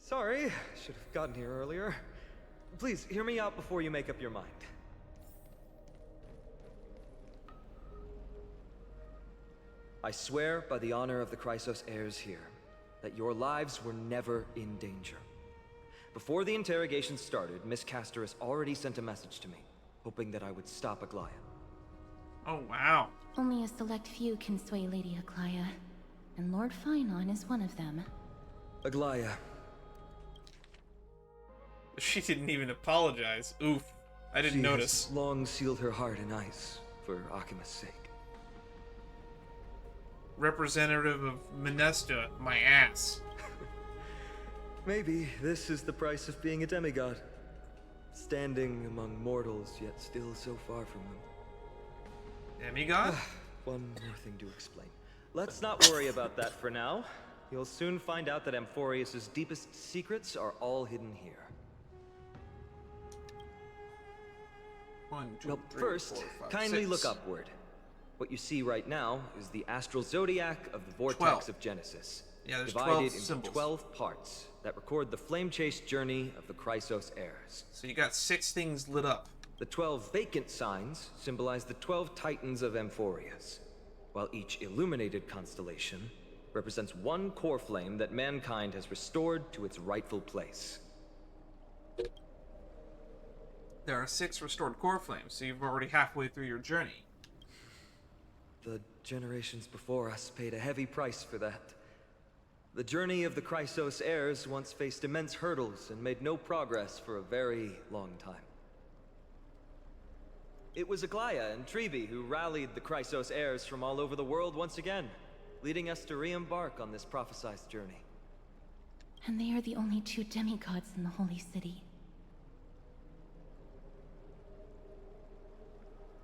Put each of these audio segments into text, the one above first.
Sorry, should have gotten here earlier. Please, hear me out before you make up your mind. I swear by the honor of the Chrysos heirs here, that your lives were never in danger. Before the interrogation started, Miss Casterus already sent a message to me, hoping that I would stop Aglaia. Oh, wow. Only a select few can sway Lady Aglaia, and Lord Finon is one of them. Aglaia. She didn't even apologize. Oof. I didn't notice. She has long sealed her heart in ice, for Akima's sake. Representative of Minesta, my ass. Maybe this is the price of being a demigod. Standing among mortals, yet still so far from them. Demigod? One more thing to explain. Let's not worry about that for now. You'll soon find out that Amphorius' deepest secrets are all hidden here. One, two, Well, three, first, four, five, kindly six. look upward. What you see right now is the astral zodiac of the vortex 12. of Genesis. Yeah, there's divided 12 into symbols. 12 parts that record the flame-chased journey of the Chrysos heirs. So you got 6 things lit up. The 12 vacant signs symbolize the 12 titans of Amphorius, while each illuminated constellation represents one core flame that mankind has restored to its rightful place. There are 6 restored core flames, so you're already halfway through your journey. The generations before us paid a heavy price for that. The journey of the Chrysos heirs once faced immense hurdles and made no progress for a very long time. It was Aglaia and Trebi who rallied the Chrysos heirs from all over the world once again, leading us to re-embark on this prophesized journey. And they are the only 2 demigods in the Holy City.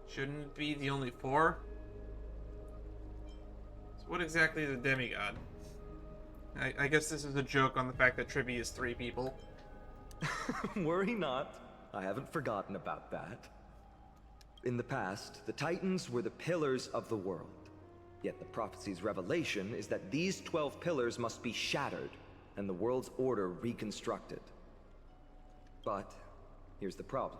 Shouldn't it be the only 4? So what exactly is a demigod? I guess this is a joke on the fact that Trebi is 3 people. Worry not, I haven't forgotten about that. In the past, the Titans were the pillars of the world. Yet the prophecy's revelation is that these 12 pillars must be shattered, and the world's order reconstructed. But here's the problem.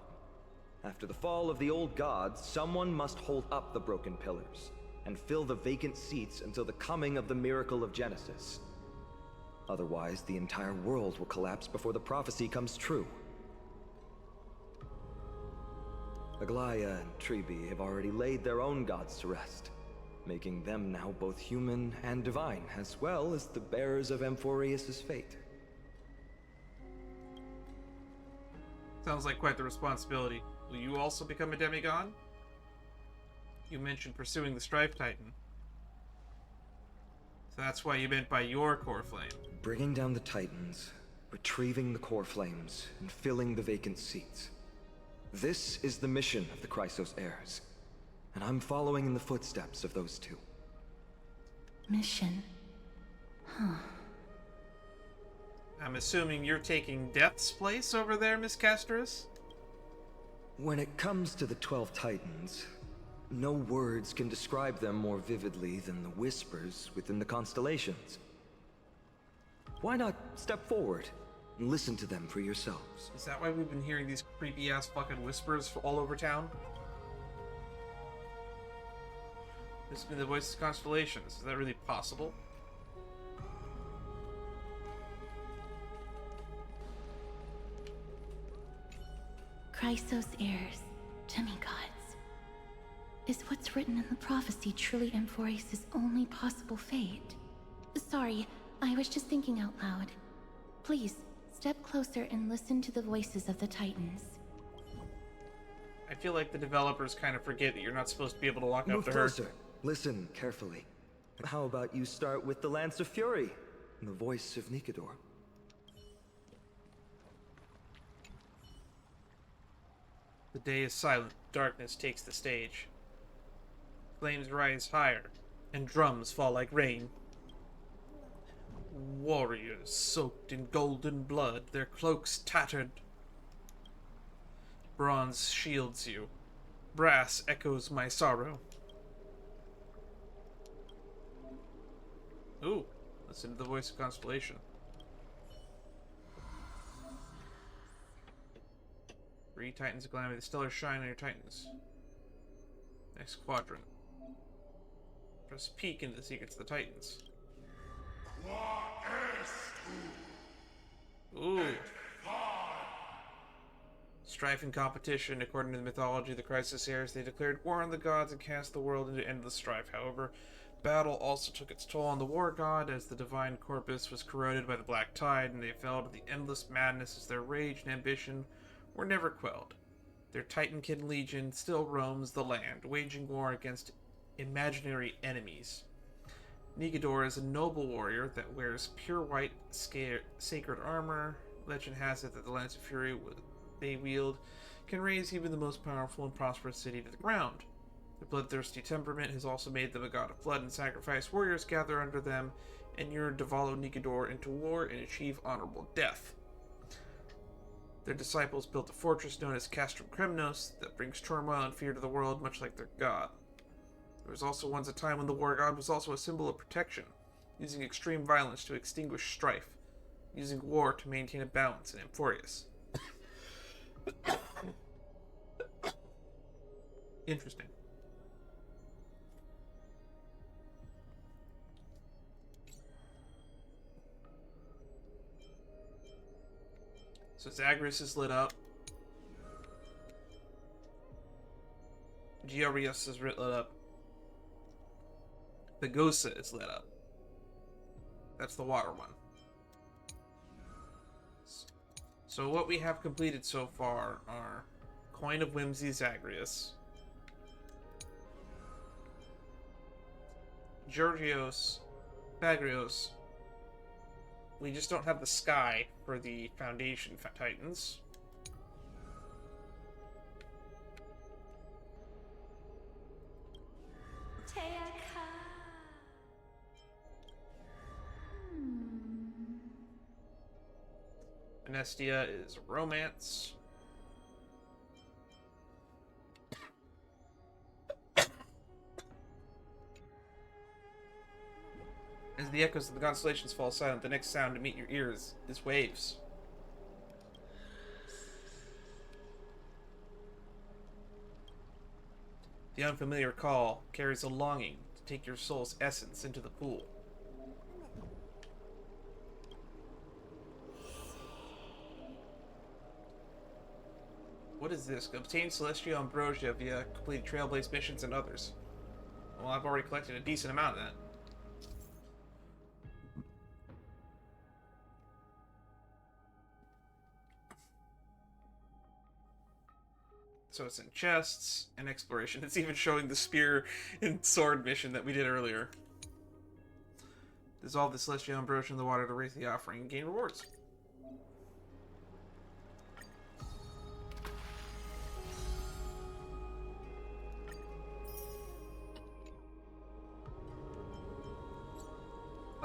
After the fall of the old gods, someone must hold up the broken pillars, and fill the vacant seats until the coming of the miracle of Genesis. Otherwise, the entire world will collapse before the prophecy comes true. Aglaia and Trebi have already laid their own gods to rest, making them now both human and divine, as well as the bearers of Amphorius' fate. Sounds like quite the responsibility. Will you also become a demigod? You mentioned pursuing the Strife Titan. So that's why you meant by your core flame. Bringing down the Titans, retrieving the core flames, and filling the vacant seats. This is the mission of the Chrysos heirs, and I'm following in the footsteps of those 2. Mission. Huh. I'm assuming you're taking Death's place over there, Miss Casterus? When it comes to the 12 Titans, no words can describe them more vividly than the whispers within the constellations. Why not step forward and listen to them for yourselves? Is that why we've been hearing these creepy-ass fucking whispers all over town? Listen to the voices of constellations. Is that really possible? Chrysos heirs, demigods. Is what's written in the prophecy truly Amphorius' only possible fate? Sorry, I was just thinking out loud. Please, step closer and listen to the voices of the Titans. I feel like the developers kind of forget that you're not supposed to be able to walk up Move to her. closer. Listen carefully. How about you start with the Lance of Fury, and the voice of Nikador? The day is silent. Darkness takes the stage. Flames rise higher, and drums fall like rain. Warriors soaked in golden blood, their cloaks tattered. Bronze shields you. Brass echoes my sorrow. Ooh, listen to the voice of Constellation. Titans of Calamity. The stellar shine on your Titans. Next quadrant. Press peek into the secrets of the Titans. Ooh. Strife and competition. According to the mythology of the Crisis Heirs, they declared war on the gods and cast the world into endless strife. However, battle also took its toll on the war god, as the divine corpus was corroded by the black tide, and they fell to the endless madness as their rage and ambition were never quelled. Their Titankin legion still roams the land, waging war against imaginary enemies. Nikador is a noble warrior that wears pure white sacred armor. Legend has it that the Lance of Fury they wield can raise even the most powerful and prosperous city to the ground. Their bloodthirsty temperament has also made them a god of blood and sacrifice. Warriors gather under them and yearn to follow Nikador into war and achieve honorable death. Their disciples built a fortress known as Kremnos that brings turmoil and fear to the world, much like their god. There was also once a time when the war god was also a symbol of protection, using extreme violence to extinguish strife, using war to maintain a balance in Emphorius. Interesting. So Zagreus is lit up. Georius is lit up. The Gosa is lit up. That's the water one. So what we have completed so far are Coin of Whimsy Zagreus, Georgios, Bagrios. We just don't have the sky for the Foundation Titans. Anestia is romance. As the echoes of the constellations fall silent, the next sound to meet your ears is waves. The unfamiliar call carries a longing to take your soul's essence into the pool. What is this? Obtain Celestial Ambrosia via complete Trailblaze missions and others. Well, I've already collected a decent amount of that. So it's in chests and exploration. It's even showing the spear and sword mission that we did earlier. Dissolve the Celestial Ambrosia in the water to raise the offering and gain rewards.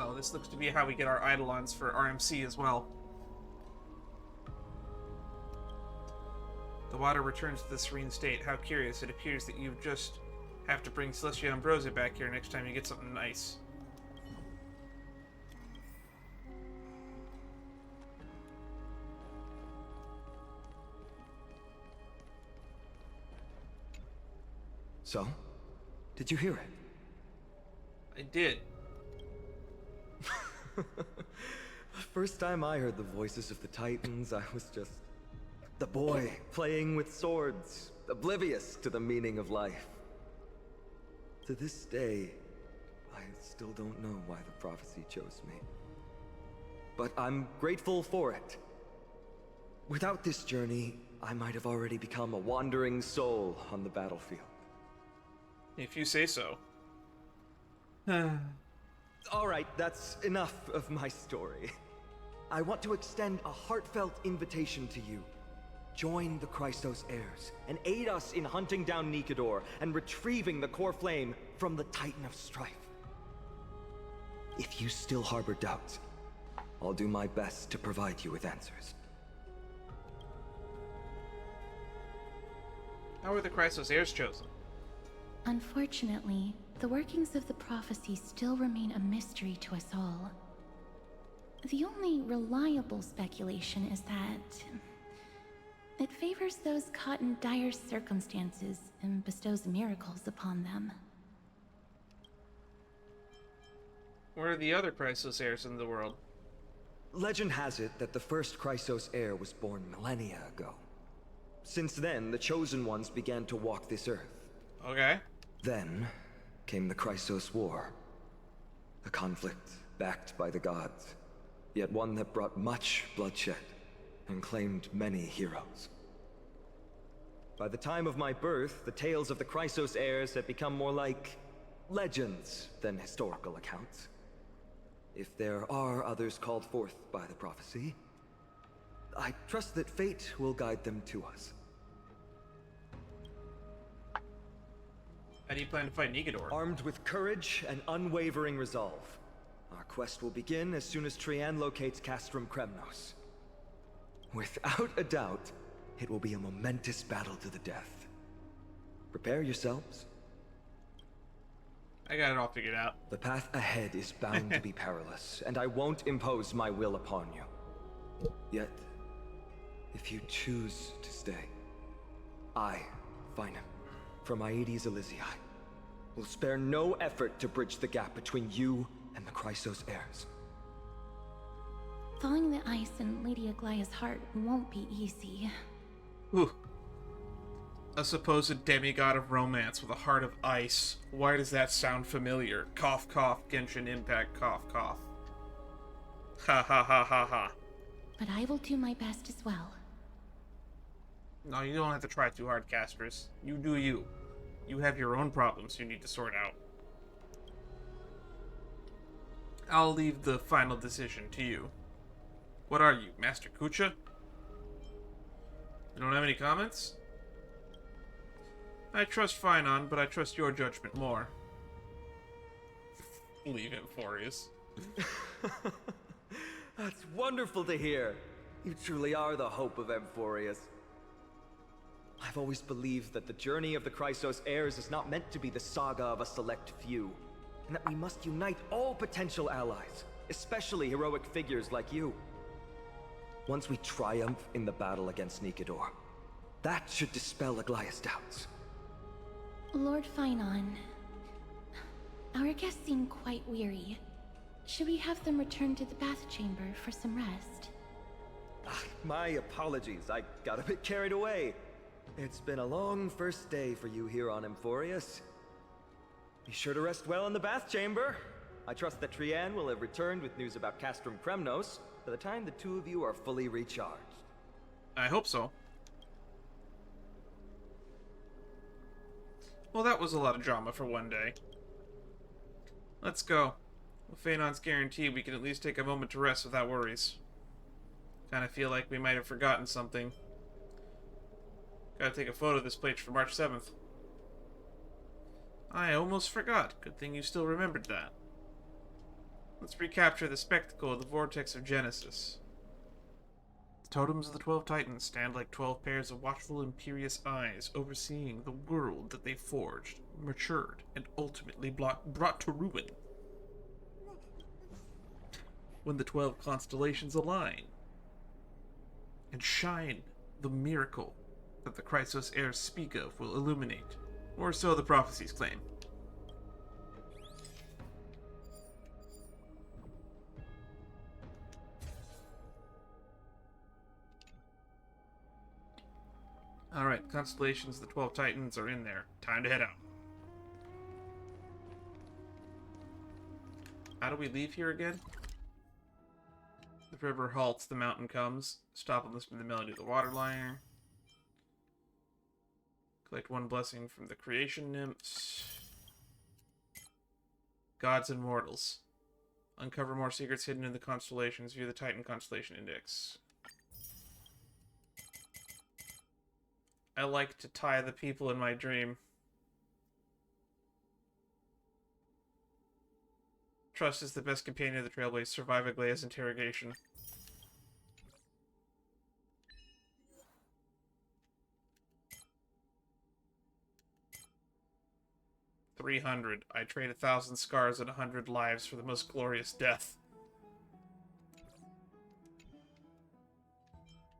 Oh, this looks to be how we get our Eidolons for RMC as well. The water returns to the serene state. How curious. It appears that you just have to bring Celestial Ambrosia back here next time you get something nice. So? Did you hear it? I did. First time I heard the voices of the Titans, I was just the boy playing with swords, oblivious to the meaning of life. To this day, I still don't know why the prophecy chose me. But I'm grateful for it. Without this journey, I might have already become a wandering soul on the battlefield. If you say so. All right, that's enough of my story. I want to extend a heartfelt invitation to you. Join the Christos heirs and aid us in hunting down Nikador and retrieving the core flame from the Titan of Strife. If you still harbor doubts, I'll do my best to provide you with answers. How were the Christos heirs chosen? Unfortunately, the workings of the prophecy still remain a mystery to us all. The only reliable speculation is that It favors those caught in dire circumstances and bestows miracles upon them. Where are the other Chrysos heirs in the world? Legend has it that the first Chrysos heir was born millennia ago. Since then, the Chosen Ones began to walk this earth. Okay. Then came the Chrysos War. A conflict backed by the gods, yet one that brought much bloodshed and claimed many heroes. By the time of my birth, the tales of the Chrysos heirs had become more like legends than historical accounts. If there are others called forth by the prophecy, I trust that fate will guide them to us. How do you plan to fight Nikador? Armed with courage and unwavering resolve, our quest will begin as soon as Trian locates Castrum Kremnos. Without a doubt, it will be a momentous battle to the death. Prepare yourselves. I got it all figured out. The path ahead is bound to be perilous, and I won't impose my will upon you. Yet, if you choose to stay, I, Finam, from Aedes Elysiae, will spare no effort to bridge the gap between you and the Chrysos heirs. Thawing the ice in Lady Aglaya's heart won't be easy. Ooh. A supposed demigod of romance with a heart of ice. Why does that sound familiar? Cough, cough, Genshin Impact, cough, cough. Ha ha ha ha ha. But I will do my best as well. No, you don't have to try too hard, Casperus. You do you. You have your own problems you need to sort out. I'll leave the final decision to you. What are you, Master Kucha? You don't have any comments? I trust Finon, but I trust your judgment more. Leave him, Forius. That's wonderful to hear. You truly are the hope of Amphorius. I've always believed that the journey of the Chrysos heirs is not meant to be the saga of a select few, and that we must unite all potential allies, especially heroic figures like you. Once we triumph in the battle against Nikador, that should dispel Aglaya's doubts. Lord Finon, our guests seem quite weary. Should we have them return to the bath chamber for some rest? My apologies, I got a bit carried away. It's been a long first day for you here on Amphorius. Be sure to rest well in the bath chamber. I trust that Trian will have returned with news about Castrum Kremnos by the time the two of you are fully recharged. I hope so. Well, that was a lot of drama for one day. Let's go. With Phaenon's guarantee, we can at least take a moment to rest without worries. Kinda feel like we might have forgotten something. Gotta take a photo of this place for March 7th. I almost forgot. Good thing you still remembered that. Let's recapture the spectacle of the Vortex of Genesis. The totems of the 12 Titans stand like 12 pairs of watchful, imperious eyes, overseeing the world that they forged, matured, and ultimately brought to ruin. When the 12 constellations align and shine, the miracle that the Chrysos heirs speak of will illuminate, or so the prophecies claim. Alright, constellations, the 12 Titans are in there. Time to head out. How do we leave here again? The river halts, the mountain comes. Stop and listen to the melody of the waterliner. Collect one blessing from the creation nymphs. Gods and mortals. Uncover more secrets hidden in the constellations. View the Titan Constellation Index. I like to tie the people in my dream. Trust is the best companion of the Trailblaze. Survive Aglaya's interrogation. $300. I trade 1,000 scars and 100 lives for the most glorious death.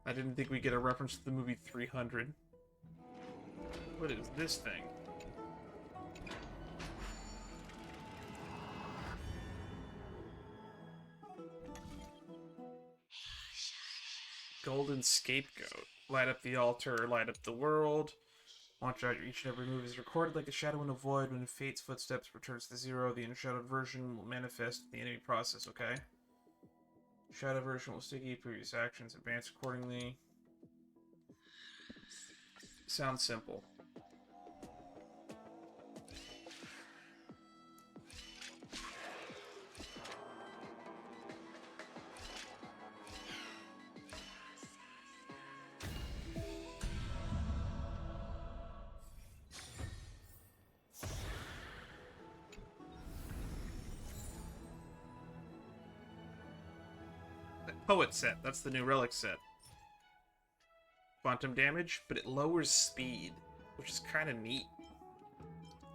I didn't think we'd get a reference to the movie 300. What is this thing? Golden Scapegoat. Light up the altar, light up the world. Watch out, each and every move is recorded like a shadow in a void. When Fate's footsteps returns to zero, the unshadowed version will manifest in the enemy process, okay? Shadow version will sticky, previous actions advance accordingly. Sounds simple. Poet set. That's the new relic set. Quantum damage, but it lowers speed, which is kind of neat.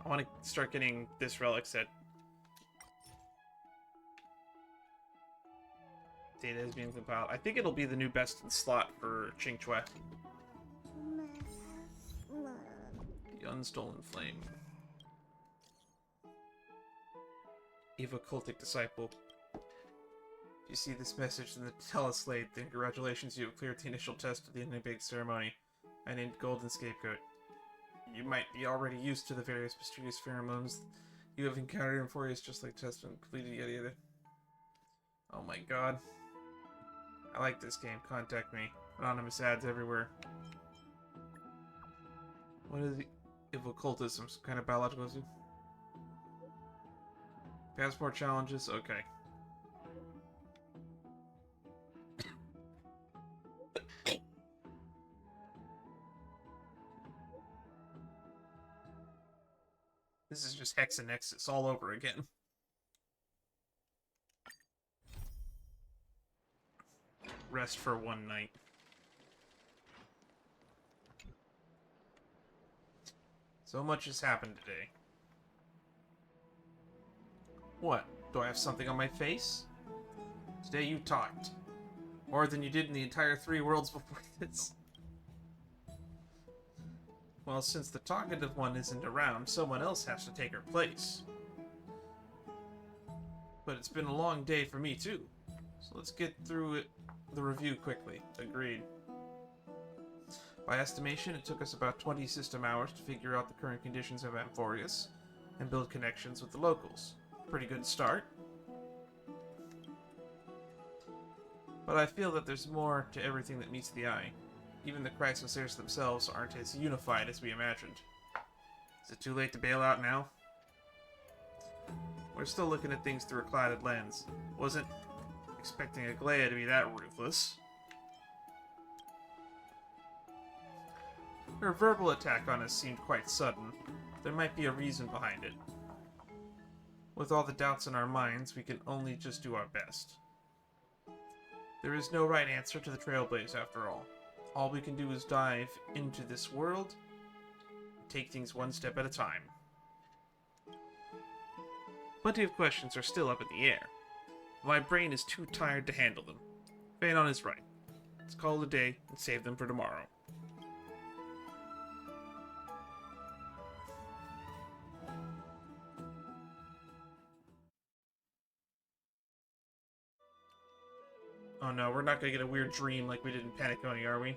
I want to start getting this relic set. Data is being compiled. I think it'll be the new best in slot for Ching Chue. The Unstolen Flame. Eva Cultic Disciple. If you see this message in the teleslate, then congratulations, you have cleared the initial test of the big ceremony. I named Golden Scapegoat. You might be already used to the various mysterious pheromones you have encountered in Furious, just like test and completed yada yada. Oh my god. I like this game. Contact me. Anonymous ads everywhere. What is the evil cultism? Some kind of biological issue? Passport challenges? Okay. This is just Hex and Nexus all over again. Rest for one night. So much has happened today. What? Do I have something on my face? Today you talked. More than you did in the entire 3 worlds before this. Well, since the talkative one isn't around, someone else has to take her place. But it's been a long day for me, too. So let's get through the review quickly. Agreed. By estimation, it took us about 20 system hours to figure out the current conditions of Amphorius and build connections with the locals. Pretty good start. But I feel that there's more to everything that meets the eye. Even the Chrysosairs themselves aren't as unified as we imagined. Is it too late to bail out now? We're still looking at things through a clouded lens. Wasn't expecting Aglaia to be that ruthless. Her verbal attack on us seemed quite sudden. There might be a reason behind it. With all the doubts in our minds, we can only just do our best. There is no right answer to the Trailblaze after all. All we can do is dive into this world, and take things one step at a time. Plenty of questions are still up in the air. My brain is too tired to handle them. Phanon is right. Let's call it a day and save them for tomorrow. Oh no, we're not gonna get a weird dream like we did in Paniconi, are we?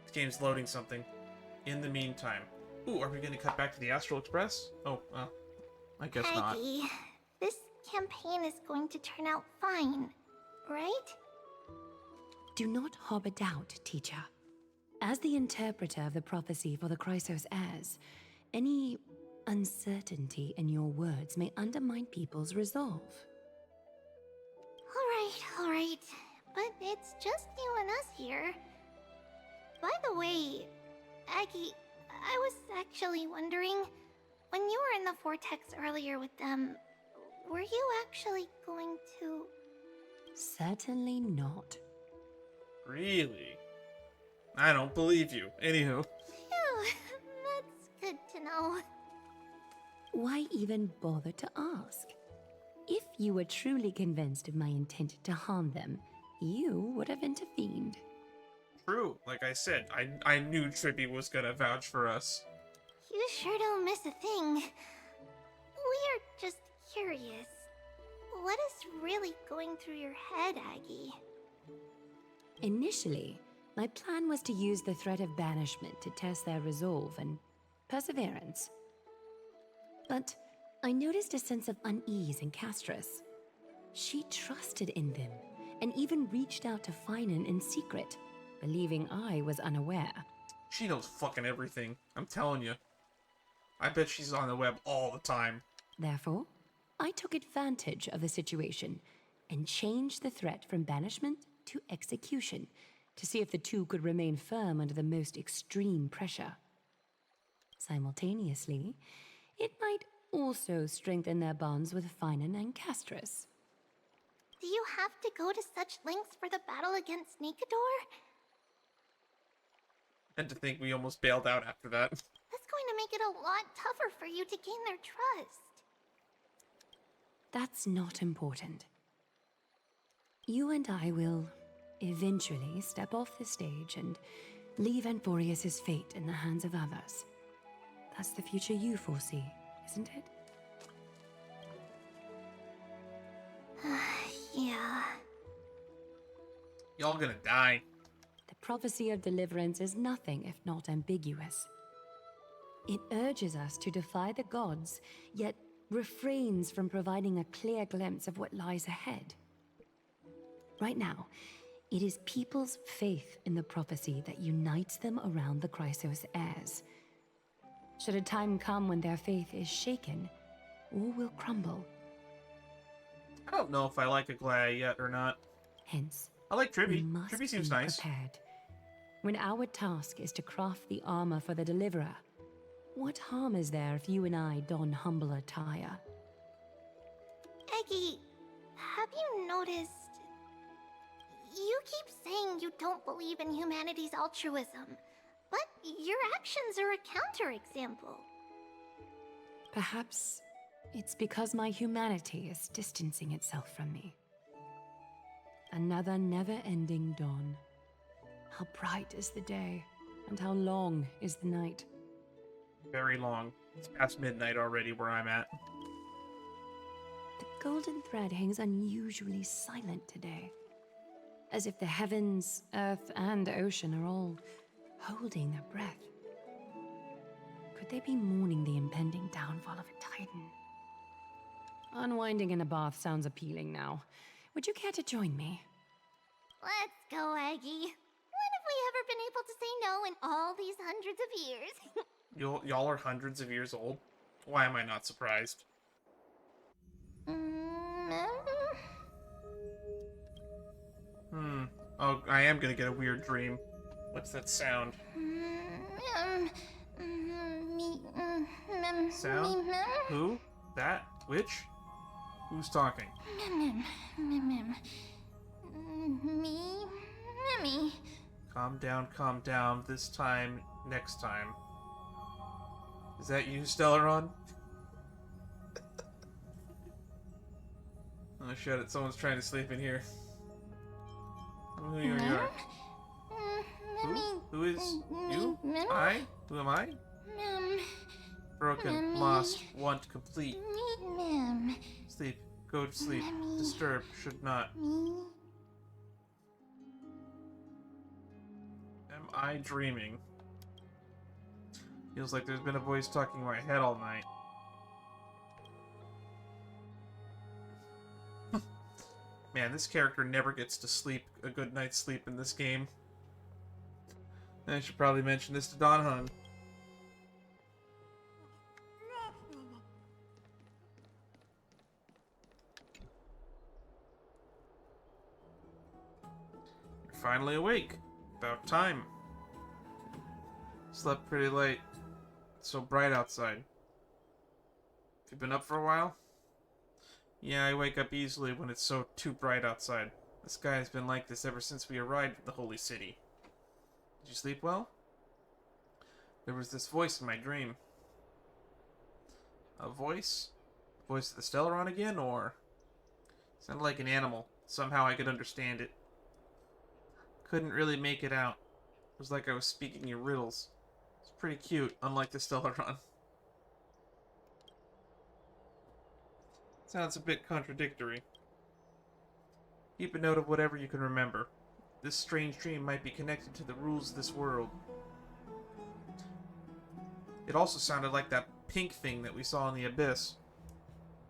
This game's loading something. In the meantime. Ooh, are we gonna cut back to the Astral Express? Oh, well, I guess not. Peggy, this campaign is going to turn out fine, right? Do not harbor doubt, teacher. As the interpreter of the prophecy for the Chrysos heirs, any uncertainty in your words may undermine people's resolve. All right. But it's just you and us here. By the way, Aggie, I was actually wondering, when you were in the vortex earlier with them, were you actually going to... Certainly not. Really? I don't believe you. Anywho. Phew, that's good to know. Why even bother to ask? If you were truly convinced of my intent to harm them, you would have intervened. True. Like I said, I knew Trippy was gonna vouch for us. You sure don't miss a thing. We're just curious. What is really going through your head, Aggie? Initially, my plan was to use the threat of banishment to test their resolve and perseverance. But I noticed a sense of unease in Castris. She trusted in them and even reached out to Finan in secret, believing I was unaware. She knows fucking everything. I'm telling you. I bet she's on the web all the time. Therefore, I took advantage of the situation and changed the threat from banishment to execution to see if the two could remain firm under the most extreme pressure. Simultaneously, it might also strengthen their bonds with Finan and Castris. Do you have to go to such lengths for the battle against Nikador? And to think we almost bailed out after that. That's going to make it a lot tougher for you to gain their trust. That's not important. You and I will eventually step off the stage and leave Anforius' fate in the hands of others. That's the future you foresee, isn't it? Yeah. Y'all gonna die. The prophecy of deliverance is nothing if not ambiguous. It urges us to defy the gods, yet refrains from providing a clear glimpse of what lies ahead. Right now, it is people's faith in the prophecy that unites them around the Chrysos heirs. Should a time come when their faith is shaken, all will crumble. I don't know if I like Aglaya yet or not. Hence, I like we Trippy. must Trippy seems be nice. prepared. When our task is to craft the armor for the deliverer, what harm is there if you and I don humble attire? Eggie, have you noticed? You keep saying you don't believe in humanity's altruism, but your actions are a counterexample. Perhaps it's because my humanity is distancing itself from me. Another never-ending dawn. How bright is the day, and how long is the night? Very long. It's past midnight already where I'm at. The golden thread hangs unusually silent today, as if the heavens, earth, and ocean are all holding their breath. Could they be mourning the impending downfall of a titan? Unwinding in a bath sounds appealing now. Would you care to join me? Let's go, Aggie. When have we ever been able to say no in all these hundreds of years? Y'all are hundreds of years old? Why am I not surprised? Oh, I am gonna get a weird dream. What's that sound? Sound? Who? That? Which? Who's talking? Me. Calm down. This time, next time. Is that you, Stellaron? Oh shit, it. Someone's trying to sleep in here. Who are you? Who is you? I? Who am I? Broken, lost, want, complete. Sleep, go to sleep. Disturb, should not. Am I dreaming? Feels like there's been a voice talking in my head all night. Man, this character never gets to sleep a good night's sleep in this game. I should probably mention this to Donhan. You're finally awake. About time. Slept pretty late. It's so bright outside. Have you been up for a while? Yeah, I wake up easily when it's so too bright outside. The sky has been like this ever since we arrived at the Holy City. Did you sleep well? There was this voice in my dream. A voice? Voice of the Stellaron again, or... Sounded like an animal. Somehow I could understand it. Couldn't really make it out. It was like I was speaking in riddles. It's pretty cute, unlike the Stellaron. Sounds a bit contradictory. Keep a note of whatever you can remember. This strange dream might be connected to the rules of this world. It also sounded like that pink thing that we saw in the Abyss.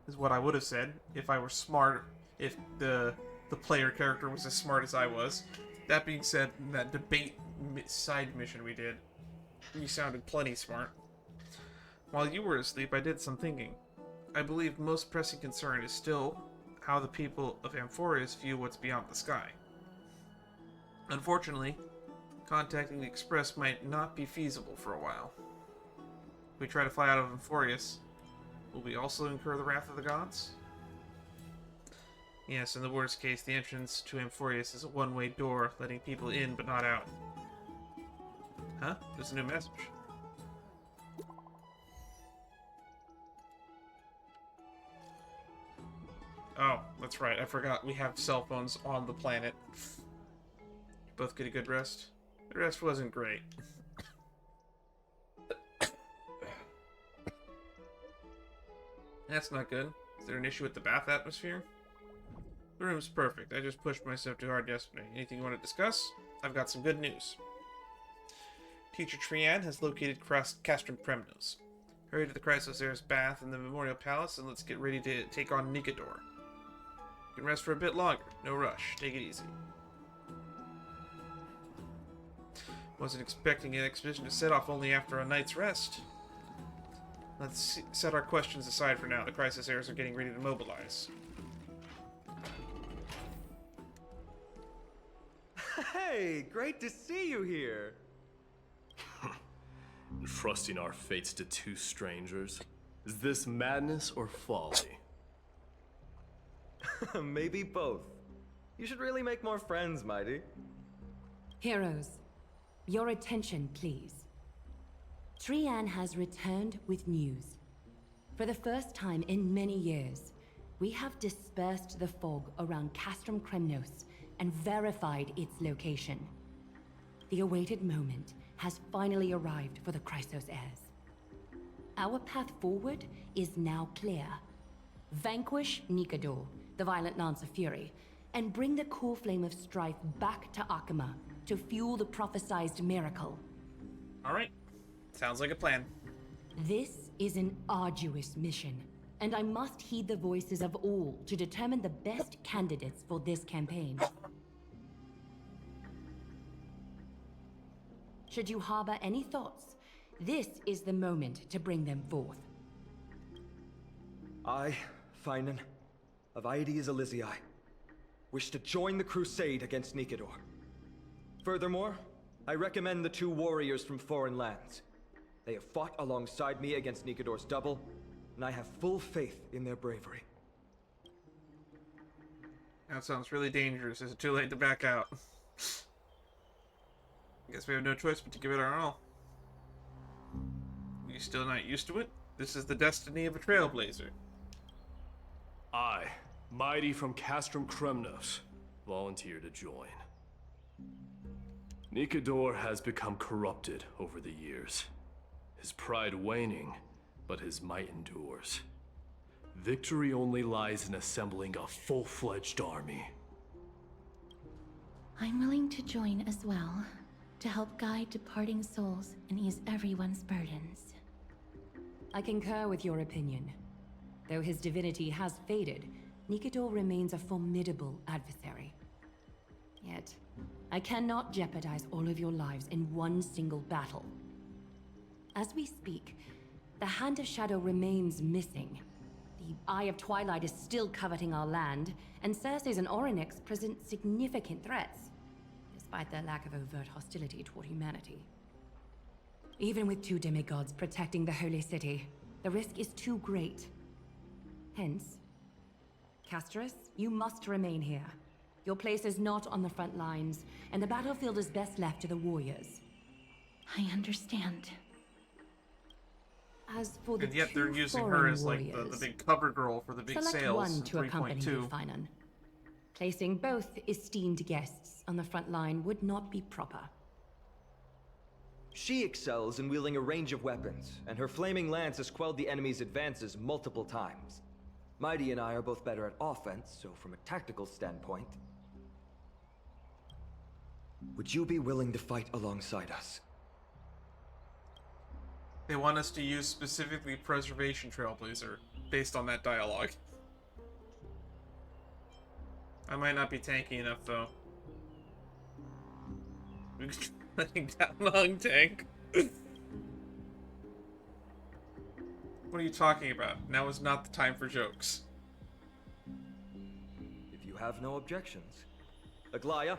Is what I would have said if I were smart, if the player character was as smart as I was. That being said, in that debate side mission we did, you sounded plenty smart. While you were asleep, I did some thinking. I believe most pressing concern is still how the people of Amphorius view what's beyond the sky. Unfortunately, contacting the Express might not be feasible for a while. If we try to fly out of Amphorius, will we also incur the wrath of the gods? Yes, in the worst case, the entrance to Amphorius is a one-way door, letting people in but not out. Huh? There's a new message. Oh, that's right. I forgot we have cell phones on the planet. Both get a good rest? The rest wasn't great. That's not good. Is there an issue with the bath atmosphere? The room's perfect. I just pushed myself too hard yesterday. Anything you want to discuss? I've got some good news. Teacher Trian has located Castrum Kremnos. Hurry to the Chrysosaurus bath in the Memorial Palace and let's get ready to take on Nikador. You can rest for a bit longer. No rush. Take it easy. Wasn't expecting an expedition to set off only after a night's rest. Let's set our questions aside for now. The Chrysosaurus are getting ready to mobilize. Hey, great to see you here. Trusting our fates to two strangers? Is this madness or folly? Maybe both. You should really make more friends, Mighty. Heroes, your attention, please. Trian has returned with news. For the first time in many years, we have dispersed the fog around Castrum Kremnos and verified its location. The awaited moment has finally arrived for the Chrysos heirs. Our path forward is now clear. Vanquish Nikador, the violent Lance of Fury, and bring the core flame of strife back to Akama to fuel the prophesized miracle. Alright. Sounds like a plan. This is an arduous mission, and I must heed the voices of all to determine the best candidates for this campaign. Should you harbor any thoughts, this is the moment to bring them forth. I, Finan, of Aedes Elysiae, wish to join the crusade against Nikador. Furthermore, I recommend the two warriors from foreign lands. They have fought alongside me against Nikador's double, and I have full faith in their bravery. That sounds really dangerous. Is it too late to back out? I guess we have no choice but to give it our all. You still not used to it? This is the destiny of a trailblazer. I, Mighty from Castrum Kremnos, volunteer to join. Nikador has become corrupted over the years. His pride waning, but his might endures. Victory only lies in assembling a full-fledged army. I'm willing to join as well, to help guide departing souls and ease everyone's burdens. I concur with your opinion. Though his divinity has faded, Nikador remains a formidable adversary. Yet, I cannot jeopardize all of your lives in one single battle. As we speak, the Hand of Shadow remains missing. The Eye of Twilight is still coveting our land, and Circes and Oronyx present significant threats, despite their lack of overt hostility toward humanity. Even with two demigods protecting the Holy City, the risk is too great. Hence, Casterus, you must remain here. Your place is not on the front lines, and the battlefield is best left to the warriors. I understand. As for the And yet they're two using her foreign as like the warriors, big cover girl for the big select sales one in to accompany you, 3.2. Finan. Placing both esteemed guests on the front line would not be proper. She excels in wielding a range of weapons, and her flaming lance has quelled the enemy's advances multiple times. Mighty and I are both better at offense, so from a tactical standpoint... Would you be willing to fight alongside us? They want us to use specifically Preservation Trailblazer, based on that dialogue. I might not be tanky enough, though. Letting down long tank. What are you talking about? Now is not the time for jokes. If you have no objections. Aglaya,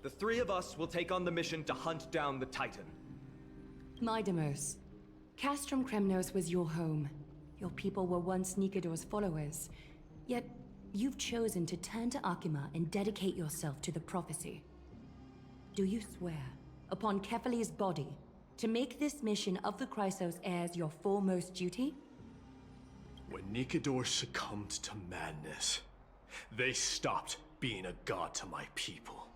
the three of us will take on the mission to hunt down the Titan. Midamos, Castrum Kremnos was your home. Your people were once Nikador's followers. Yet, you've chosen to turn to Akima and dedicate yourself to the prophecy. Do you swear, upon Kefali's body, to make this mission of the Chrysos heirs your foremost duty? When Nikador succumbed to madness, they stopped being a god to my people.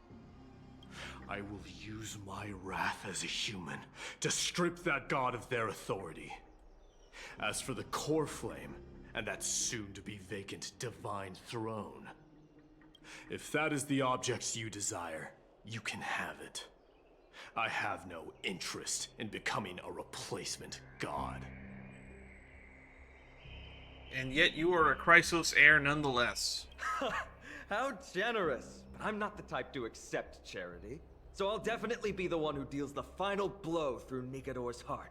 I will use my wrath as a human to strip that god of their authority. As for the core flame, and that soon-to-be vacant divine throne, if that is the object you desire, you can have it. I have no interest in becoming a replacement god. And yet you are a Chrysos heir nonetheless. How generous! But I'm not the type to accept charity, so I'll definitely be the one who deals the final blow through Nikador's heart.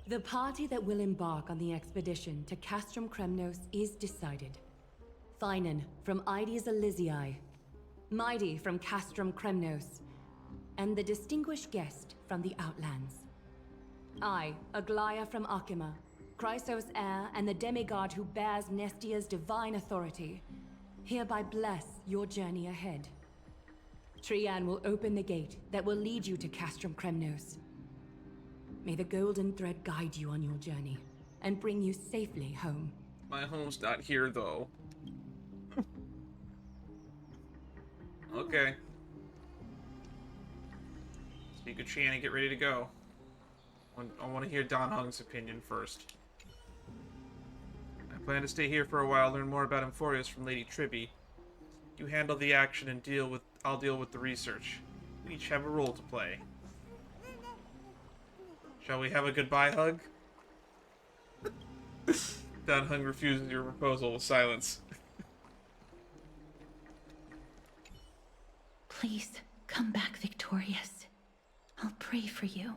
The party that will embark on the expedition to Castrum Kremnos is decided. Finan from Ides Elysiae, Mighty from Castrum Kremnos, and the distinguished guest from the Outlands. I, Aglaya from Akima, Chrysos heir and the demigod who bears Nestia's divine authority, hereby bless your journey ahead. Trian will open the gate that will lead you to Castrum Kremnos. May the golden thread guide you on your journey and bring you safely home. My home's not here, though. Okay. Speak of Trian and get ready to go. I want to hear Don Hung's opinion first. I plan to stay here for a while, learn more about Amphorius from Lady Tribby. You handle the action and I'll deal with the research. We each have a role to play. Shall we have a goodbye hug? Don Hung refuses your proposal with silence. Please, come back victorious. I'll pray for you.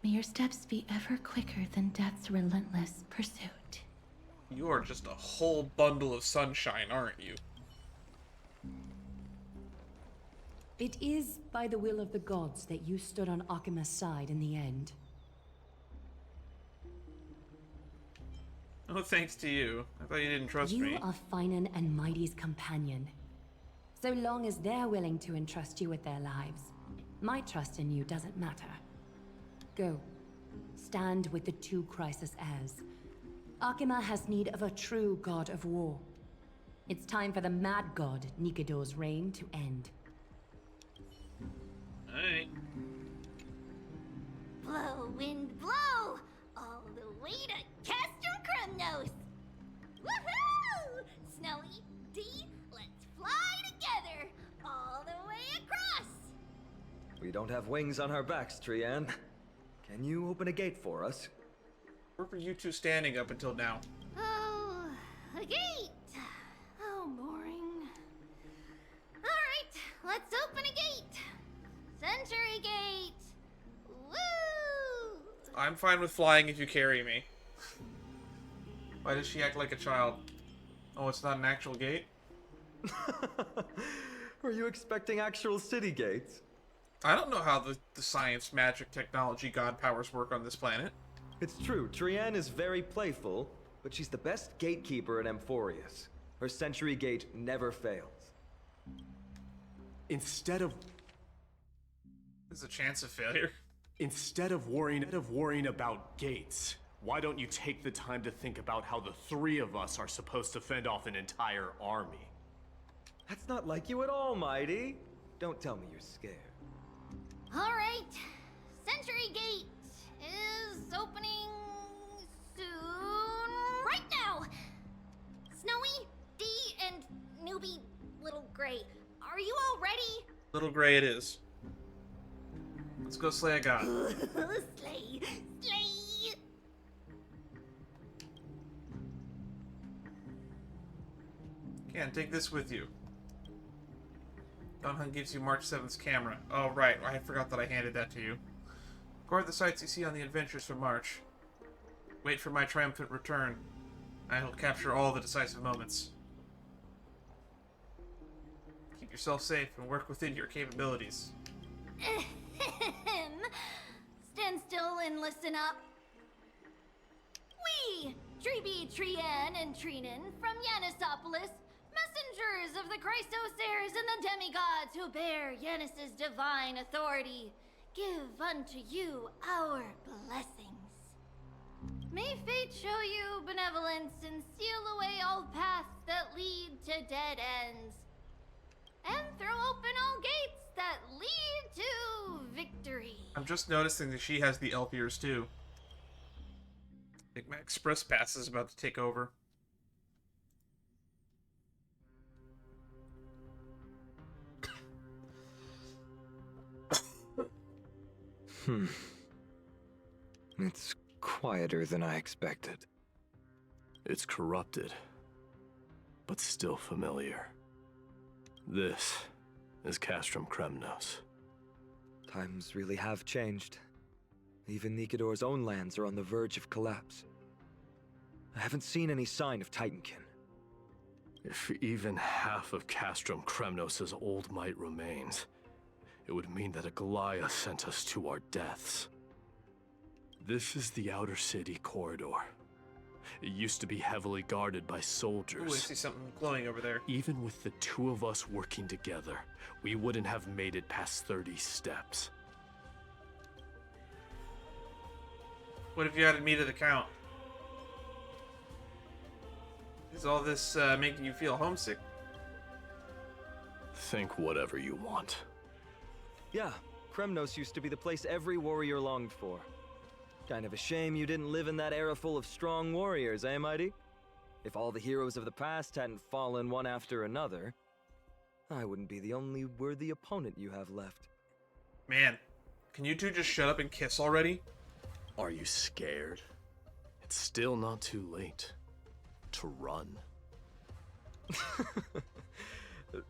May your steps be ever quicker than death's relentless pursuit. You are just a whole bundle of sunshine, aren't you? It is by the will of the gods that you stood on Akima's side in the end. Oh, thanks to you. I thought you didn't trust me. You are Finan and Mighty's companion. So long as they're willing to entrust you with their lives, my trust in you doesn't matter. Go. Stand with the two Chrysos heirs. Akima has need of a true god of war. It's time for the mad god Nikador's reign to end. Alright. Blow, wind, blow! All the way to Castrum Kremnos! Woohoo! Snowy D, let's fly together! All the way across! We don't have wings on our backs, Trian. Can you open a gate for us? Where were you two standing up until now? Oh, a gate! Oh, boring. Alright, let's open a gate! Century Gate! Woo! I'm fine with flying if you carry me. Why does she act like a child? Oh, it's not an actual gate? Were you expecting actual city gates? I don't know how the science, magic, technology, god powers work on this planet. It's true, Trian is very playful, but she's the best gatekeeper in Amphorius. Her Century Gate never fails. Instead of There's a chance of failure. worrying about gates, why don't you take the time to think about how the three of us are supposed to fend off an entire army? That's not like you at all, Mighty. Don't tell me you're scared. Alright. Century Gate is opening soon. Right now! Snowy, D, and newbie Little Gray. Are you all ready? Little Gray it is. Let's go slay a god. Slay! Slay! Can take this with you. Dunhun gives you March 7th's camera. Oh, right. I forgot that I handed that to you. Record the sights you see on the adventures from March. Wait for my triumphant return. I will capture all the decisive moments. Keep yourself safe and work within your capabilities. Stand still and listen up. We, Treeby, Trien, and Trinin from Yanisopolis, messengers of the Chrysos heirs and the demigods who bear Yanis's divine authority, give unto you our blessings. May fate show you benevolence and seal away all paths that lead to dead ends, and throw open all gates that lead to victory. I'm just noticing that she has the elf ears too. I think my express pass is about to take over. It's quieter than I expected. It's corrupted, but still familiar. This is Castrum Kremnos. Times really have changed. Even Nikador's own lands are on the verge of collapse. I haven't seen any sign of Titankin. If even half of Castrum Kremnos' old might remains, it would mean that a Goliath sent us to our deaths. This is the outer city corridor. It used to be heavily guarded by soldiers. Ooh, I see something glowing over there. Even with the two of us working together, we wouldn't have made it past 30 steps. What have you added me to the count? Is all this making you feel homesick? Think whatever you want. Yeah, Kremnos used to be the place every warrior longed for. Kind of a shame you didn't live in that era full of strong warriors, eh, Mighty? If all the heroes of the past hadn't fallen one after another, I wouldn't be the only worthy opponent you have left. Man, can you two just shut up and kiss already? Are you scared? It's still not too late to run.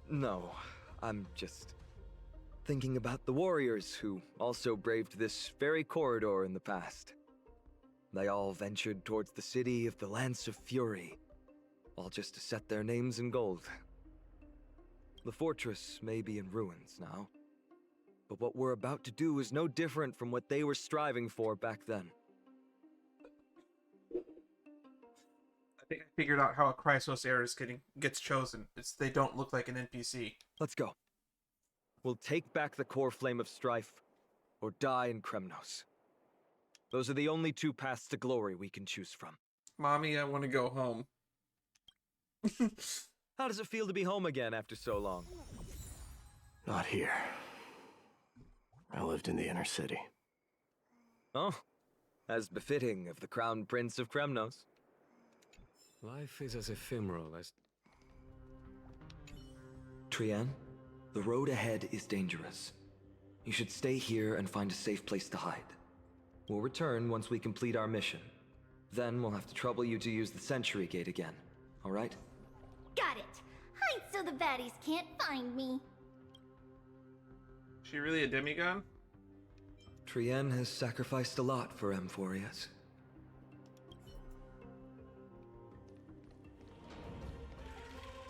No, I'm just thinking about the warriors who also braved this very corridor in the past. They all ventured towards the city of the Lance of Fury, all just to set their names in gold. The fortress may be in ruins now, but what we're about to do is no different from what they were striving for back then. I think I figured out how a Chrysos heir gets chosen. They don't look like an NPC. Let's go. We'll take back the core flame of strife, or die in Kremnos. Those are the only two paths to glory we can choose from. Mommy, I want to go home. How does it feel to be home again after so long? Not here. I lived in the inner city. Oh, as befitting of the Crown Prince of Kremnos. Life is as ephemeral as... Trien, the road ahead is dangerous. You should stay here and find a safe place to hide. We'll return once we complete our mission. Then we'll have to trouble you to use the Century Gate again, alright? Got it. Hide so the baddies can't find me. She really a demigod? Trien has sacrificed a lot for Emphorius.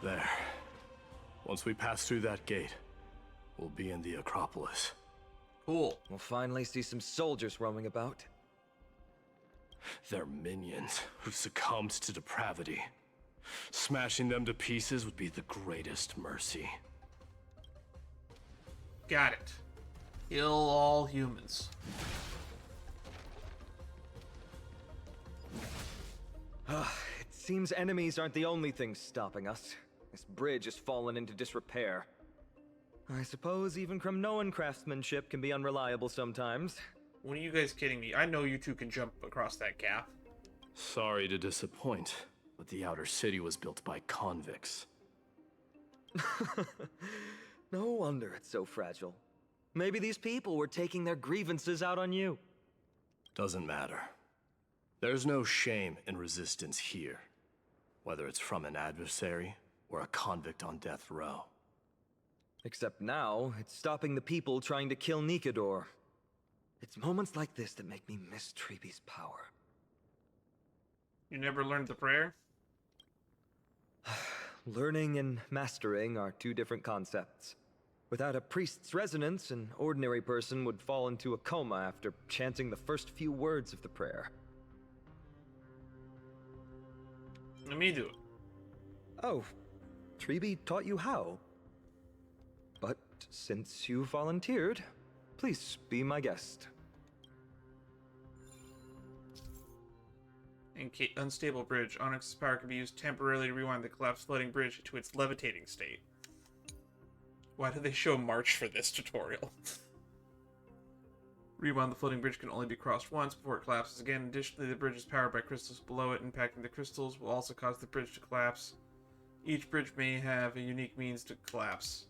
There. Once we pass through that gate, we'll be in the Acropolis. Cool. We'll finally see some soldiers roaming about. They're minions who succumbed to depravity. Smashing them to pieces would be the greatest mercy. Got it. Kill all humans. It seems enemies aren't the only things stopping us. This bridge has fallen into disrepair. I suppose even Kremnoan craftsmanship can be unreliable sometimes. When are you guys kidding me? I know you two can jump across that gap. Sorry to disappoint, but the outer city was built by convicts. No wonder it's so fragile. Maybe these people were taking their grievances out on you. Doesn't matter. There's no shame in resistance here, whether it's from an adversary or a convict on death row. Except now, it's stopping the people trying to kill Nikador. It's moments like this that make me miss Treeby's power. You never learned the prayer? Learning and mastering are two different concepts. Without a priest's resonance, an ordinary person would fall into a coma after chanting the first few words of the prayer. Let me do it. Oh, Treeby taught you how. But since you volunteered, please be my guest. In unstable bridge, Onyx's power can be used temporarily to rewind the collapsed floating bridge to its levitating state. Why do they show March for this tutorial? Rewind the floating bridge can only be crossed once before it collapses again. Additionally, the bridge is powered by crystals below it. Impacting the crystals will also cause the bridge to collapse. Each bridge may have a unique means to collapse.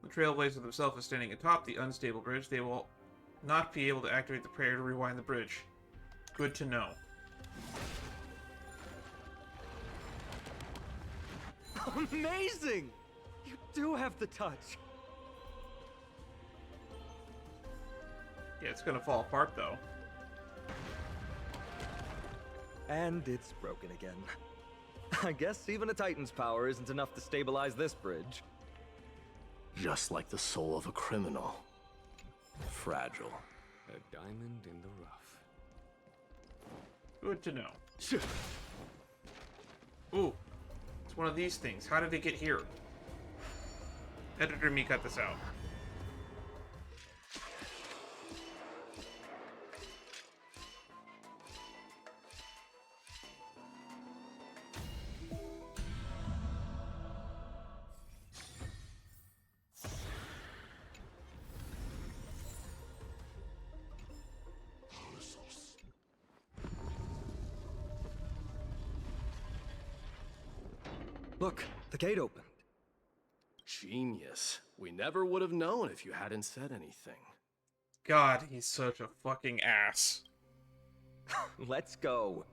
The Trailblazer themselves is standing atop the unstable bridge. They will not be able to activate the prayer to rewind the bridge. Good to know. Amazing! You do have the touch. Yeah, it's gonna fall apart though. And it's broken again. I guess even a Titan's power isn't enough to stabilize this bridge. Just like the soul of a criminal. Fragile. A diamond in the rough. Good to know. Ooh, it's one of these things. How did it get here? Editor me cut this out. Look, the gate opened. Genius. We never would have known if you hadn't said anything. God, he's such a fucking ass. Let's go.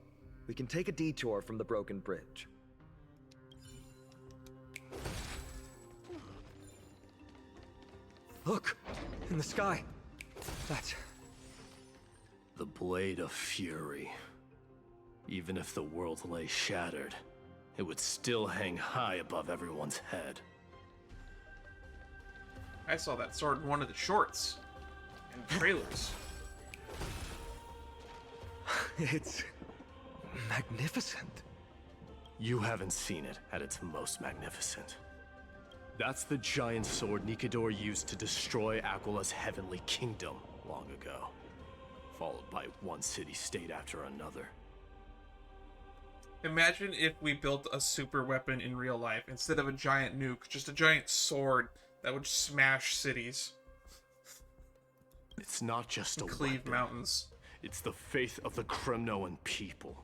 We can take a detour from the broken bridge. Look! In the sky! That's... The Blade of Fury. Even if the world lay shattered, it would still hang high above everyone's head. I saw that sword in one of the shorts and trailers. It's... magnificent. You haven't seen it at its most magnificent. That's the giant sword Nikador used to destroy Aquala's heavenly kingdom long ago, followed by one city-state after another. Imagine if we built a super weapon in real life instead of a giant nuke, just a giant sword that would smash cities. It's not just a Cleave weapon. mountains. It's the faith of the Kremnoan people.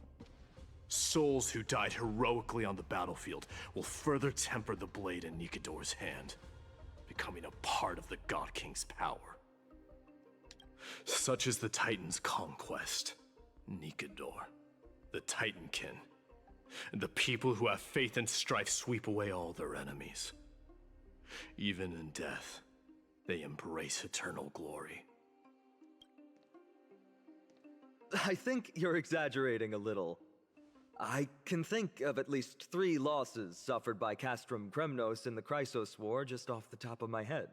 Souls who died heroically on the battlefield will further temper the blade in Nikador's hand, becoming a part of the God King's power. Such is the Titan's conquest. Nikador, the Titankin, and the people who have faith and strife sweep away all their enemies. Even in death, they embrace eternal glory. I think you're exaggerating a little. I can think of at least 3 losses suffered by Castrum Kremnos in the Chrysos War just off the top of my head.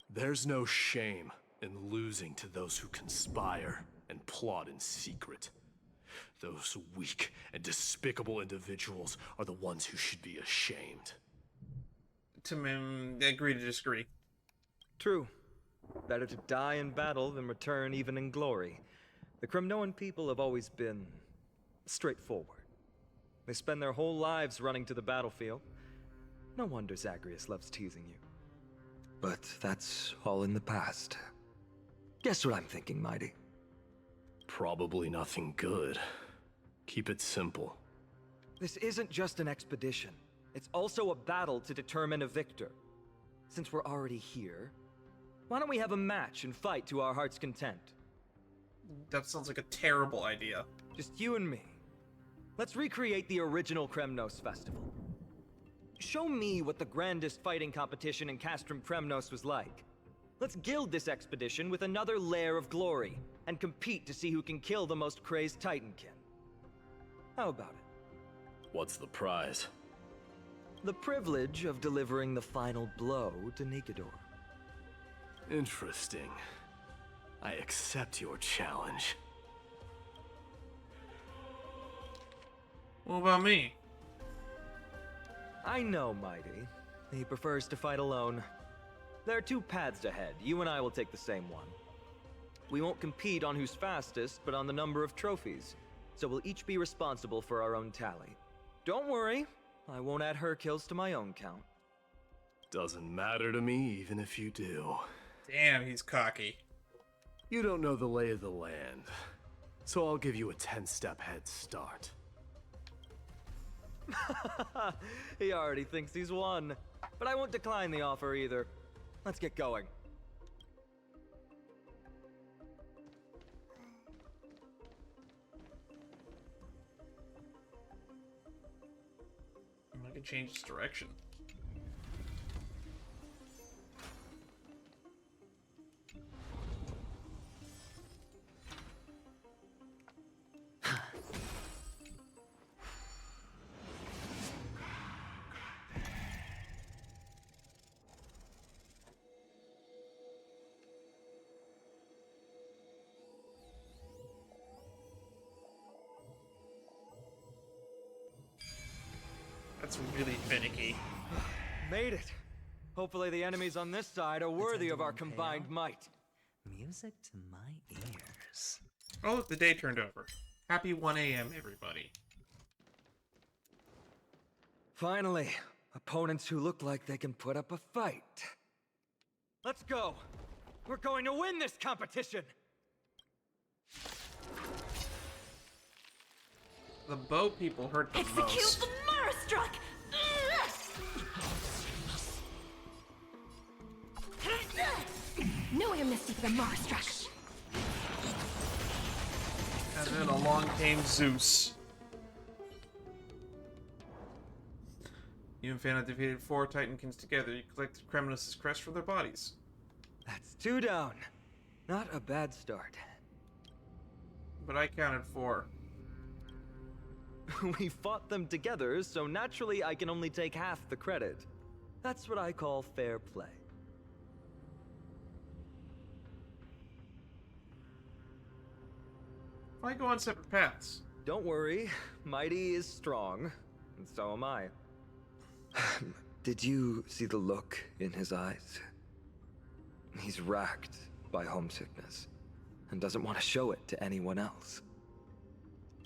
There's no shame in losing to those who conspire and plot in secret. Those weak and despicable individuals are the ones who should be ashamed. Agree to disagree. True. Better to die in battle than return even in glory. The Kremnoan people have always been straightforward. They spend their whole lives running to the battlefield. No wonder Zagreus loves teasing you. But that's all in the past. Guess what I'm thinking, Mighty? Probably nothing good. Keep it simple. This isn't just an expedition. It's also a battle to determine a victor. Since we're already here, why don't we have a match and fight to our heart's content? That sounds like a terrible idea. Just you and me. Let's recreate the original Kremnos festival. Show me what the grandest fighting competition in Castrum Kremnos was like. Let's gild this expedition with another layer of glory, and compete to see who can kill the most crazed Titankin. How about it? What's the prize? The privilege of delivering the final blow to Nikador. Interesting. I accept your challenge. What about me? I know, Mighty. He prefers to fight alone. There are two paths ahead. You and I will take the same one. We won't compete on who's fastest, but on the number of trophies. So we'll each be responsible for our own tally. Don't worry, I won't add her kills to my own count. Doesn't matter to me, even if you do. Damn, he's cocky. You don't know the lay of the land, so I'll give you a 10-step head start. He already thinks he's won. But I won't decline the offer either. Let's get going. I can change its direction. That's really finicky. Made it. Hopefully the enemies on this side are worthy of our combined might. Music to my ears. Oh, look, the day turned over. Happy 1 a.m., everybody. Finally, opponents who look like they can put up a fight. Let's go. We're going to win this competition. The bow people hurt the Execute most. the Marastruck! No amnesty for the Marastruck! And then along came Zeus. You and Fana defeated 4 Titankins together. You collected Kremnos' crest from their bodies. That's 2 down. Not a bad start. But I counted 4. We fought them together, so naturally I can only take half the credit. That's what I call fair play. Why go on separate paths? Don't worry, Mighty is strong, and so am I. Did you see the look in his eyes? He's racked by homesickness, and doesn't want to show it to anyone else.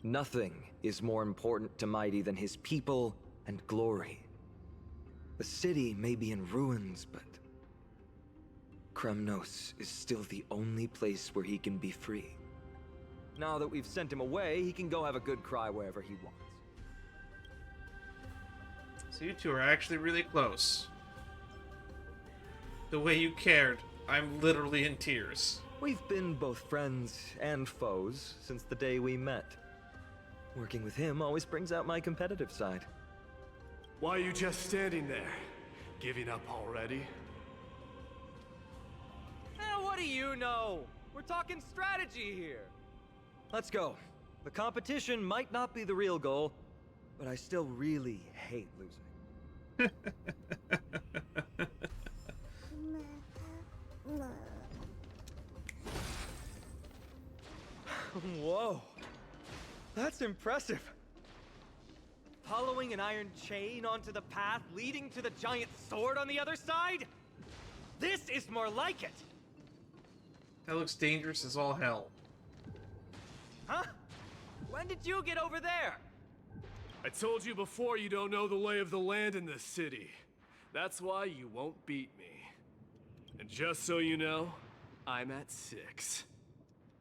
Nothing is more important to Mighty than his people and glory. The city may be in ruins, but Kremnos is still the only place where he can be free. Now that we've sent him away, he can go have a good cry wherever he wants. So you two are actually really close. The way you cared, I'm literally in tears. We've been both friends and foes since the day we met. Working with him always brings out my competitive side. Why are you just standing there? Giving up already? What do you know? We're talking strategy here. Let's go. The competition might not be the real goal, but I still really hate losing. Whoa. That's impressive. Following an iron chain onto the path leading to the giant sword on the other side? This is more like it. That looks dangerous as all hell. Huh? When did you get over there? I told you before you don't know the lay of the land in this city. That's why you won't beat me. And just so you know, I'm at 6.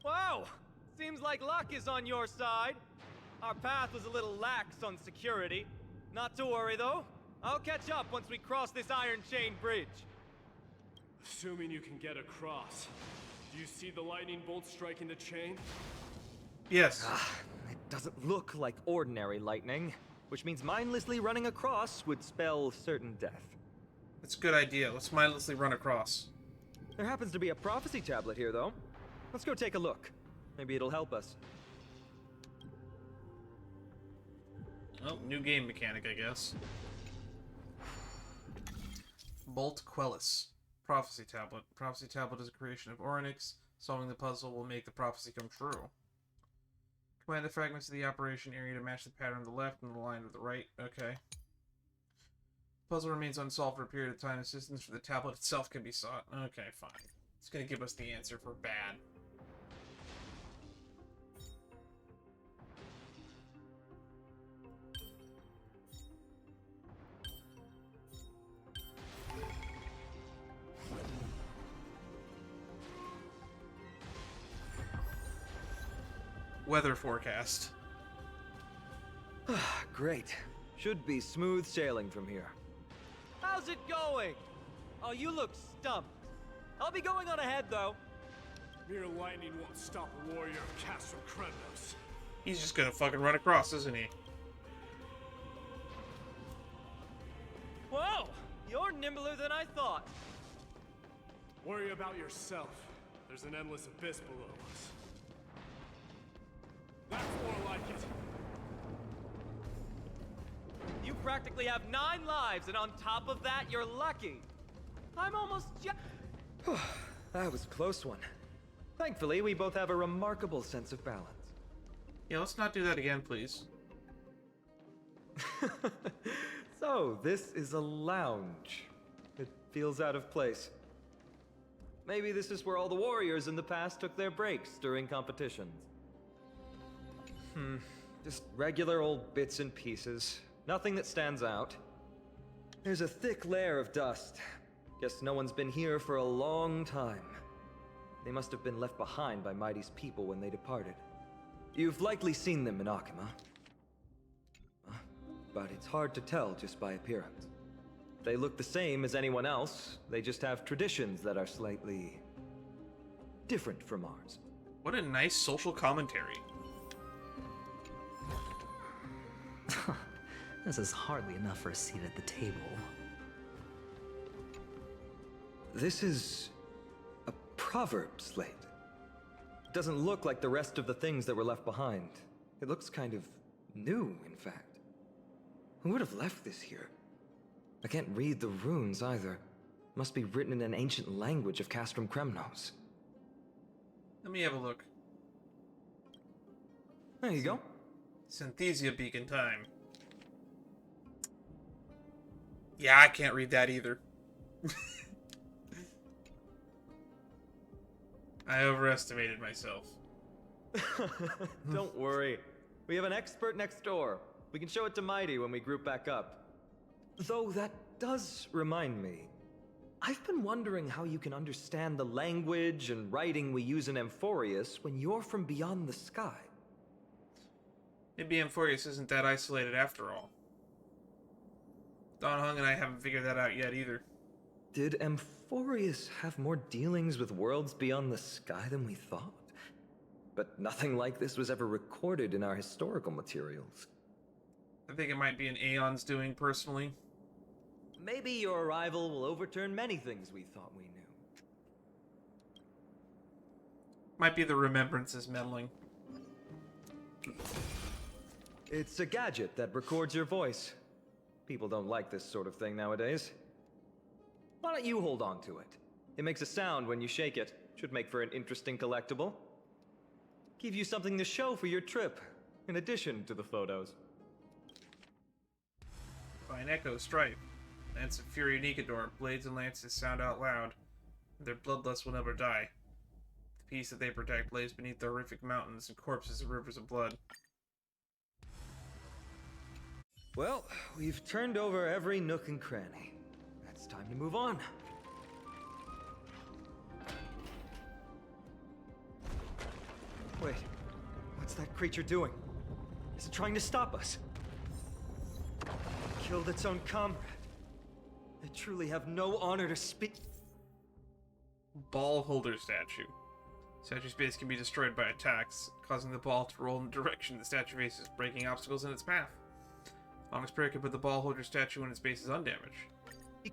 Wow! Seems like luck is on your side. Our path was a little lax on security. Not to worry, though. I'll catch up once we cross this iron chain bridge. Assuming you can get across. Do you see the lightning bolt striking the chain? Yes. It doesn't look like ordinary lightning, which means mindlessly running across would spell certain death. That's a good idea. Let's mindlessly run across. There happens to be a prophecy tablet here, though. Let's go take a look. Maybe it'll help us. Oh, new game mechanic, I guess. Bolt Quellis. Prophecy tablet. Prophecy tablet is a creation of Oronyx. Solving the puzzle will make the prophecy come true. Command the fragments of the operation area to match the pattern on the left and the line of the right. Okay. Puzzle remains unsolved for a period of time. Assistance for the tablet itself can be sought. Okay, fine. It's gonna give us the answer for bad. Weather forecast. Great. Should be smooth sailing from here. How's it going? Oh, you look stumped. I'll be going on ahead, though. Mere lightning won't stop a warrior of Castro Kremnos. He's just gonna fucking run across, isn't he? Whoa! You're nimbler than I thought. Worry about yourself. There's an endless abyss below us. That's more like it. You practically have 9 lives, and on top of that, you're lucky. I'm almost That was a close one. Thankfully, we both have a remarkable sense of balance. Yeah, let's not do that again, please. So, this is a lounge. It feels out of place. Maybe this is where all the warriors in the past took their breaks during competitions. Just regular old bits and pieces. Nothing that stands out. There's a thick layer of dust. Guess no one's been here for a long time. They must have been left behind by Mighty's people when they departed. You've likely seen them in Akima. But it's hard to tell just by appearance. They look the same as anyone else, they just have traditions that are slightly different from ours. What a nice social commentary. This is hardly enough for a seat at the table. This is a proverb slate. It doesn't look like the rest of the things that were left behind. It looks kind of new, in fact. Who would have left this here? I can't read the runes either. Must be written in an ancient language of Castrum Kremnos. Let me have a look. There you go. Synthesia beacon time. Yeah, I can't read that either. I overestimated myself. Don't worry. We have an expert next door. We can show it to Mighty when we group back up. Though that does remind me. I've been wondering how you can understand the language and writing we use in Amphorius when you're from beyond the sky. Maybe Amphorius isn't that isolated after all. Don Hung and I haven't figured that out yet either. Did Amphorius have more dealings with worlds beyond the sky than we thought? But nothing like this was ever recorded in our historical materials. I think it might be an Aeon's doing personally. Maybe your arrival will overturn many things we thought we knew. Might be the remembrances meddling. It's a gadget that records your voice. People don't like this sort of thing nowadays. Why don't you hold on to it? It makes a sound when you shake it. Should make for an interesting collectible. Give you something to show for your trip, in addition to the photos. Fine Echo Stripe. Lance of Fury Nikador. Blades and lances sound out loud. Their bloodlust will never die. The peace that they protect lays beneath the horrific mountains and corpses of rivers of blood. Well, we've turned over every nook and cranny. It's time to move on. Wait, what's that creature doing? Is it trying to stop us? It killed its own comrade. They truly have no honor to speak. Ball holder statue. Statue space can be destroyed by attacks, causing the ball to roll in the direction the statue faces, breaking obstacles in its path. Onyx Prayer can put the ball holder statue when its base is undamaged. The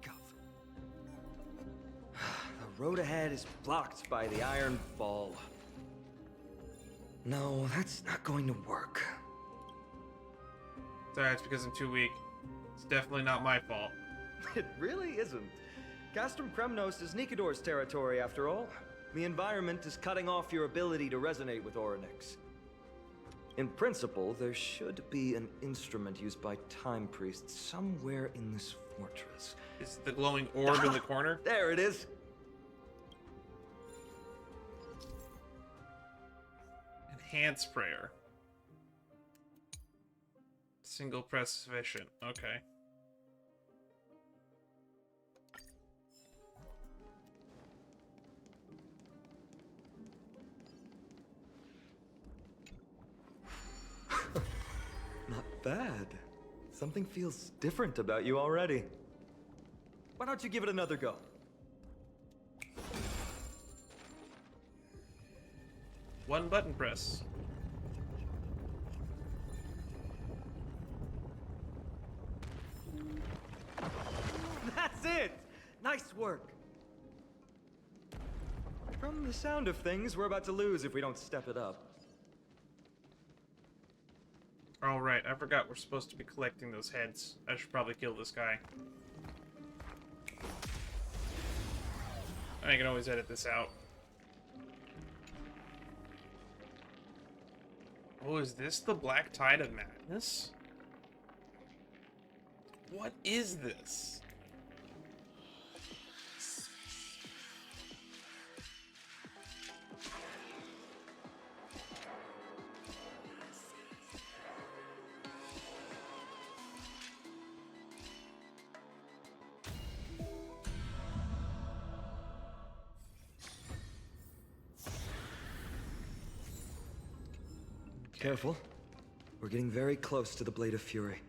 road ahead is blocked by the iron ball. No, that's not going to work. Sorry, it's because I'm too weak. It's definitely not my fault. It really isn't. Castrum Kremnos is Nikador's territory, after all. The environment is cutting off your ability to resonate with Oronyx. In principle, there should be an instrument used by time priests somewhere in this fortress. Is the glowing orb in the corner? There it is. Enhance prayer. Single press sufficient. Okay. Not bad. Something feels different about you already. Why don't you give it another go? One button press. That's it! Nice work! From the sound of things, we're about to lose if we don't step it up. Alright, I forgot we're supposed to be collecting those heads. I should probably kill this guy. I can always edit this out. Oh, is this the Black Tide of Madness? What is this? Careful. We're getting very close to the Blade of Fury.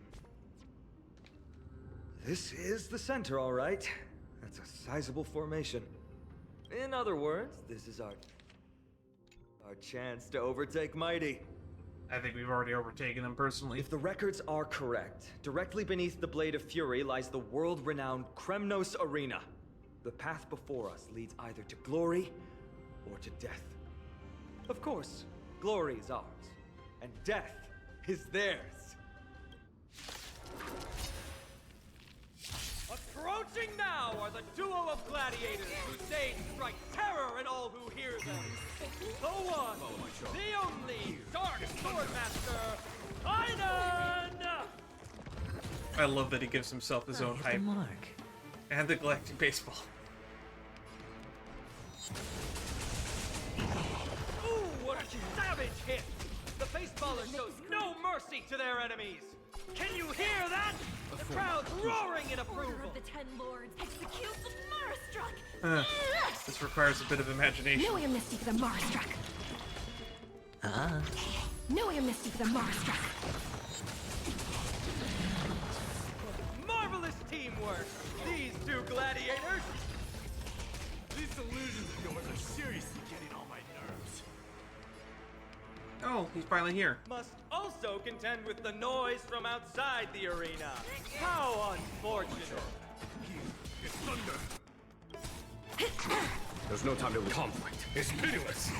This is the center, all right. That's a sizable formation. In other words, this is our chance to overtake Mighty. I think we've already overtaken him personally. If the records are correct, directly beneath the Blade of Fury lies the world-renowned Kremnos Arena. The path before us leads either to glory or to death. Of course, glory is ours, and death is theirs. Approaching now are the duo of gladiators whose names strike terror in all who hear them. The one, the only, Dark Swordmaster, Einan! I love that he gives himself his own hype. Mark. And the Galactic Baseball. Ooh, what a savage hit! The baseballer shows no mercy to their enemies! Can you hear that? The crowd's roaring in approval! Order of the Ten Lords, execute the Marastruck! This requires a bit of imagination. No amnesty for the Marastruck! No amnesty for the Marastruck! Marvelous teamwork! These two gladiators! These illusions of yours are seriously getting on my nerves. Oh, he's finally here. Must also contend with the noise from outside the arena. How unfortunate! It's thunder. There's no time to conflict. It's pitiless.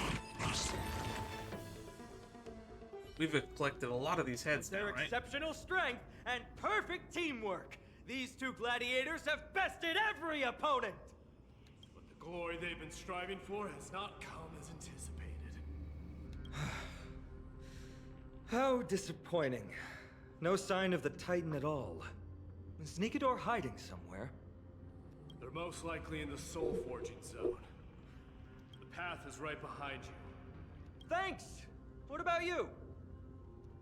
We've collected a lot of these heads now, Their right? exceptional strength and perfect teamwork. These two gladiators have bested every opponent. But the glory they've been striving for has not come as anticipated. How disappointing. No sign of the Titan at all. Is Nikador hiding somewhere? They're most likely in the soul forging zone. The path is right behind you. Thanks! What about you?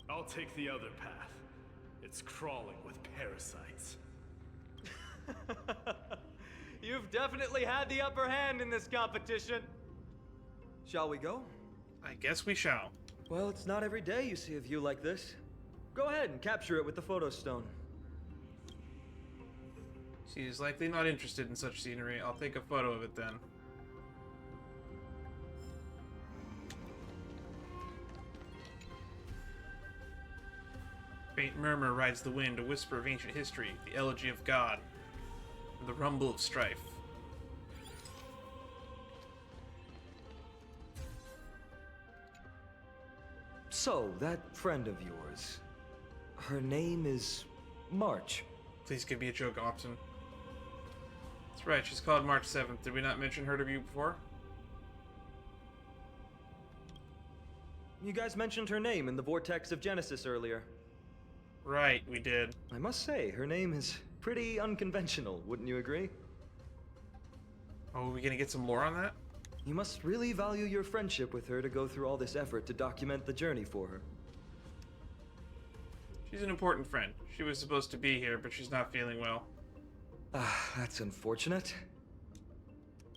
I'll take the other path. It's crawling with parasites. You've definitely had the upper hand in this competition. Shall we go? I guess we shall. Well, it's not every day you see a view like this. Go ahead and capture it with the photo stone. She is likely not interested in such scenery. I'll take a photo of it then. Faint murmur rides the wind, a whisper of ancient history, the elegy of God, and the rumble of strife. So, that friend of yours, her name is March. Please give me a joke, Option. That's right, she's called March 7th. Did we not mention her to you before? You guys mentioned her name in the Vortex of Genesis earlier. Right, we did. I must say, her name is pretty unconventional, wouldn't you agree? Oh, are we gonna get some more on that? You must really value your friendship with her to go through all this effort to document the journey for her. She's an important friend. She was supposed to be here, but she's not feeling well. That's unfortunate.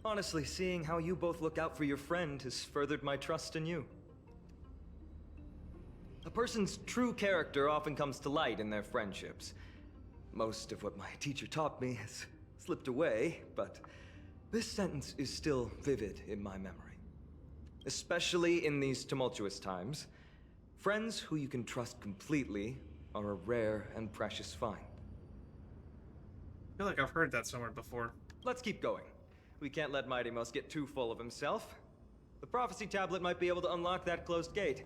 Honestly, seeing how you both look out for your friend has furthered my trust in you. A person's true character often comes to light in their friendships. Most of what my teacher taught me has slipped away, but this sentence is still vivid in my memory. Especially in these tumultuous times, friends who you can trust completely are a rare and precious find. I feel like I've heard that somewhere before. Let's keep going. We can't let Mighty Mouse get too full of himself. The prophecy tablet might be able to unlock that closed gate.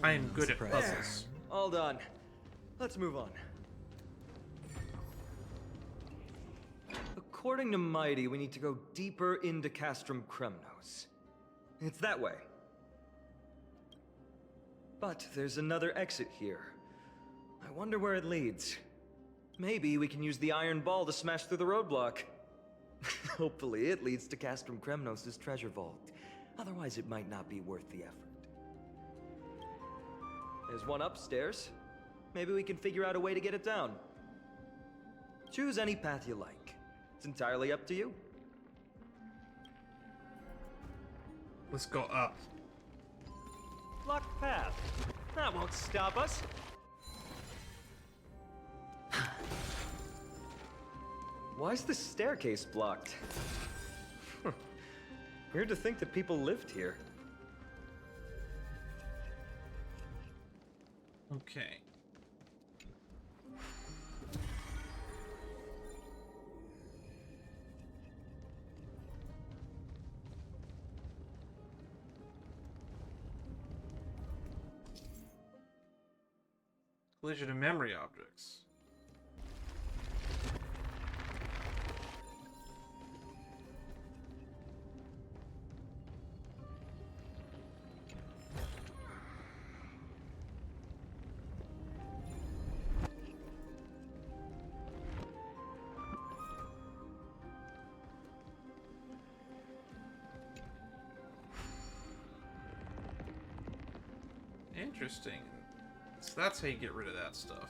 I am good at Surprise. puzzles. All done. Let's move on. According to Mighty, we need to go deeper into Castrum Kremnos. It's that way. But there's another exit here. I wonder where it leads. Maybe we can use the iron ball to smash through the roadblock. Hopefully it leads to Castrum Kremnos' treasure vault. Otherwise it might not be worth the effort. There's one upstairs. Maybe we can figure out a way to get it down. Choose any path you like. It's entirely up to you. Let's go up. Locked path. That won't stop us. Why is the staircase blocked? Weird to think that people lived here. Okay. Collision of memory objects. Interesting. So that's how you get rid of that stuff.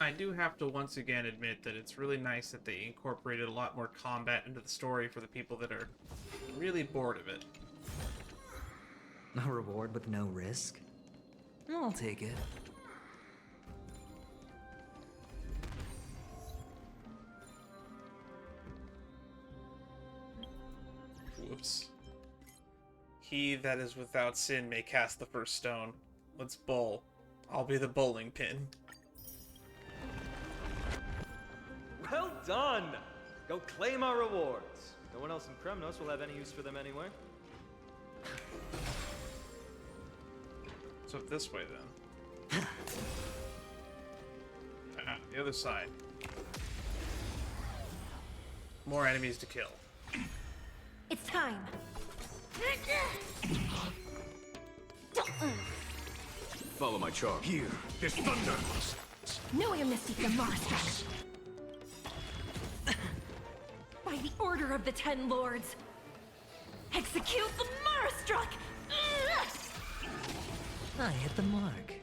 I do have to once again admit that it's really nice that they incorporated a lot more combat into the story for the people that are really bored of it. A reward with no risk? I'll take it. Whoops. He that is without sin may cast the first stone. Let's bowl. I'll be the bowling pin. Well done! Go claim our rewards. No one else in Kremnos will have any use for them anyway. So this way then. The other side. More enemies to kill. It's time. Follow my charm. Here, there's thunder! No amnesty for Marstruck. By the order of the Ten Lords, execute the Marstruck! I hit the mark.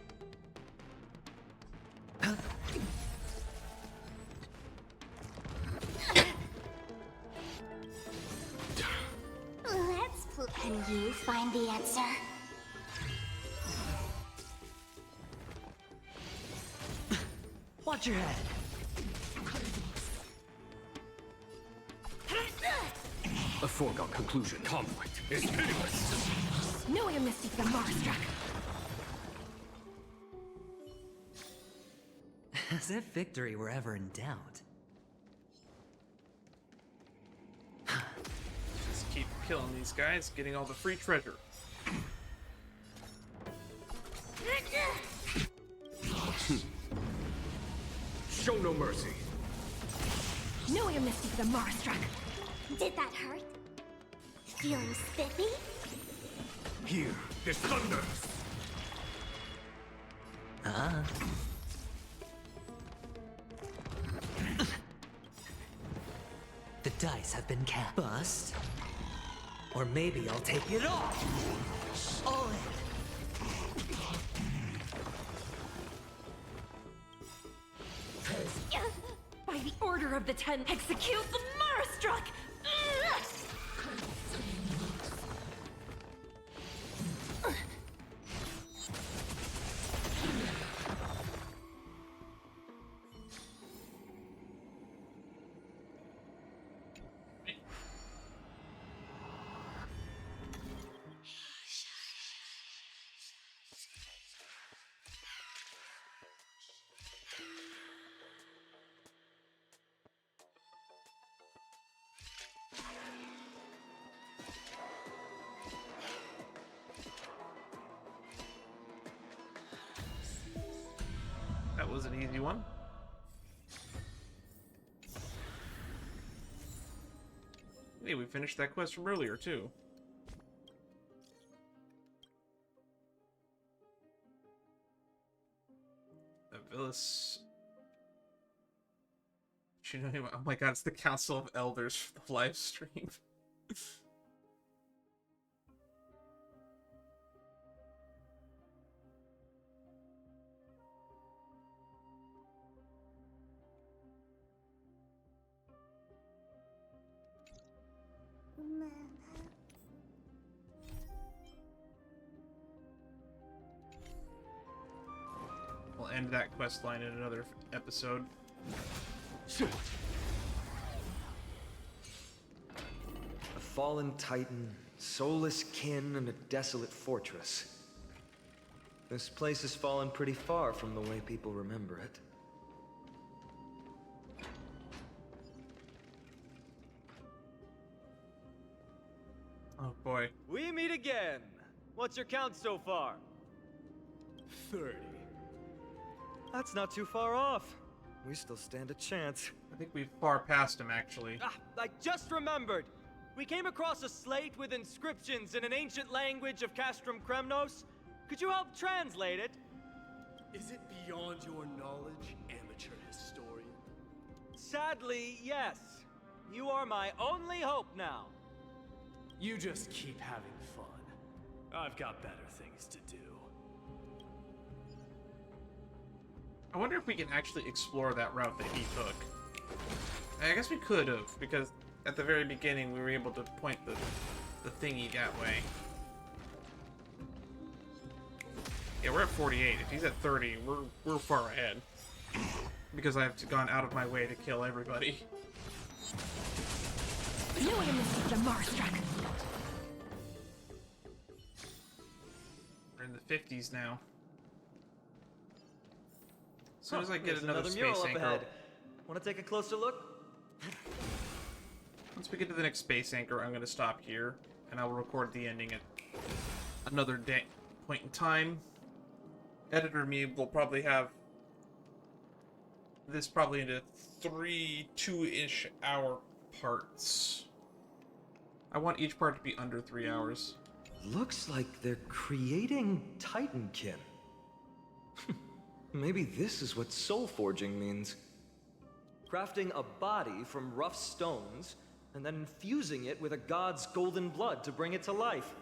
Let's can you find the answer? Watch your head. A foregone conclusion. Conflict is pitiless! No amnesty for Marstruck. As if victory were ever in doubt. Just keep killing these guys, getting all the free treasure. Show no mercy! No amnesty for Marstruck. Did that hurt? Feeling spiffy? Here, there's thunder! The dice have been cast. Bust. Or maybe I'll take it all. All in. By the order of the Ten, execute the Marstruck! That was an easy one. Hey, we finished that quest from earlier, too. The Villas... Oh my god, it's the Council of Elders for the live stream. We'll end that quest line in another episode. A fallen titan, soulless kin, and a desolate fortress. This place has fallen pretty far from the way people remember it. Oh boy. We meet again. What's your count so far? 30. That's not too far off. We still stand a chance. I think we've far past him, actually. Ah, I just remembered. We came across a slate with inscriptions in an ancient language of Castrum Kremnos. Could you help translate it? Is it beyond your knowledge, amateur historian? Sadly, yes. You are my only hope now. You just keep having fun. I've got better things to do. I wonder if we can actually explore that route that he took. I guess we could have, because at the very beginning we were able to point the thingy that way. Yeah, we're at 48. If he's at 30, we're far ahead. Because I've gone out of my way to kill everybody. No amnesty for Marstruck. We're in the 50s now. As soon as I get There's another mural space up anchor. ahead. Want to take a closer look? once we get to the next space anchor, I'm going to stop here, and I will record the ending at another point in time. Editor me will probably have this probably into 3 2-ish hour parts. I want each part to be under 3 hours. Looks like they're creating Titankin. Maybe this is what soul forging means. Crafting a body from rough stones, and then infusing it with a god's golden blood to bring it to life.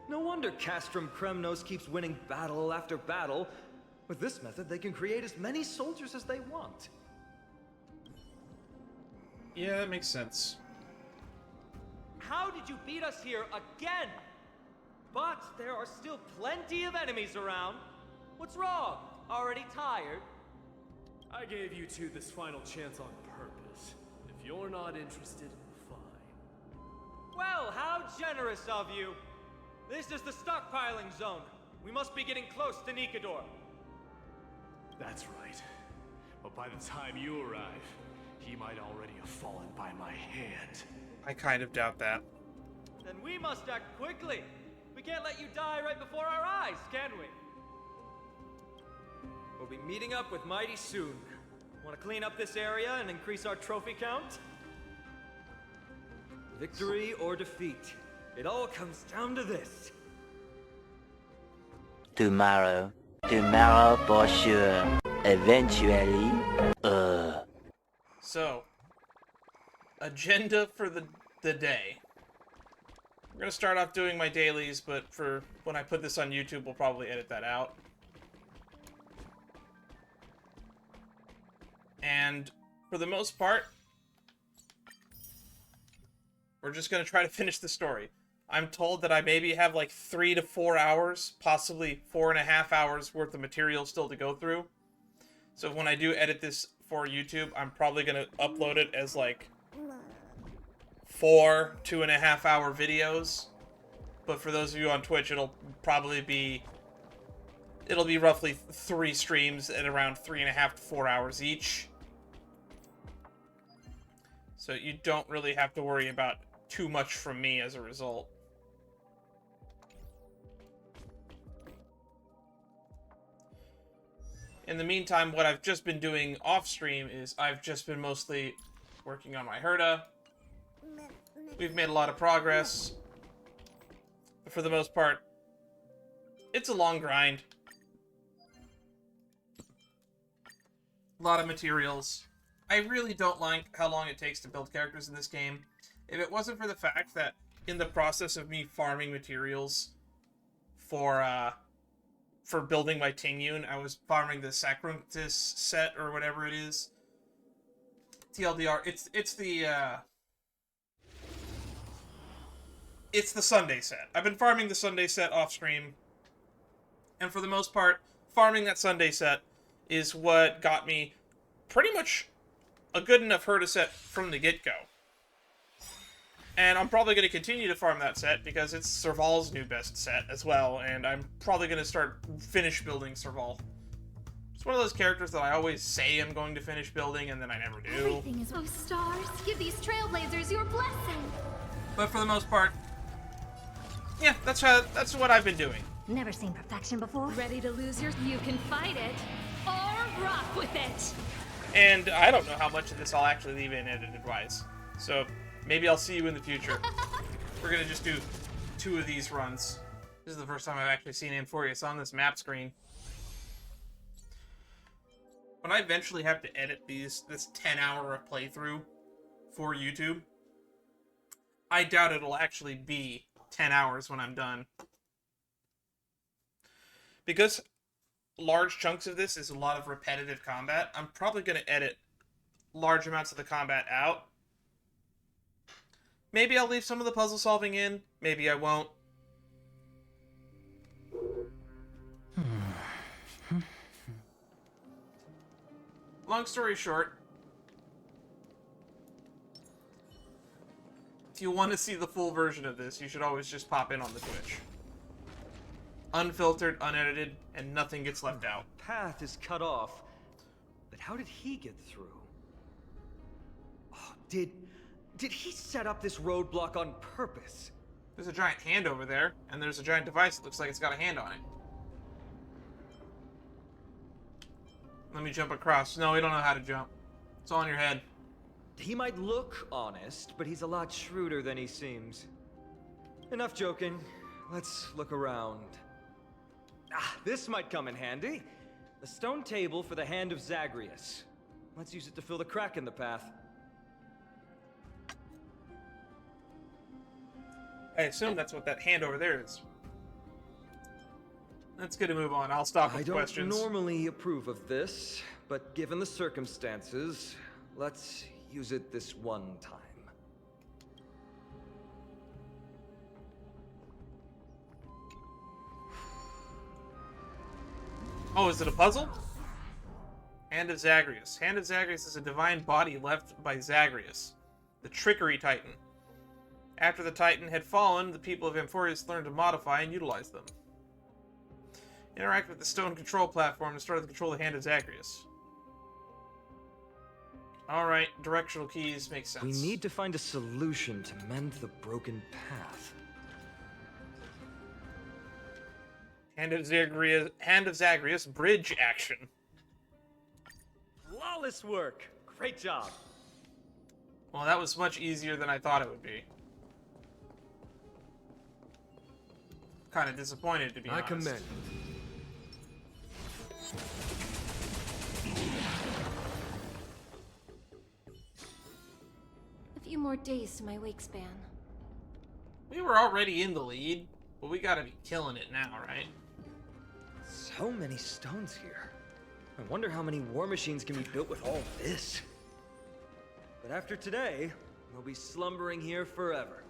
No wonder Castrum Kremnos keeps winning battle after battle. With this method, they can create as many soldiers as they want. Yeah, that makes sense. How did you beat us here again? But there are still plenty of enemies around. What's wrong? Already tired? I gave you two this final chance on purpose. If you're not interested, fine. Well, how generous of you. This is the stockpiling zone. We must be getting close to Nikador. That's right. But by the time you arrive, he might already have fallen by my hand. I kind of doubt that. Then we must act quickly. We can't let you die right before our eyes, can we? We'll be meeting up with Mighty soon. Want to clean up this area and increase our trophy count? Victory or defeat, it all comes down to this. Tomorrow for sure. Eventually, So, agenda for the day. I'm gonna start off doing my dailies, but for when I put this on YouTube, we'll probably edit that out. And for the most part, we're just gonna try to finish the story. I'm told that I maybe have like 3 to 4 hours, possibly 4.5 hours worth of material still to go through. So when I do edit this for YouTube, I'm probably gonna upload it as like 4 2.5 hour videos. But for those of you on Twitch, it'll be roughly 3 streams at around 3.5 to 4 hours each. So you don't really have to worry about too much from me as a result. In the meantime, what I've just been doing off-stream is I've just been mostly working on my Herta. We've made a lot of progress. But for the most part, it's a long grind. A lot of materials. I really don't like how long it takes to build characters in this game. If it wasn't for the fact that in the process of me farming materials for building my Tingyun, I was farming the Sacramentus set or whatever it is. TLDR, it's the Sunday set. I've been farming the Sunday set off stream, and for the most part, farming that Sunday set is what got me pretty much a good enough Herta set from the get-go. And I'm probably going to continue to farm that set because it's Serval's new best set as well, and I'm probably going to finish building Serval. It's one of those characters that I always say I'm going to finish building, and then I never do. Everything is... Oh, stars, give these trailblazers your blessing! But for the most part, yeah, that's what I've been doing. Never seen perfection before. Ready to lose your... You can fight it, or rock with it! And I don't know how much of this I'll actually leave in edited-wise. So, maybe I'll see you in the future. We're gonna just do 2 of these runs. This is the first time I've actually seen Amphorius on this map screen. When I eventually have to edit this 10-hour playthrough for YouTube, I doubt it'll actually be 10 hours when I'm done. Because large chunks of this is a lot of repetitive combat, I'm probably going to edit large amounts of the combat out. Maybe I'll leave some of the puzzle solving in, maybe I won't. Long story short, if you want to see the full version of this, you should always just pop in on the Twitch. Unfiltered, unedited, and nothing gets left out. Path is cut off. But how did he get through? Oh, Did he set up this roadblock on purpose? There's a giant hand over there, and there's a giant device that looks like it's got a hand on it. Let me jump across. No, we don't know how to jump. It's all in your head. He might look honest, but he's a lot shrewder than he seems. Enough joking. Let's look around. Ah, this might come in handy. A stone table for the Hand of Zagreus. Let's use it to fill the crack in the path. I assume that's what that hand over there is. Let's get to move on. I'll stop with questions. I don't normally approve of this, but given the circumstances, let's use it this one time. Oh, is it a puzzle? Hand of Zagreus. Hand of Zagreus is a divine body left by Zagreus, the Trickery Titan. After the Titan had fallen, the people of Amphorius learned to modify and utilize them. Interact with the stone control platform to start to control the Hand of Zagreus. Alright, directional keys make sense. We need to find a solution to mend the broken path. Hand of Zagreus, bridge action. Flawless work! Great job! Well, that was much easier than I thought it would be. Kind of disappointed, to be honest. I commend. A few more days to my wake span. We were already in the lead, but we gotta be killing it now, right? So many stones here. I wonder how many war machines can be built with all this. But after today, we'll be slumbering here forever.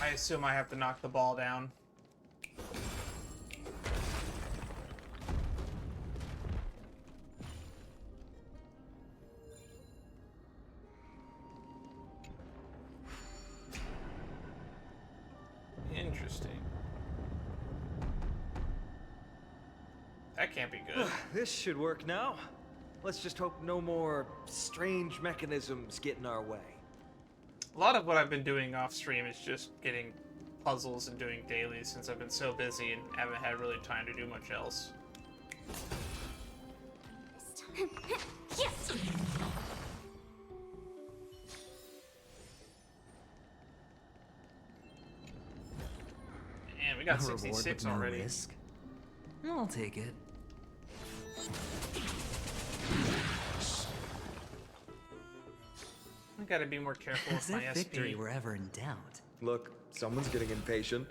I assume I have to knock the ball down. Interesting. That can't be good. This should work now. Let's just hope no more strange mechanisms get in our way. A lot of what I've been doing off stream is just getting puzzles and doing dailies since I've been so busy and haven't had really time to do much else. Yes! Man, we got 66 already. Risk. I'll take it. I gotta be more careful with As my if SP. victory were ever in doubt. Look, someone's getting impatient.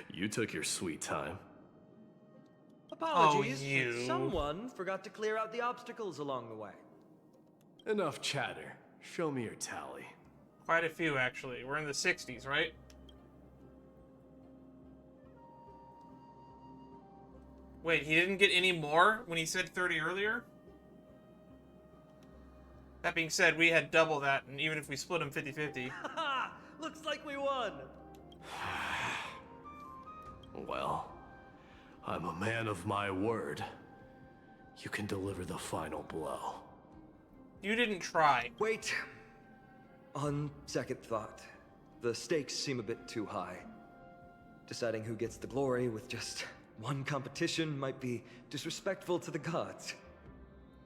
You took your sweet time. Apologies. Oh, you. Someone forgot to clear out the obstacles along the way. Enough chatter. Show me your tally. Quite a few, actually. We're in the 60s, right? Wait, he didn't get any more when he said 30 earlier? That being said, we had double that, and even if we split them 50-50. Haha! Looks like we won! Well, I'm a man of my word. You can deliver the final blow. You didn't try. Wait. On second thought, the stakes seem a bit too high. Deciding who gets the glory with just one competition might be disrespectful to the gods.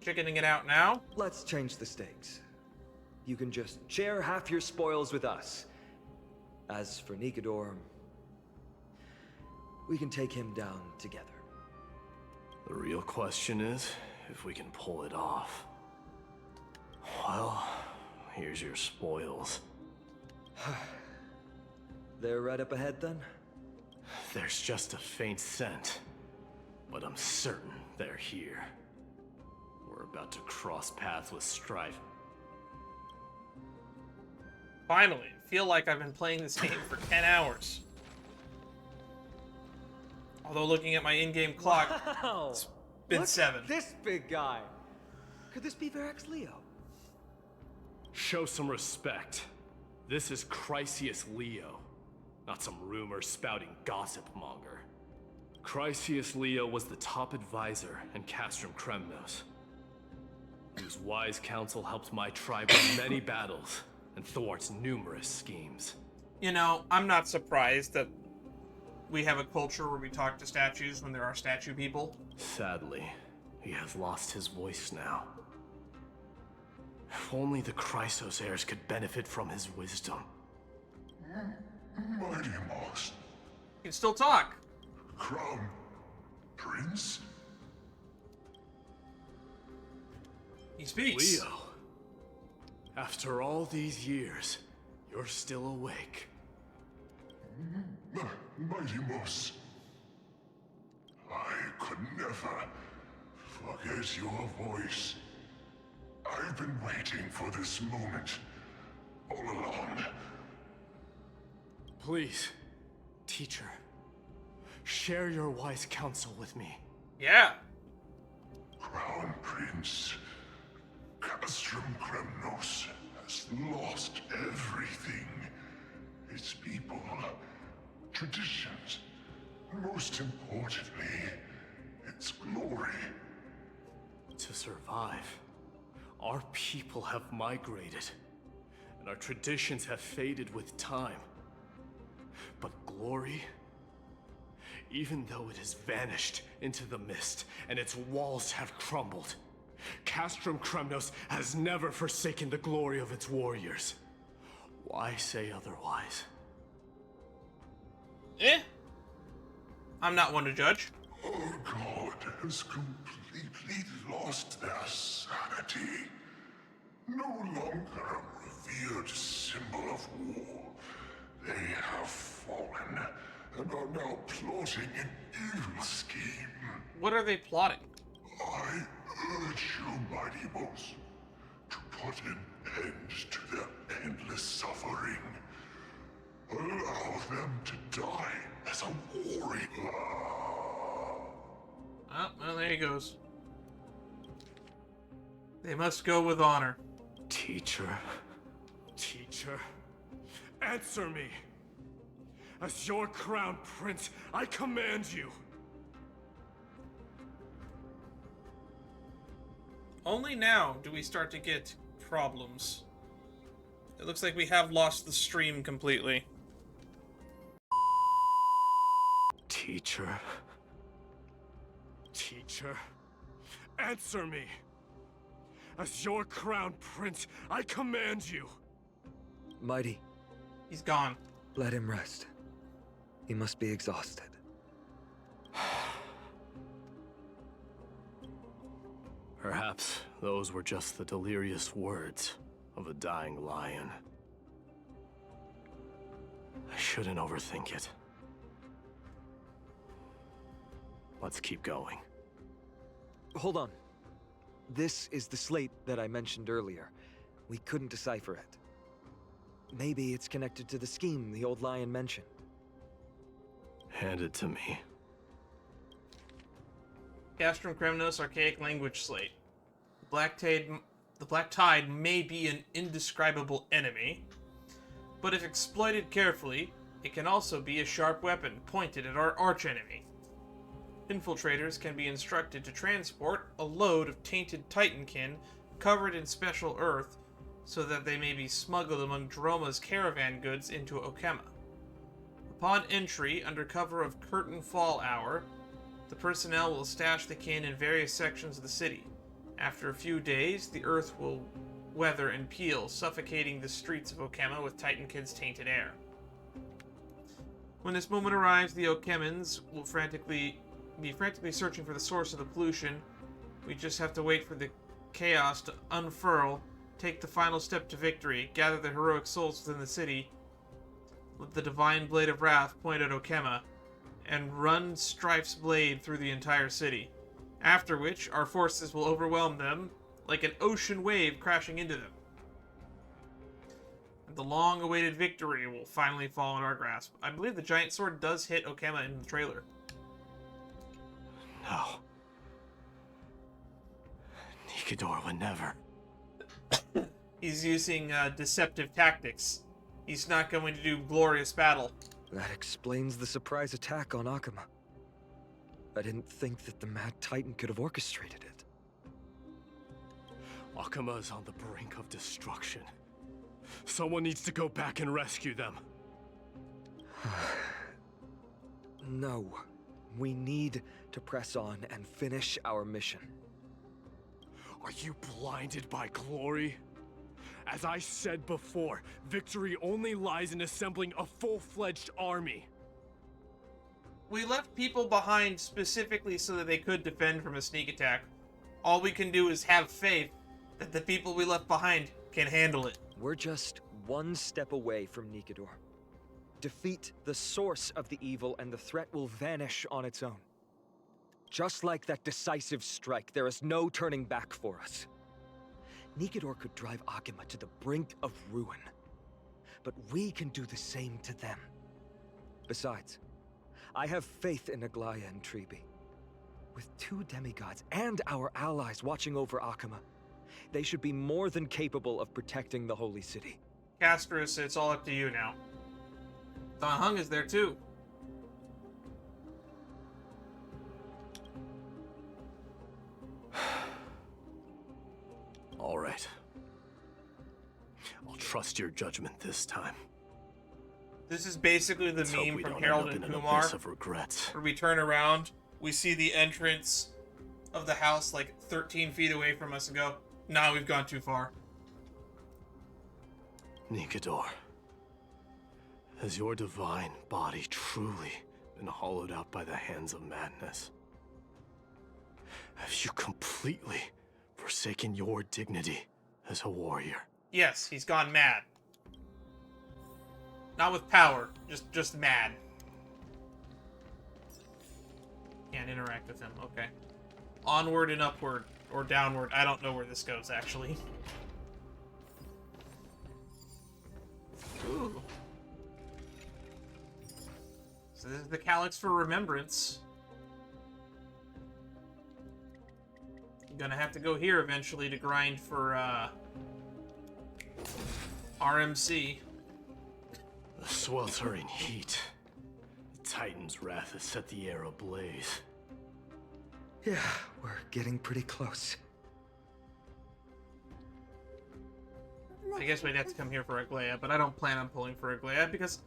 Chickening it out now? Let's change the stakes. You can just share half your spoils with us. As for Nikador, we can take him down together. The real question is if we can pull it off. Well, here's your spoils. They're right up ahead then? There's just a faint scent, but I'm certain they're here. We're about to cross paths with strife. Finally, feel like I've been playing this game for 10 hours. Although looking at my in-game clock, Wow! it's been Look 7. at this big guy! Could this be Varric's Leo? Show some respect. This is Chrysius Leo, not some rumor-spouting gossip monger. Chrysius Leo was the top advisor in Castrum Kremnos, whose wise counsel helped my tribe win many battles and thwarts numerous schemes. You know, I'm not surprised that we have a culture where we talk to statues when there are statue people. Sadly, he has lost his voice now. If only the Chrysos heirs could benefit from his wisdom. Mighty Moss. He can still talk. Crown Prince? He speaks. Leo, after all these years, you're still awake. Mighty Moss. I could never forget your voice. I've been waiting for this moment all along. Please, teacher, share your wise counsel with me. Yeah. Crown Prince, Castrum Kremnos has lost everything. Its people, traditions, and most importantly, its glory. To survive, our people have migrated, and our traditions have faded with time. But glory, even though it has vanished into the mist and its walls have crumbled, Castrum Kremnos has never forsaken the glory of its warriors. Why say otherwise? I'm not one to judge. Our god has completely lost their sanity. No longer a revered symbol of war. They have fallen and are now plotting an evil scheme. What are they plotting? I urge you, Mighty Boss, to put an end to their endless suffering. Allow them to die as a warrior. Oh, well, there he goes. They must go with honor. Teacher, answer me. As your crown prince, I command you. Only now do we start to get problems. It looks like we have lost the stream completely. Teacher, answer me. As your crown prince, I command you. Mighty. He's gone. Let him rest. He must be exhausted. Perhaps those were just the delirious words of a dying lion. I shouldn't overthink it. Let's keep going. Hold on. This is the slate that I mentioned earlier. We couldn't decipher it. Maybe it's connected to the scheme the old lion mentioned. Hand it to me. Castrum Kremnos Archaic Language Slate. The Black Tide may be an indescribable enemy, but if exploited carefully, it can also be a sharp weapon pointed at our archenemy. Infiltrators can be instructed to transport a load of tainted Titankin covered in special earth so that they may be smuggled among Droma's caravan goods into Okema. Upon entry, under cover of curtain fall hour, the personnel will stash the kin in various sections of the city. After a few days, the earth will weather and peel, suffocating the streets of Okema with Titankin's tainted air. When this moment arrives, the Okemans will be frantically searching for the source of the pollution. We just have to wait for the chaos to unfurl, take the final step to victory, gather the heroic souls within the city, let the divine blade of wrath point at Okema, and run Strife's blade through the entire city. After which, our forces will overwhelm them like an ocean wave crashing into them. And the long-awaited victory will finally fall in our grasp. I believe the giant sword does hit Okema in the trailer. No. Nikador would never. He's using deceptive tactics. he's not going to do glorious battle. That explains the surprise attack on Akama. I didn't think that the Mad Titan could have orchestrated it. Akama is on the brink of destruction. Someone needs to go back and rescue them. No. We need to press on and finish our mission. Are you blinded by glory? As I said before, victory only lies in assembling a full-fledged army. We left people behind specifically so that they could defend from a sneak attack. All we can do is have faith that the people we left behind can handle it. We're just one step away from Nikador. Defeat the source of the evil and the threat will vanish on its own. Just like that decisive strike, there is no turning back for us. Nikador could drive Akama to the brink of ruin. But we can do the same to them. Besides, I have faith in Aglaya and Tribi. With 2 demigods and our allies watching over Akama, they should be more than capable of protecting the Holy City. Castris, it's all up to you now. Don Hung is there too. All right. I'll trust your judgment this time. This is basically the Let's hope meme we from don't Harold end and up in an Kumar, abyss of regrets. where we turn around, we see the entrance of the house like 13 feet away from us and go, nah, we've gone too far. Nikador, has your divine body truly been hollowed out by the hands of madness? Have you completely forsaken your dignity as a warrior? Yes, he's gone mad. Not with power, just mad. Can't interact with him, okay. Onward and upward, or downward, I don't know where this goes, actually. Ooh. So this is the Calyx for Remembrance. I'm gonna have to go here eventually to grind for, RMC. The sweltering heat. The Titan's wrath has set the air ablaze. Yeah, we're getting pretty close. I guess we'd have to come here for Aglaya, but I don't plan on pulling for Aglaya because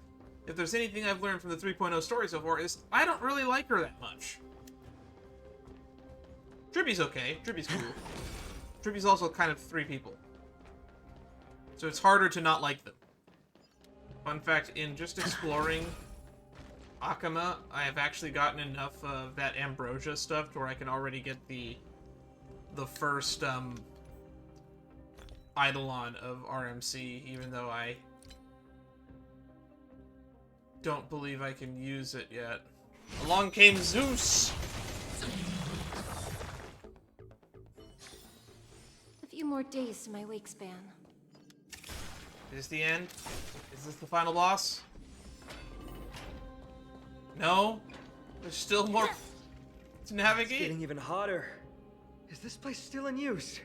if there's anything I've learned from the 3.0 story so far is I don't really like her that much. Tribi's okay. Tribi's cool. Tribi's also kind of 3 people. So it's harder to not like them. Fun fact, in just exploring Akama, I have actually gotten enough of that Ambrosia stuff to where I can already get the first Eidolon of RMC, even though I don't believe I can use it yet. Along came Zeus! A few more days to my wake span. Is this the end? Is this the final boss? No? There's still more to navigate? It's getting even hotter. Is this place still in use?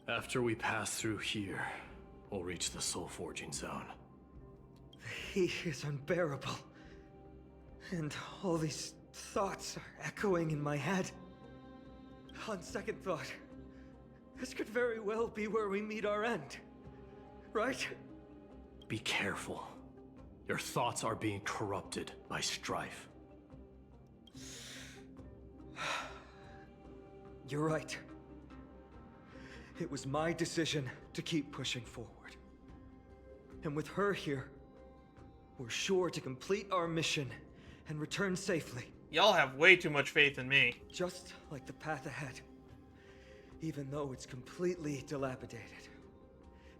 After we pass through here, we'll reach the soul forging zone. The heat is unbearable. And all these thoughts are echoing in my head. On second thought, this could very well be where we meet our end. Right? Be careful. Your thoughts are being corrupted by strife. You're right. It was my decision to keep pushing forward. And with her here, we're sure to complete our mission and return safely. Y'all have way too much faith in me. Just like the path ahead. Even though it's completely dilapidated,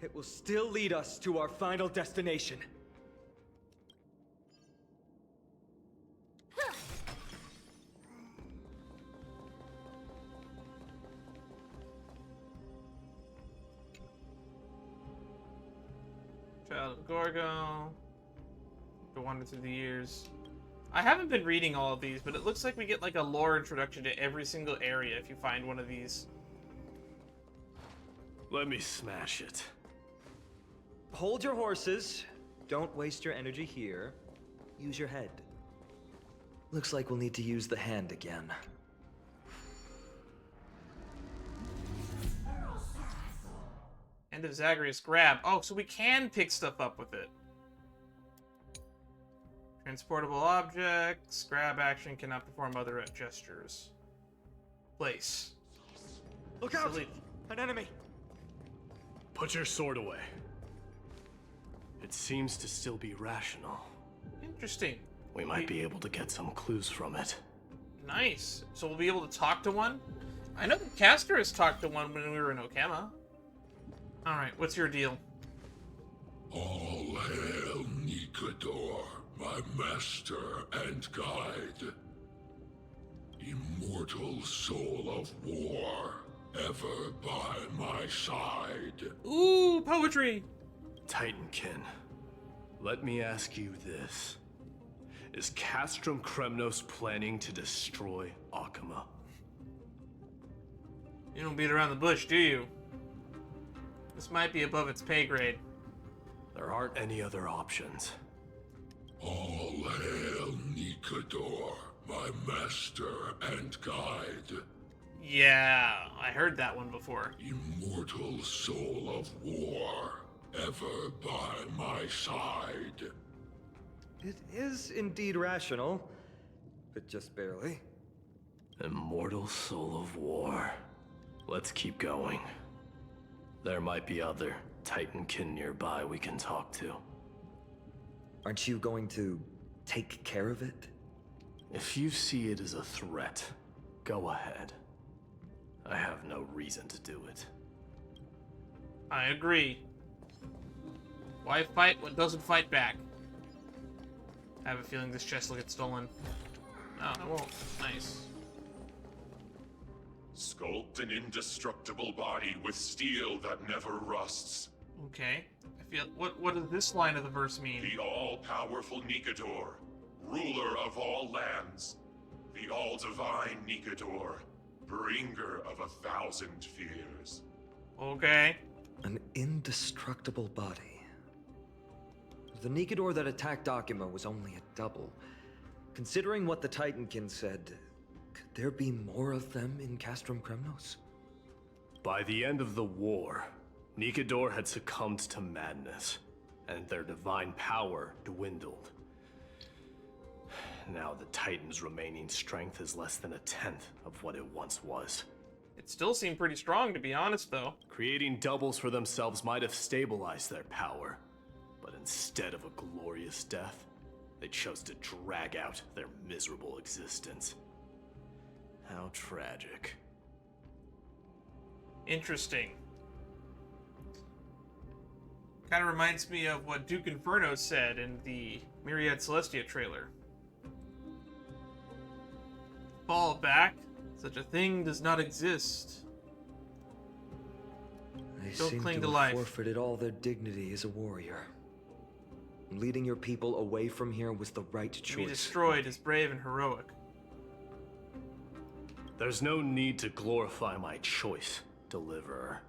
it will still lead us to our final destination. Child of Gorgo. To wander through the years. I haven't been reading all of these, but it looks like we get like a lore introduction to every single area if you find one of these. Let me smash it. Hold your horses. don't waste your energy here. Use your head. Looks like we'll need to use the hand again. End of Zagreus grab. Oh, so we can pick stuff up with it. Transportable objects. Grab action cannot perform other gestures. Place. Look out! Delete. An enemy! Put your sword away. It seems to still be rational. Interesting. We might be able to get some clues from it. Nice. So we'll be able to talk to one? I know that Castor has talked to one when we were in Okema. Alright, what's your deal? All hail Nikador, my master and guide. Immortal soul of war, ever by my side. Ooh, poetry! Titankin, let me ask you this. Is Castrum Kremnos planning to destroy Okema? You don't beat around the bush, do you? This might be above its pay grade. There aren't any other options. All hail Nikador, my master and guide. Yeah, I heard that one before. Immortal soul of war, ever by my side. It is indeed rational, but just barely. Immortal soul of war. Let's keep going. There might be other Titankin nearby we can talk to. Aren't you going to take care of it? If you see it as a threat, go ahead. I have no reason to do it. I agree. Why fight what doesn't fight back? I have a feeling this chest will get stolen. No, it won't. Nice. Sculpt an indestructible body with steel that never rusts. Okay. I feel what does this line of the verse mean? The all-powerful Nikador, ruler of all lands. The all-divine Nikador, bringer of 1,000 fears. Okay. An indestructible body. The Nikador that attacked Okema was only a double. Considering what the Titankin said, could there be more of them in Castrum Kremnos? By the end of the war, Nikador had succumbed to madness, and their divine power dwindled. Now the Titan's remaining strength is less than 1/10 of what it once was. It still seemed pretty strong, to be honest, though. Creating doubles for themselves might have stabilized their power, but instead of a glorious death, they chose to drag out their miserable existence. How tragic. Interesting. Kind of reminds me of what Duke Inferno said in the Myriad Celestia trailer. Fall back? Such a thing does not exist. They Don't seem cling to to have life. forfeited all their dignity as a warrior. Leading your people away from here was the right To choice. be destroyed is brave and heroic. There's no need to glorify my choice, Deliverer.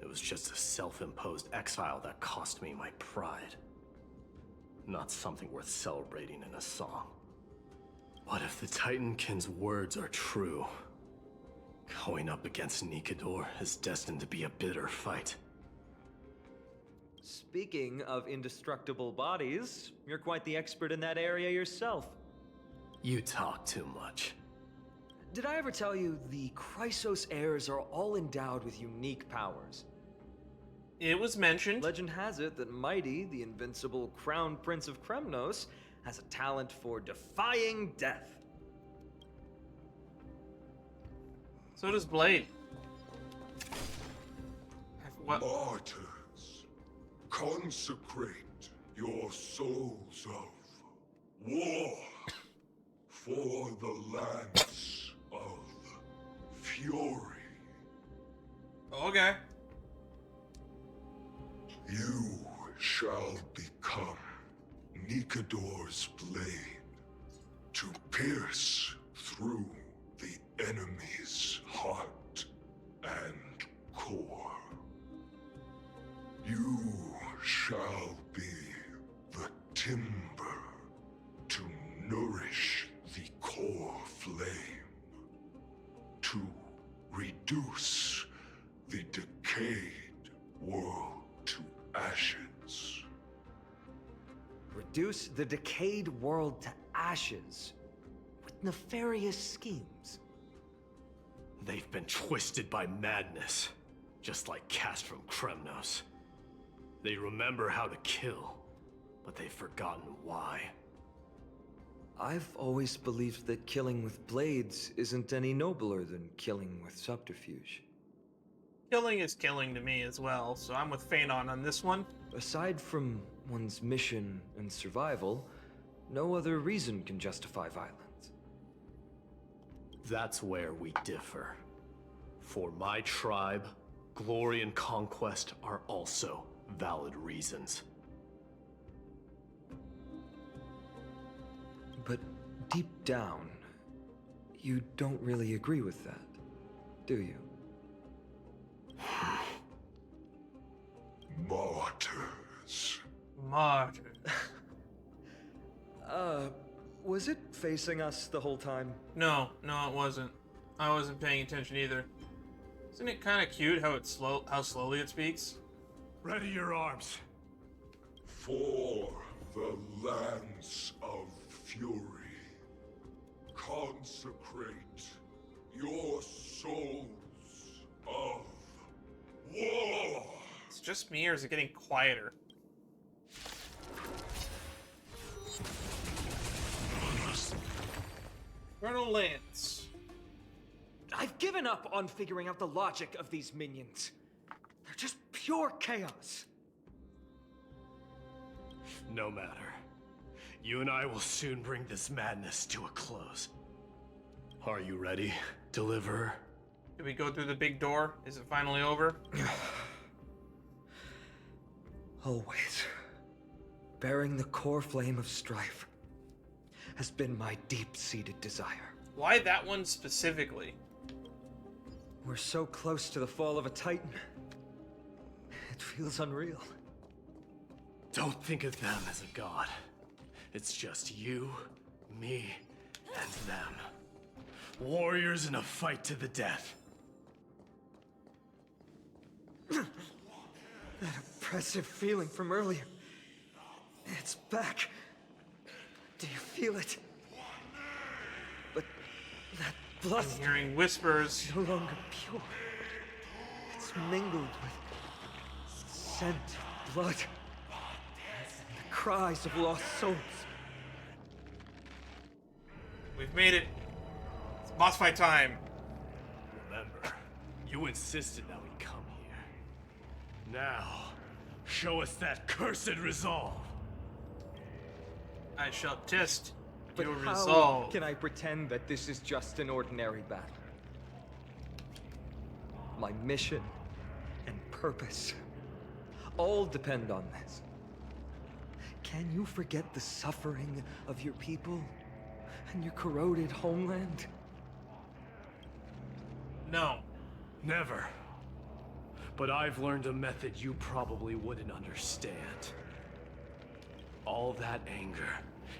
It was just a self-imposed exile that cost me my pride. Not something worth celebrating in a song. What if the Titankin's words are true? Going up against Nikador is destined to be a bitter fight. Speaking of indestructible bodies, you're quite the expert in that area yourself. You talk too much. Did I ever tell you the Chrysos heirs are all endowed with unique powers? It was mentioned. Legend has it that Mighty, the invincible Crown Prince of Kremnos, has a talent for defying death. So does Blade. What? Martyrs, consecrate your souls of war for the lance of fury. Okay. You shall become Nikador's blade to pierce through the enemy's heart and core. You shall be reduce the decayed world to ashes. Reduce the decayed world to ashes with nefarious schemes. They've been twisted by madness, just like cast from Kremnos. They remember how to kill, but they've forgotten why. I've always believed that killing with blades isn't any nobler than killing with subterfuge. Killing is killing to me as well, so I'm with Phanon on this one. Aside from one's mission and survival, no other reason can justify violence. That's where we differ. For my tribe, glory and conquest are also valid reasons. But deep down, you don't really agree with that, do you? Martyrs. Martyrs. Was it facing us the whole time? No, it wasn't. I wasn't paying attention either. Isn't it kind of cute how how slowly it speaks? Ready your arms. For the lands of fury, consecrate your souls of war. It's just me, or is it getting quieter? Colonel Lance. I've given up on figuring out the logic of these minions. They're just pure chaos. No matter. You and I will soon bring this madness to a close. Are you ready, Deliverer? Did we go through the big door? Is it finally over? Always. Bearing the core flame of strife has been my deep-seated desire. Why that one specifically? We're so close to the fall of a Titan. It feels unreal. Don't think of them as a god. It's just you, me, and them. Warriors in a fight to the death. That oppressive feeling from earlier. It's back. Do you feel it? But that blood I'm hearing whispers. is no longer pure. It's mingled with scent of blood. And the cries of lost souls. We've made it. It's boss fight time. Remember, you insisted that we come here. Now, show us that cursed resolve. I shall test But your how resolve. can I pretend that this is just an ordinary battle? My mission and purpose all depend on this. Can you forget the suffering of your people and your corroded homeland? No. Never. But I've learned a method you probably wouldn't understand. All that anger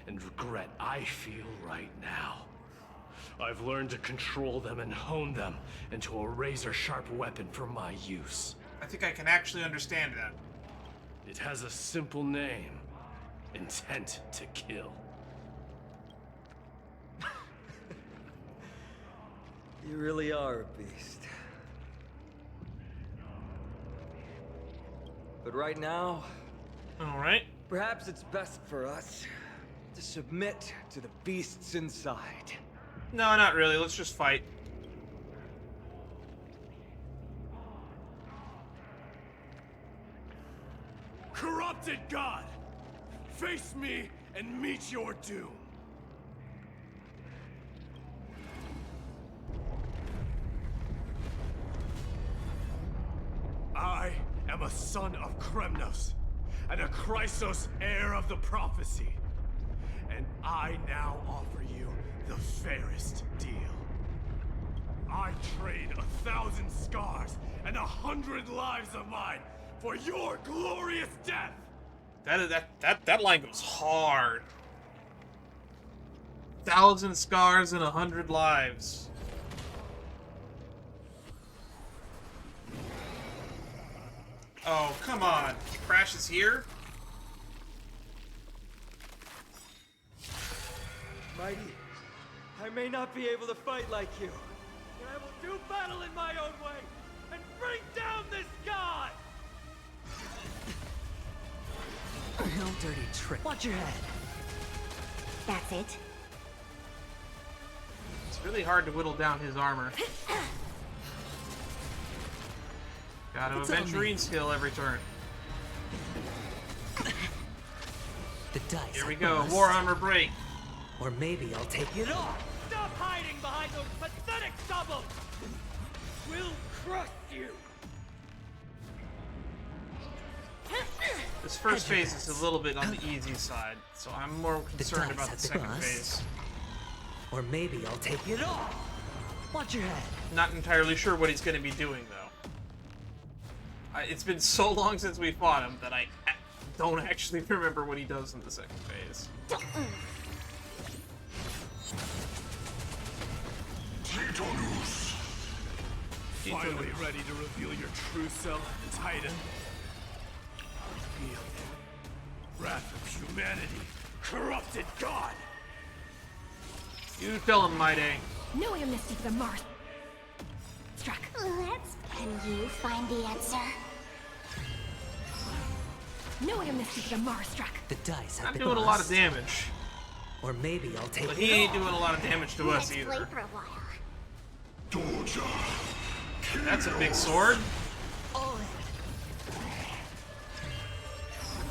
and regret I feel right now. I've learned to control them and hone them into a razor-sharp weapon for my use. I think I can actually understand that. It has a simple name. Intent to kill. You really are a beast. But right now, Alright. perhaps it's best for us to submit to the beasts inside. No, not really. Let's just fight. Corrupted God! Face me and meet your doom! I am a son of Kremnos, and a Chrysos heir of the prophecy. And I now offer you the fairest deal. I trade 1,000 scars and 100 lives of mine for your glorious death! That line goes hard. 1,000 scars and 100 lives. Oh, come on. Crash is here? Mighty, I may not be able to fight like you, but I will do battle in my own way and bring down this god! No dirty trick. Watch your head. That's it. It's really hard to whittle down his armor. Gotta aventurine skill every turn. The dice. Here we go, war armor break. Or maybe I'll take it off. Stop hiding behind those pathetic doubles! We'll crush you! This first phase is a little bit on the easy side, so I'm more concerned about the second phase. Or maybe I'll take it off. Watch your head. Not entirely sure what he's going to be doing, though. It's been so long since we fought him that I don't actually remember what he does in the second phase. Finally ready to reveal your true self, Titan. Feel it. Wrath of humanity. Corrupted god! You tell him, my day. No amnesty for the Mars. Struck. Can you find the answer? No amnesty for the Mars struck. The dice have I'm been doing a lot of lost. damage. Or maybe I'll take But it he ain't off. doing a lot of damage to us Let's either. play for a while. That's a big sword. All in. I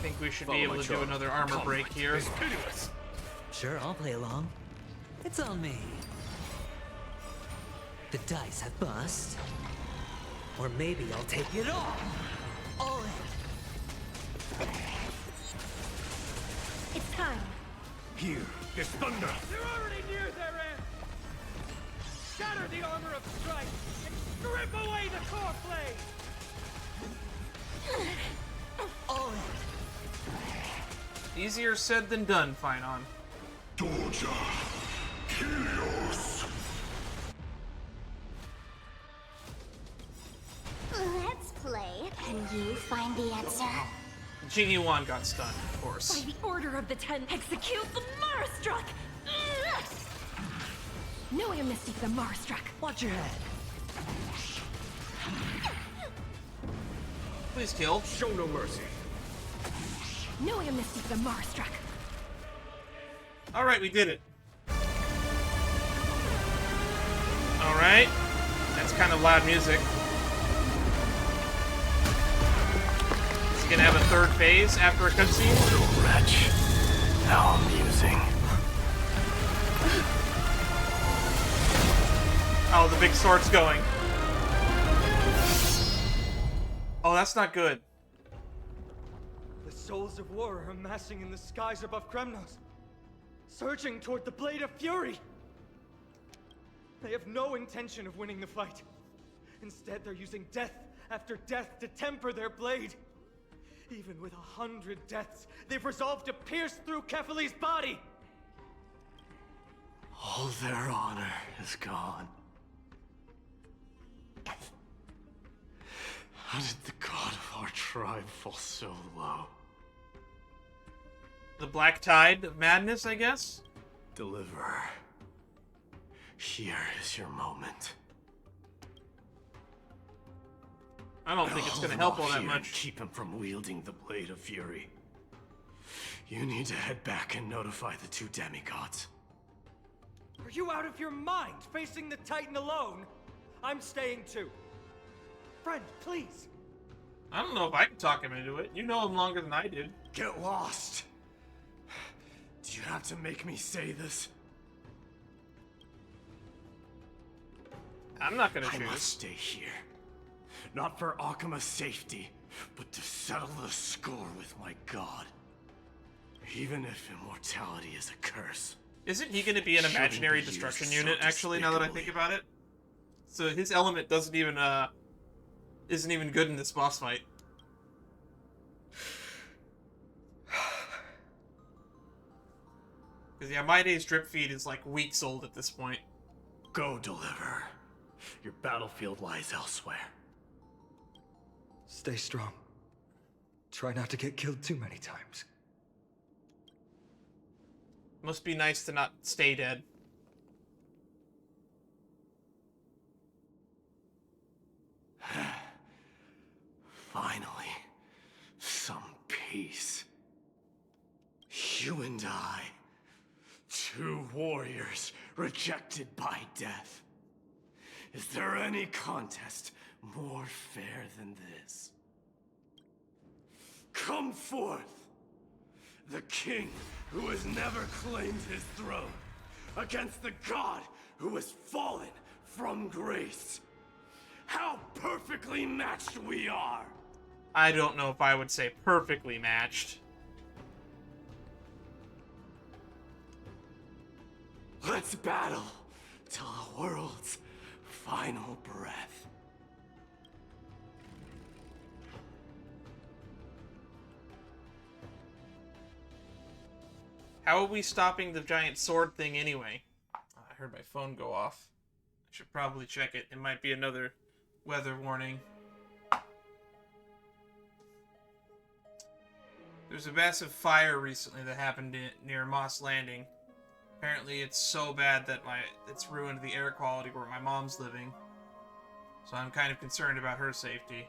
think we should be able to do another armor break here. Sure, I'll play along. It's on me. The dice have bust. Or maybe I'll take it off. All in. It's time. Here is thunder. They're already near their end! Shatter the armor of strife and strip away the core blade! All in. Easier said than done, Finon. Doja, Kyrios. Let's play. Can you find the answer? Jingy Wan got stunned, of By course. the order of the 10, execute the Mars struck. No amnesty for the Mars struck. Watch your head. Please kill. Show no mercy. No amnesty for the Mars struck. Alright, we did it. Alright. That's kind of loud music. Is he gonna have a third phase after a cutscene? Little wretch. How amusing. Oh, the big sword's going. Oh, that's not good. The souls of war are amassing in the skies above Kremnos, surging toward the Blade of Fury. They have no intention of winning the fight. Instead, they're using death after death to temper their blade. Even with 100 deaths, they've resolved to pierce through Kefali's body. All their honor is gone. How did the god of our tribe fall so low? The black tide of madness, I guess? Deliverer. Here is your moment. I don't think it's gonna help all that Here, much. keep him from wielding the Blade of Fury. You need to head back and notify the two demigods. Are you out of your mind, facing the Titan alone? I'm staying too. Friend, please. I don't know if I can talk him into it. You know him longer than I did. Get lost! Do you have to make me say this? I'm not gonna I must choose. stay here. Not for Akima's safety, but to settle the score with my god. Even if immortality is a curse. Isn't he gonna be an Shouldn't imaginary be used destruction so unit, actually, now that I think about it? So his element doesn't even, isn't even good in this boss fight. Because, yeah, My Day's drip feed is, like, weeks old at this point. Go, Deliverer. Your battlefield lies elsewhere. Stay strong. Try not to get killed too many times. Must be nice to not stay dead. Finally, some peace. You and I, two warriors rejected by death. Is there any contest more fair than this? Come forth, the king who has never claimed his throne, against the god who has fallen from grace. How perfectly matched we are! I don't know if I would say perfectly matched. Let's battle till the world's final breath. How are we stopping the giant sword thing anyway? I heard my phone go off. I should probably check it. It might be another weather warning. There's a massive fire recently that happened near Moss Landing. Apparently it's so bad that it's ruined the air quality where my mom's living. So I'm kind of concerned about her safety.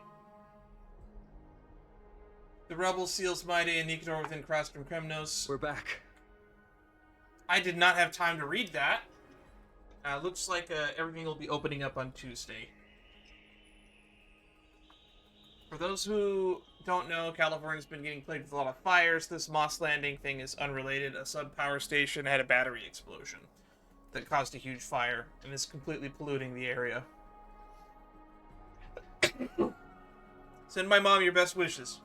The rebel seals Maide and Nikador within crossed from Kremnos. We're back. I did not have time to read that. Looks like everything will be opening up on Tuesday. For those who don't know, California's been getting plagued with a lot of fires. This Moss Landing thing is unrelated. A sub-power station had a battery explosion that caused a huge fire and is completely polluting the area. Send my mom your best wishes.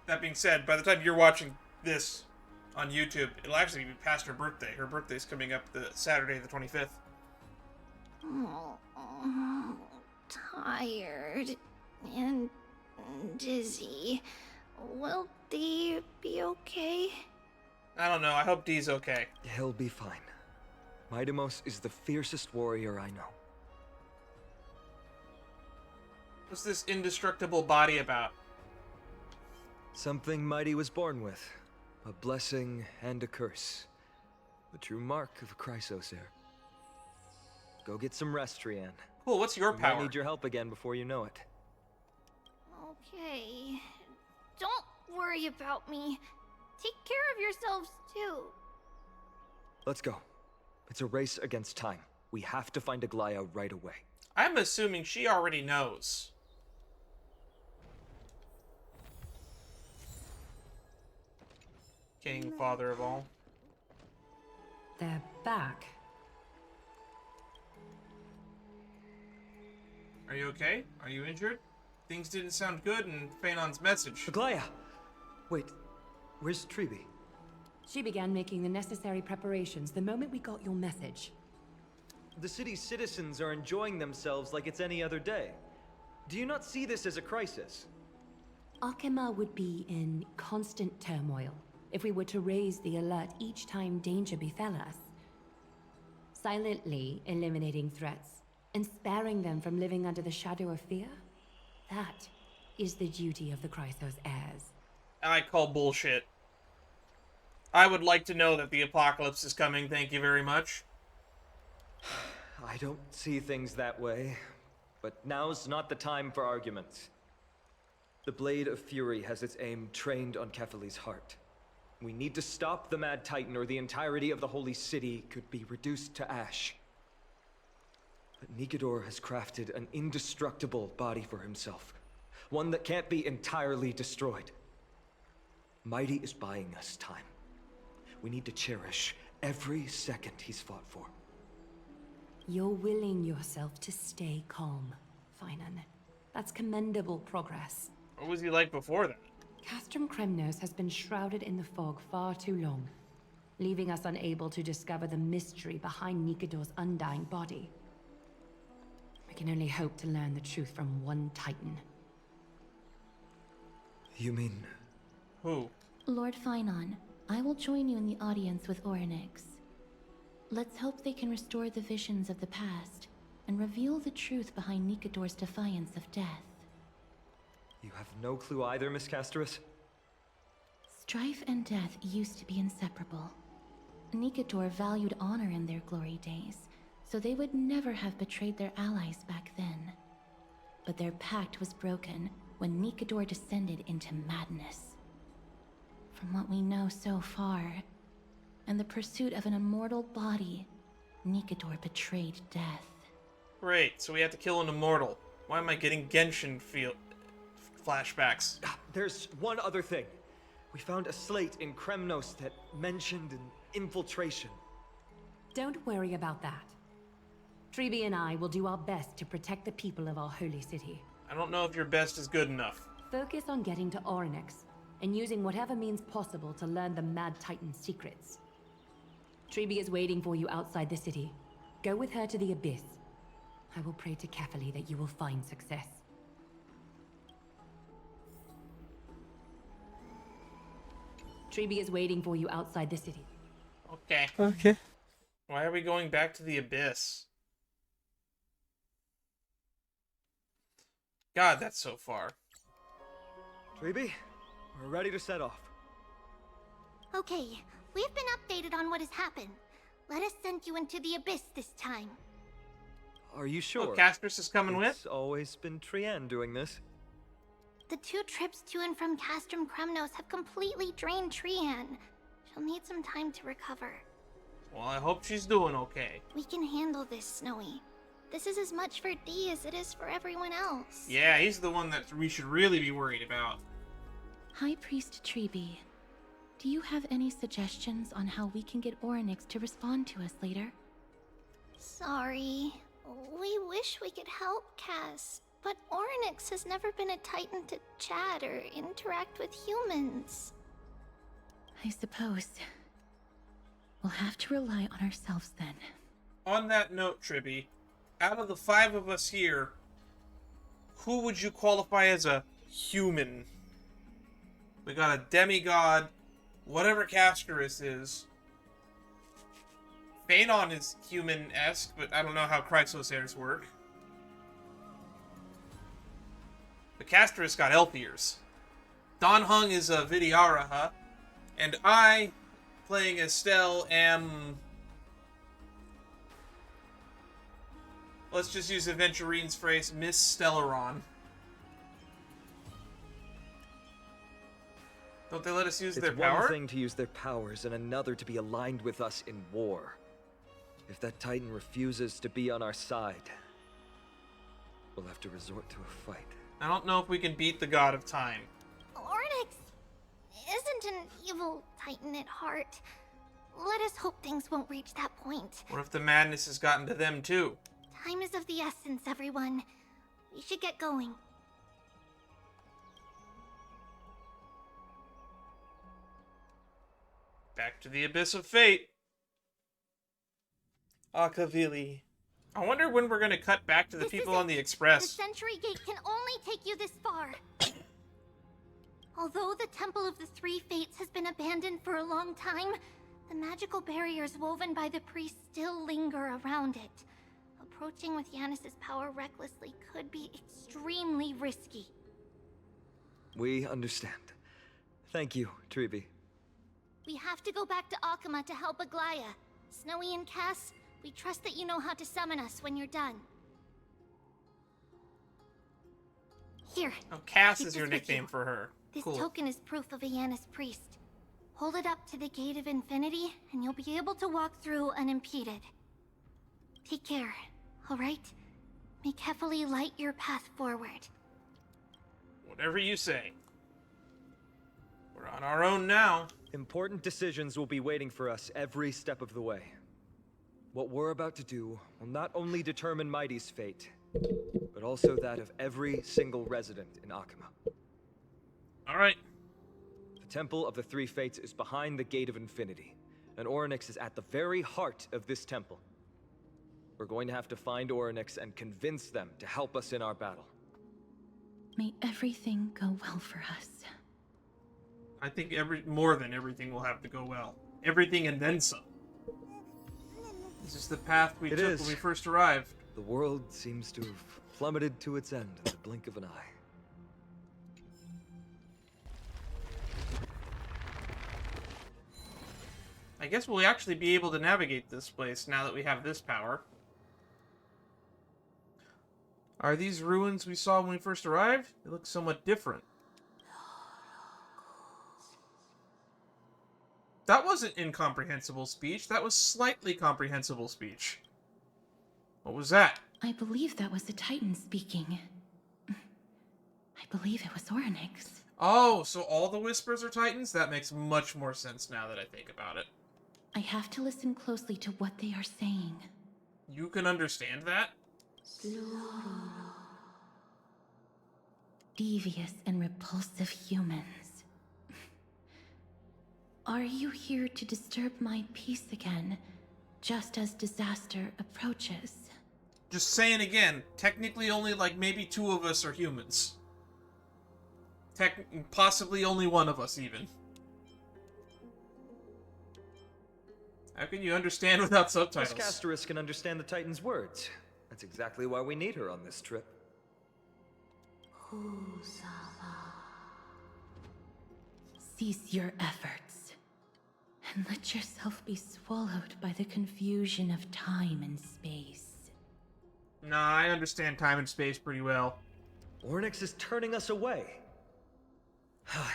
That being said, by the time you're watching this on YouTube, it'll actually be past her birthday. Her birthday's coming up the Saturday the 25th. Oh, tired and dizzy. Will Dee be okay? I don't know. I hope Dee's okay. He'll be fine. Midamos is the fiercest warrior I know. What's this indestructible body about? Something Mighty was born with. A blessing and a curse. The true mark of a Chrysos heir. Go get some rest, Trian. Cool, what's your power? I need your help again before you know it. Okay. Don't worry about me. Take care of yourselves, too. Let's go. It's a race against time. We have to find Aglaya right away. I'm assuming she already knows. King, father of all. They're back. Are you okay? Are you injured? Things didn't sound good in Phaenon's message. Aglaya! Wait, where's Treeby? She began making the necessary preparations the moment we got your message. The city's citizens are enjoying themselves like it's any other day. Do you not see this as a crisis? Arkema would be in constant turmoil if we were to raise the alert each time danger befell us. Silently eliminating threats and sparing them from living under the shadow of fear, that is the duty of the Chrysos heirs. I call bullshit. I would like to know that the apocalypse is coming, thank you very much. I don't see things that way, but now's not the time for arguments. The Blade of Fury has its aim trained on Kefali's heart. We need to stop the Mad Titan or the entirety of the Holy City could be reduced to ash. But Nikador has crafted an indestructible body for himself. One that can't be entirely destroyed. Mighty is buying us time. We need to cherish every second he's fought for. You're willing yourself to stay calm, Finan. That's commendable progress. What was he like before that? Castrum Kremnos has been shrouded in the fog far too long, leaving us unable to discover the mystery behind Nikador's undying body. We can only hope to learn the truth from one Titan. You mean... Who? Lord Finon, I will join you in the audience with Oronyx. Let's hope they can restore the visions of the past and reveal the truth behind Nikador's defiance of death. You have no clue either, Miss Casterus? Strife and death used to be inseparable. Nikador valued honor in their glory days, so they would never have betrayed their allies back then. But their pact was broken when Nikador descended into madness. From what we know so far, in the pursuit of an immortal body, Nikador betrayed death. Great, so we have to kill an immortal. Why am I getting Genshin flashbacks? There's one other thing. We found a slate in Kremnos that mentioned an infiltration. Don't worry about that. Treeby and I will do our best to protect the people of our holy city. I don't know if your best is good enough. Focus on getting to Oronyx, and using whatever means possible to learn the Mad Titan's secrets. Treeby is waiting for you outside the city. Go with her to the Abyss. I will pray to Kefali that you will find success. Treeby is waiting for you outside the city. Okay. Okay. Why are we going back to the Abyss? God, that's so far. Treeby, we're ready to set off. Okay, we've been updated on what has happened. Let us send you into the Abyss this time. Are you sure? Oh, Castrus is coming with? It's always been Trienne doing this. The 2 trips to and from Castrum Kremnos have completely drained Trienne. She'll need some time to recover. Well, I hope she's doing okay. We can handle this, Snowy. This is as much for Dee as it is for everyone else. Yeah, he's the one that we should really be worried about. High Priest Treeby, do you have any suggestions on how we can get Oronyx to respond to us later? Sorry. We wish we could help, Cass. But Oronyx has never been a Titan to chat or interact with humans. I suppose. We'll have to rely on ourselves then. On that note, Tribby, out of the 5 of us here, who would you qualify as a human? We got a demigod, whatever Casterus is. Phanon is human-esque, but I don't know how Chrysos heirs work. The Casterus got elf ears. Don Hung is a Vidyaraha, and I, playing Estelle, am... Let's just use Aventurine's phrase, Miss Stellaron. Don't they let us use their power? It's one thing to use their powers and another to be aligned with us in war. If that Titan refuses to be on our side, we'll have to resort to a fight. I don't know if we can beat the God of Time. Oronyx isn't an evil Titan at heart. Let us hope things won't reach that point. What if the madness has gotten to them too? Time is of the essence, everyone. We should get going. Back to the Abyss of Fate. Akavili. I wonder when we're going to cut back to the people on the Express. The Century Gate can only take you this far. Although the Temple of the Three Fates has been abandoned for a long time, the magical barriers woven by the priests still linger around it. Approaching with Yanis's power recklessly could be extremely risky. We understand. Thank you, Treeby. We have to go back to Akama to help Aglaya. Snowy and Cass, we trust that you know how to summon us when you're done. Here. Oh, Cass keep is your this with nickname you. for her. This Cool. token is proof of a Yanis priest. Hold it up to the Gate of Infinity, and you'll be able to walk through unimpeded. Take care, alright? May Kefali light your path forward. Whatever you say. We're on our own now. Important decisions will be waiting for us every step of the way. What we're about to do will not only determine Mighty's fate, but also that of every single resident in Akama. Alright. The Temple of the Three Fates is behind the Gate of Infinity, and Oronyx is at the very heart of this temple. We're going to have to find Oronyx and convince them to help us in our battle. May everything go well for us. I think more than everything will have to go well. Everything and then some. This is the path we took when we first arrived. The world seems to have plummeted to its end in the blink of an eye. I guess we'll actually be able to navigate this place now that we have this power. Are these ruins we saw when we first arrived? They look somewhat different. That wasn't incomprehensible speech. That was slightly comprehensible speech. What was that? I believe that was the Titan speaking. I believe it was Oronyx. Oh, so all the whispers are Titans? That makes much more sense now that I think about it. I have to listen closely to what they are saying. You can understand that? Devious and repulsive humans. Are you here to disturb my peace again, just as disaster approaches? Just saying again, technically only like maybe 2 of us are humans. Possibly only 1 of us even. How can you understand without subtitles? This Casteress can understand the Titan's words. That's exactly why we need her on this trip. Cease your efforts, and let yourself be swallowed by the confusion of time and space. Nah, I understand time and space pretty well. Oronyx is turning us away.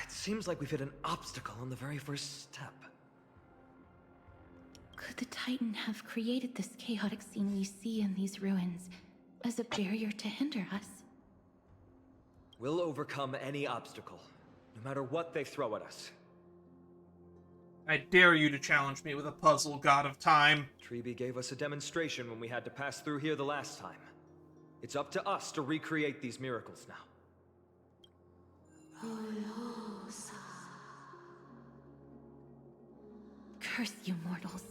It seems like we've hit an obstacle on the very first step. Could the Titan have created this chaotic scene we see in these ruins as a barrier to hinder us? We'll overcome any obstacle, no matter what they throw at us. I dare you to challenge me with a puzzle, God of Time. Treeby gave us a demonstration when we had to pass through here the last time. It's up to us to recreate these miracles now. Curse you, mortals.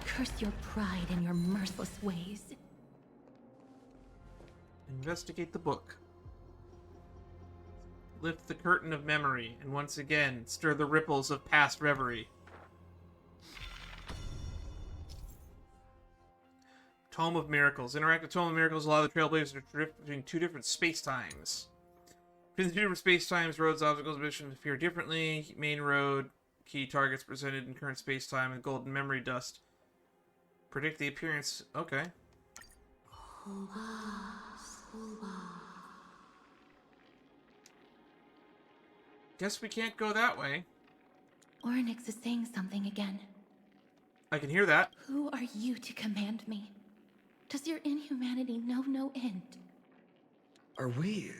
Curse your pride and your merciless ways. Investigate the book. Lift the curtain of memory, and once again, stir the ripples of past reverie. Tome of Miracles. Interactive Tome of Miracles allow the Trailblazers to drift between 2 different space-times. Between the 2 different space-times, roads, obstacles, missions appear differently. Main road, key targets presented in current space-time, and golden memory dust. Predict the appearance... Okay. Guess we can't go that way. Oronyx is saying something again. I can hear that. Who are you to command me? Does your inhumanity know no end? Are we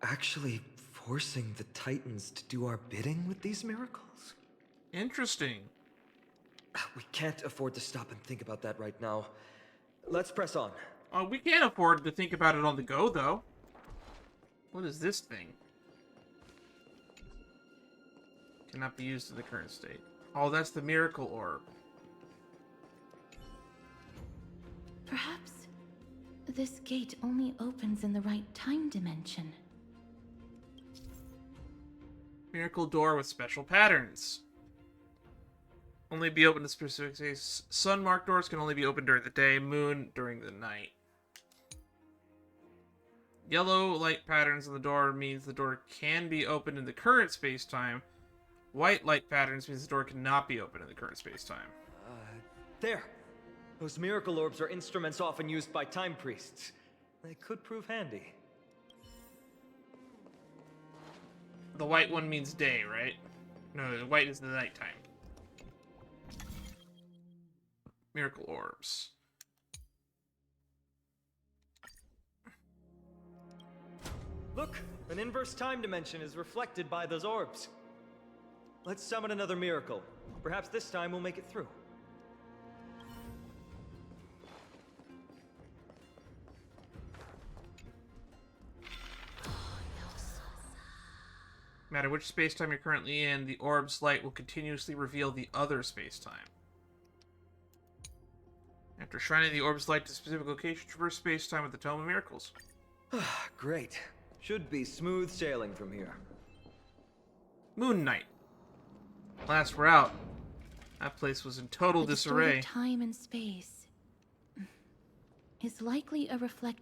actually forcing the Titans to do our bidding with these miracles? Interesting. We can't afford to stop and think about that right now. Let's press on. We can't afford to think about it on the go, though. What is this thing? Cannot be used in the current state. Oh, that's the miracle orb. Perhaps this gate only opens in the right time dimension. Miracle door with special patterns. Only be open to specific days. Sun-marked doors can only be opened during the day, moon during the night. Yellow light patterns on the door means the door can be opened in the current space-time. White light patterns means the door cannot be opened in the current space-time. There! Those miracle orbs are instruments often used by time priests. They could prove handy. The white one means day, right? No, the white is the nighttime. Miracle orbs. Look! An inverse time dimension is reflected by those orbs. Let's summon another miracle. Perhaps this time we'll make it through. No matter which space-time you're currently in, the orb's light will continuously reveal the other space-time. After shining the orb's light to a specific location, traverse space-time with the Tome of Miracles. Great. Should be smooth sailing from here. Moon Knight. Last we're out. That place was in total The disarray. distorted time and space is likely a reflect.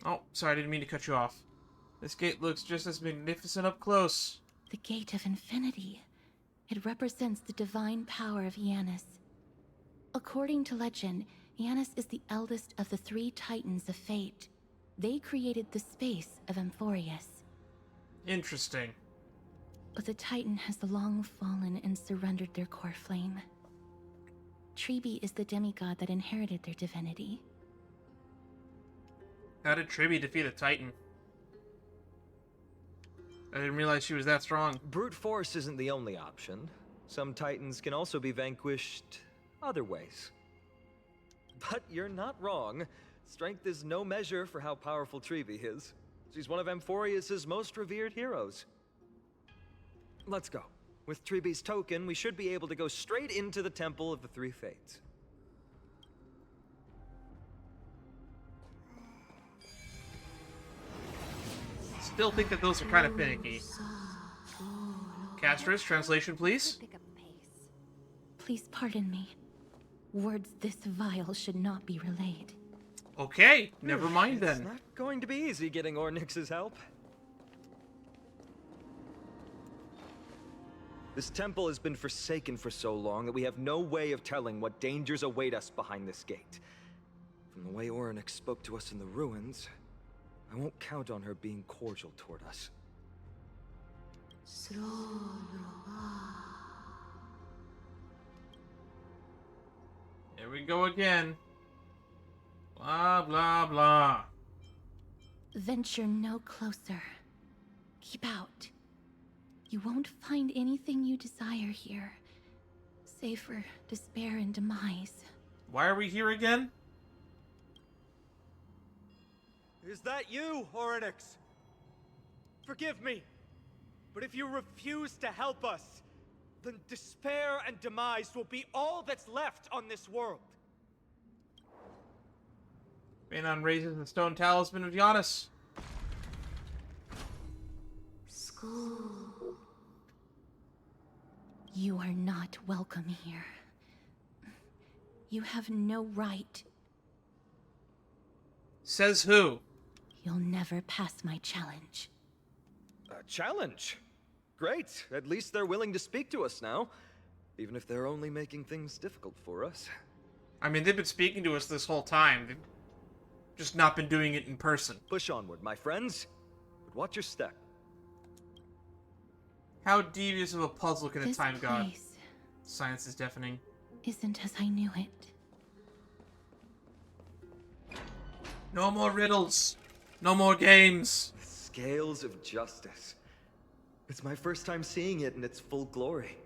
Oh, sorry, I didn't mean to cut you off. This gate looks just as magnificent up close. The gate of infinity. It represents the divine power of Yanis. According to legend, Yanis is the eldest of the 3 Titans of Fate. They created the space of Amphorius. Interesting. But the Titan has long fallen and surrendered their core flame. Tribi is the demigod that inherited their divinity. How did Tribi defeat a Titan? I didn't realize she was that strong. Brute force isn't the only option. Some Titans can also be vanquished other ways. But you're not wrong. Strength is no measure for how powerful Tribi is. She's one of Amphorius' most revered heroes. Let's go. With Tribi's token, we should be able to go straight into the Temple of the 3 Fates. Still think that those are kind of finicky. Castris, translation, please. Please pardon me. Words this vile should not be relayed. Okay, never mind then. It's not going to be easy getting Oronyx's help. This temple has been forsaken for so long that we have no way of telling what dangers await us behind this gate. From the way Oronyx spoke to us in the ruins, I won't count on her being cordial toward us. Here we go again. Blah, blah, blah. Venture no closer. Keep out. You won't find anything you desire here, save for despair and demise. Why are we here again? Is that you, Oronyx? Forgive me, but if you refuse to help us, then despair and demise will be all that's left on this world. Raynon raises the stone talisman of Giannis. You are not welcome here. You have no right. Says who? You'll never pass my challenge. A challenge? Great. At least they're willing to speak to us now. Even if they're only making things difficult for us. I mean, they've been speaking to us this whole time. They've just not been doing it in person. Push onward, my friends. But watch your step. How devious of a puzzle can a This time god? place Science is deafening. isn't as I knew it. No more riddles. No more games. Scales of justice. It's my first time seeing it in its full glory.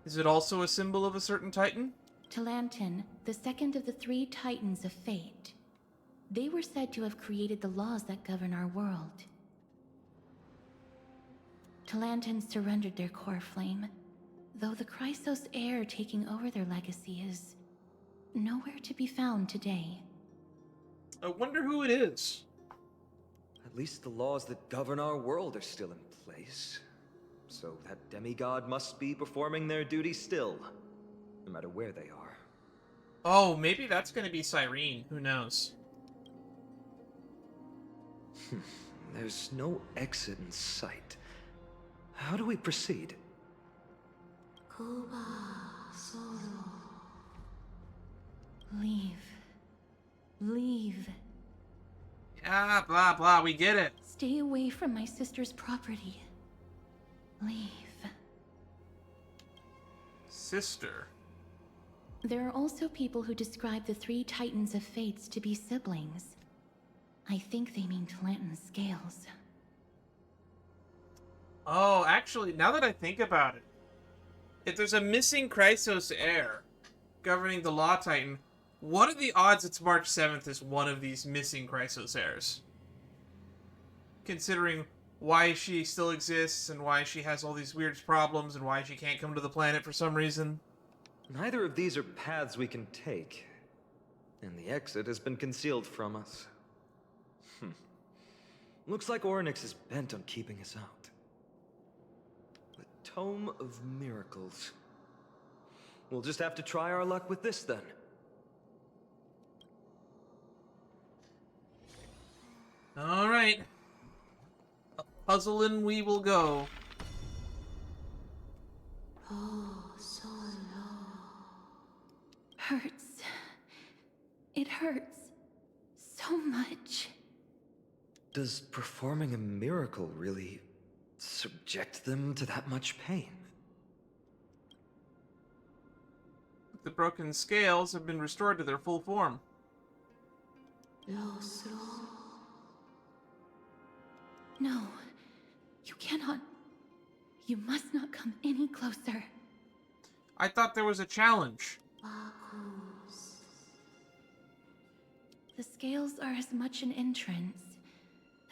Is it also a symbol of a certain titan? Talantin, the second of the 3 Titans of Fate. They were said to have created the laws that govern our world. Talantin surrendered their core flame, though the Chrysos heir taking over their legacy is nowhere to be found today. I wonder who it is. At least the laws that govern our world are still in place. So that demigod must be performing their duty still, no matter where they are. Oh, maybe that's gonna be Cyrene. Who knows? There's no exit in sight. How do we proceed? Leave. Leave. Ah, blah, blah, we get it. Stay away from my sister's property. Leave. Sister. There are also people who describe the 3 Titans of Fates to be siblings. I think they mean Talantin's scales. Oh, actually, now that I think about it, if there's a missing Chrysos heir governing the Law Titan, what are the odds it's March 7th is one of these missing Chrysos heirs? Considering why she still exists and why she has all these weird problems and why she can't come to the planet for some reason. Neither of these are paths we can take, and the exit has been concealed from us. Looks like Oronyx is bent on keeping us out. The Tome of Miracles. We'll just have to try our luck with this then. Alright. Puzzling we will go. Hurts. It hurts so much. Does performing a miracle really subject them to that much pain? The broken scales have been restored to their full form. No, you cannot. You must not come any closer. I thought there was a challenge. The scales are as much an entrance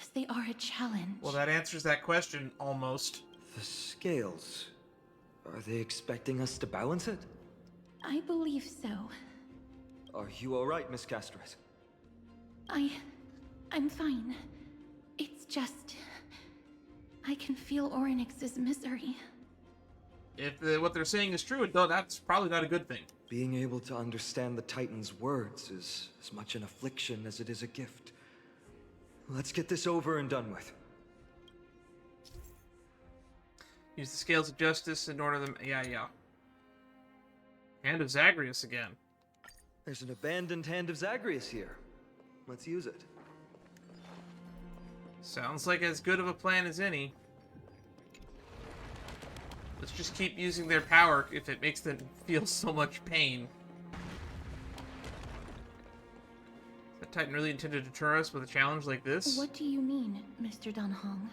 as they are a challenge. Well, that answers that question, almost. The scales. Are they expecting us to balance it? I believe so. Are you alright, Miss Castrais? I'm fine. It's just... I can feel Oronyx's misery. If what they're saying is true, that's probably not a good thing. Being able to understand the Titan's words is as much an affliction as it is a gift. Let's get this over and done with. Use the scales of justice and order them. Yeah. Hand of Zagreus again. There's an abandoned Hand of Zagreus here. Let's use it. Sounds like as good of a plan as any. Let's just keep using their power if it makes them feel so much pain. Is that Titan really intended to deter us with a challenge like this? What do you mean, Mr. Danhong?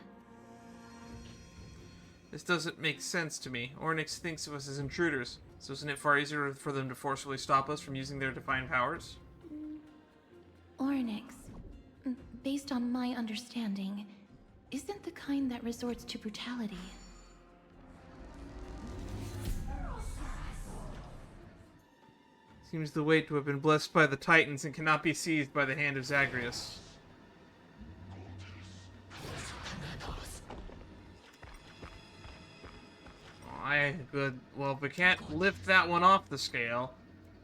This doesn't make sense to me. Oronyx thinks of us as intruders, so isn't it far easier for them to forcefully stop us from using their divine powers? Oronyx, based on my understanding, isn't the kind that resorts to brutality. Seems the weight to have been blessed by the Titans and cannot be seized by the Hand of Zagreus. Well, if we can't lift that one off the scale,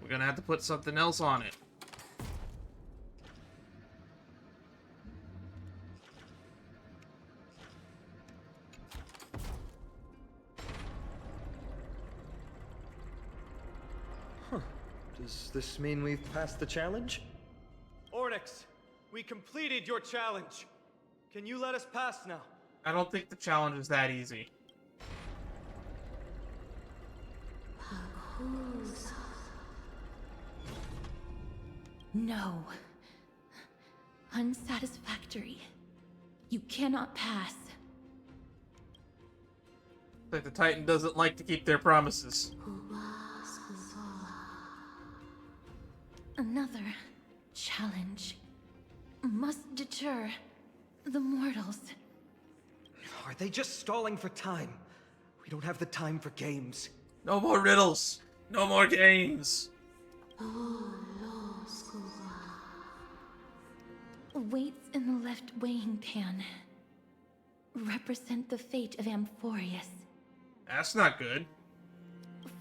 we're gonna have to put something else on it. Does this mean we've passed the challenge? Oronyx, we completed your challenge. Can you let us pass now? I don't think the challenge is that easy. No. Unsatisfactory. You cannot pass. Like the Titan doesn't like to keep their promises. Another challenge must deter the mortals. Are they just stalling for time? We don't have the time for games. No more riddles. No more games. Weights in the left weighing pan represent the fate of Amphorius. That's not good.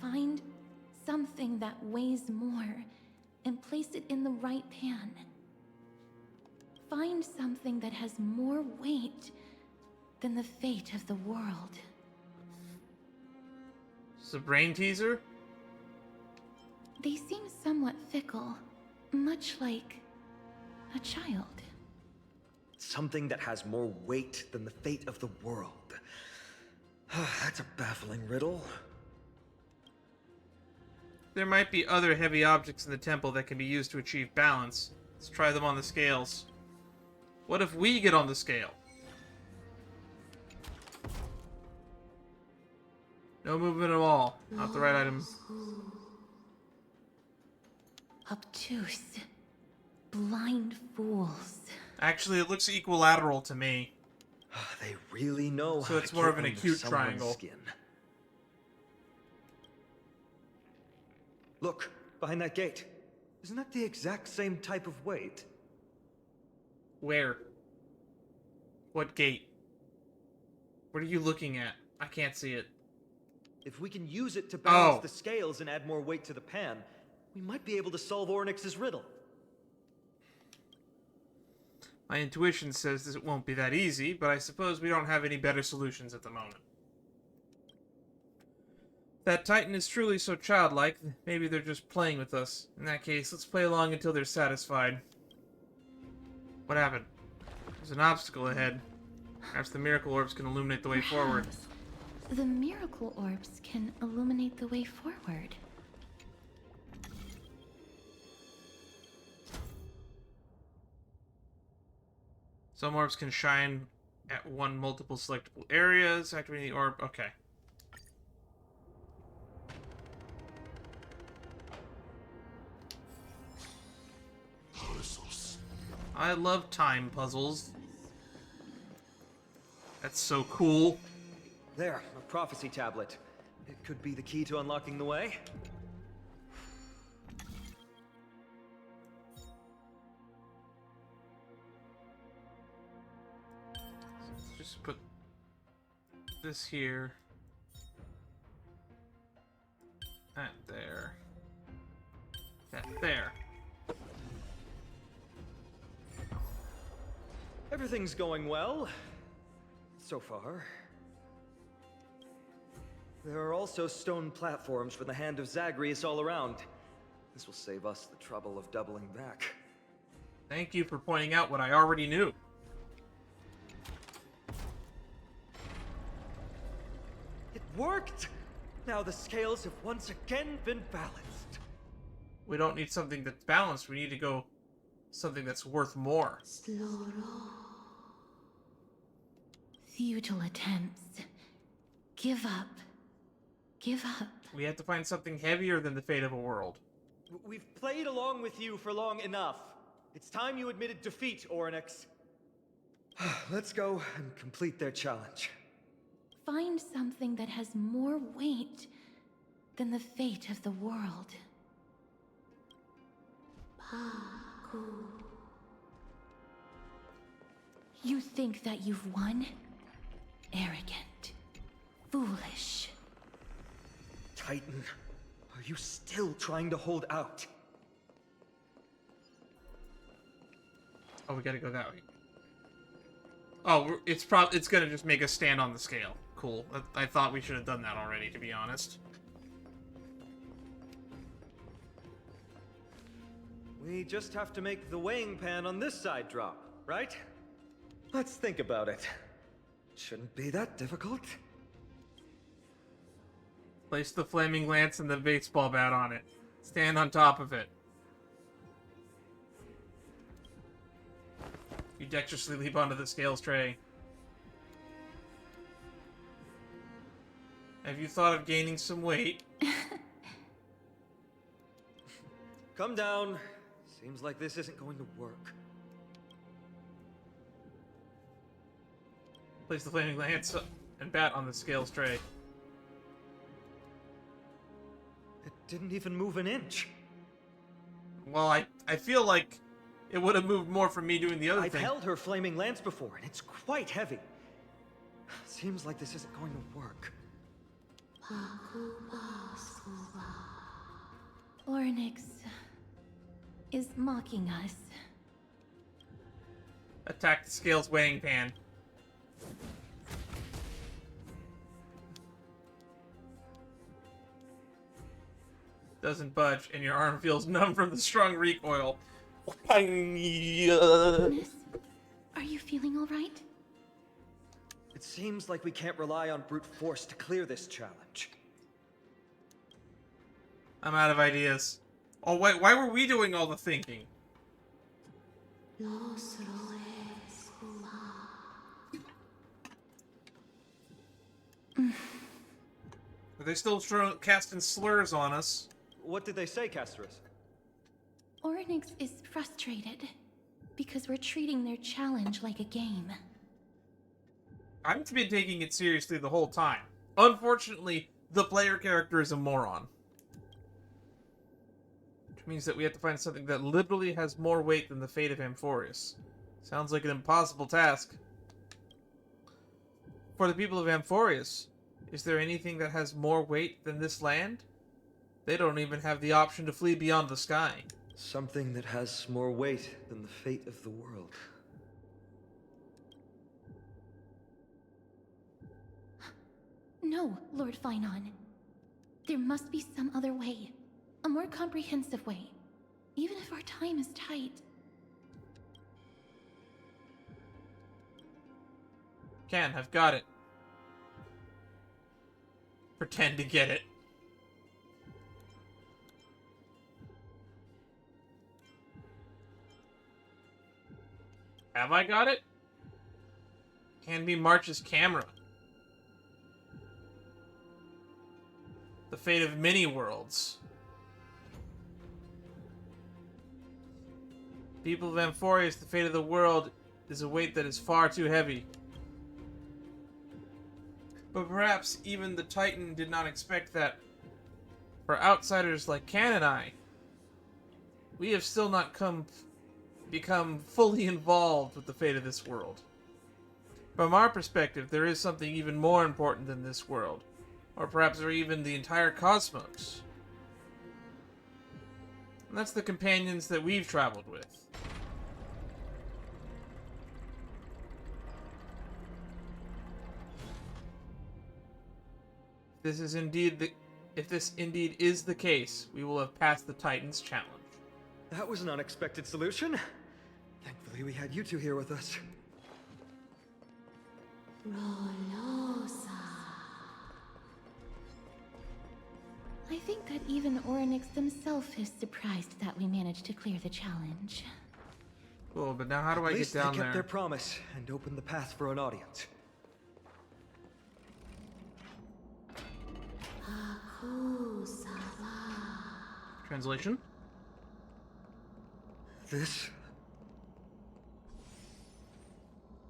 Find something that weighs more and place it in the right pan. Find something that has more weight than the fate of the world. It's a brain teaser? They seem somewhat fickle, much like a child. Something that has more weight than the fate of the world. That's a baffling riddle. There might be other heavy objects in the temple that can be used to achieve balance. Let's try them on the scales. What if we get on the scale? No movement at all. Not the right item. Obtuse. Blind fools. Actually, it looks equilateral to me. They really know So how it's to more get of an under acute someone's triangle. Skin. Look, behind that gate. Isn't that the exact same type of weight? Where? What gate? What are you looking at? I can't see it. If we can use it to balance Oh. the scales and add more weight to the pan, we might be able to solve Oronyx's riddle. My intuition says this won't be that easy, but I suppose we don't have any better solutions at the moment. that Titan is truly so childlike, maybe they're just playing with us. In that case, let's play along until they're satisfied. What happened? There's an obstacle ahead. Perhaps the miracle orbs can illuminate the way forward. The miracle orbs can illuminate the way forward. Some orbs can shine at multiple selectable areas. Activating the orb. Okay. I love time puzzles. That's so cool. There, a prophecy tablet. It could be the key to unlocking the way. Just put this here. That there. That there. Everything's going well. So far. There are also stone platforms for the Hand of Zagreus all around. This will save us the trouble of doubling back. Thank you for pointing out what I already knew. It worked! Now the scales have once again been balanced. We don't need something that's balanced. We need to go something that's worth more. Futile attempts. Give up. Give up. We have to find something heavier than the fate of a world. We've played along with you for long enough. It's time you admitted defeat, Oronyx. Let's go and complete their challenge. Find something that has more weight than the fate of the world. You think that you've won? Arrogant. Foolish. Titan, are you still trying to hold out? Oh, we gotta go that way. Oh, it's gonna just make us stand on the scale. Cool. I thought we should have done that already, to be honest. We just have to make the weighing pan on this side drop, right? Let's think about it. Shouldn't be that difficult. Place the flaming lance and the baseball bat on it. Stand on top of it. You dexterously leap onto the scales tray. Have you thought of gaining some weight? Come down. Seems like this isn't going to work. Place the flaming lance and bat on the scales tray. It didn't even move an inch. Well, I feel like it would have moved more from me doing the other I've thing. held her flaming lance before, and it's quite heavy. Seems like this isn't going to work. Oronyx is mocking us. Attack the scales weighing pan. Doesn't budge, and your arm feels numb from the strong recoil. Goodness, are you feeling all right? It seems like we can't rely on brute force to clear this challenge. I'm out of ideas. Oh wait, why were we doing all the thinking? Are they still casting slurs on us? What did they say, Casterus? Oronyx is frustrated because we're treating their challenge like a game. I've been taking it seriously the whole time. Unfortunately, the player character is a moron. Which means that we have to find something that literally has more weight than the fate of Amphorius. Sounds like an impossible task. For the people of Amphorius, is there anything that has more weight than this land? They don't even have the option to flee beyond the sky. Something that has more weight than the fate of the world. No, Lord Finon. There must be some other way. A more comprehensive way. Even if our time is tight. Can, I've got it. Pretend to get it. Have I got it? Can be March's camera. The fate of many worlds. People of Amphorius, the fate of the world is a weight that is far too heavy. But perhaps even the Titan did not expect that. For outsiders like Can and I, we have still not become fully involved with the fate of this world. From our perspective, there is something even more important than this world, or perhaps even the entire cosmos. And that's the companions that we've traveled with. If this indeed is the case, we will have passed the Titan's challenge. That was an unexpected solution. Thankfully, we had you two here with us. I think that even Oronyx himself is surprised that we managed to clear the challenge. Cool, but now how do I get down At least they kept there? their promise and opened the path for an audience. Translation? This?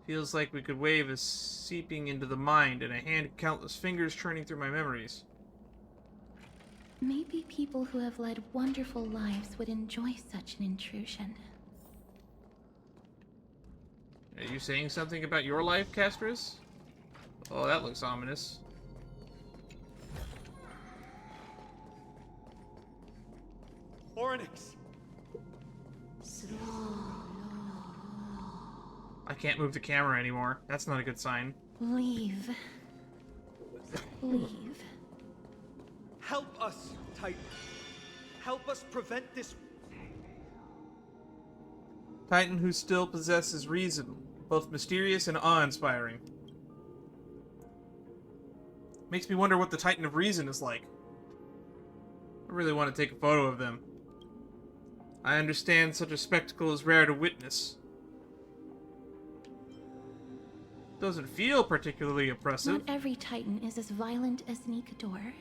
Feels like we could wave is seeping into the mind, and a hand countless fingers churning through my memories. Maybe people who have led wonderful lives would enjoy such an intrusion. Are you saying something about your life, Castris? Oh, that looks ominous. Oronyx! I can't move the camera anymore. That's not a good sign. Leave. Leave. Help us, Titan. Help us prevent this. Titan who still possesses reason, both mysterious and awe-inspiring. Makes me wonder what the Titan of Reason is like. I really want to take a photo of them. I understand such a spectacle is rare to witness. Doesn't feel particularly oppressive. Not every Titan is as violent as Nikador.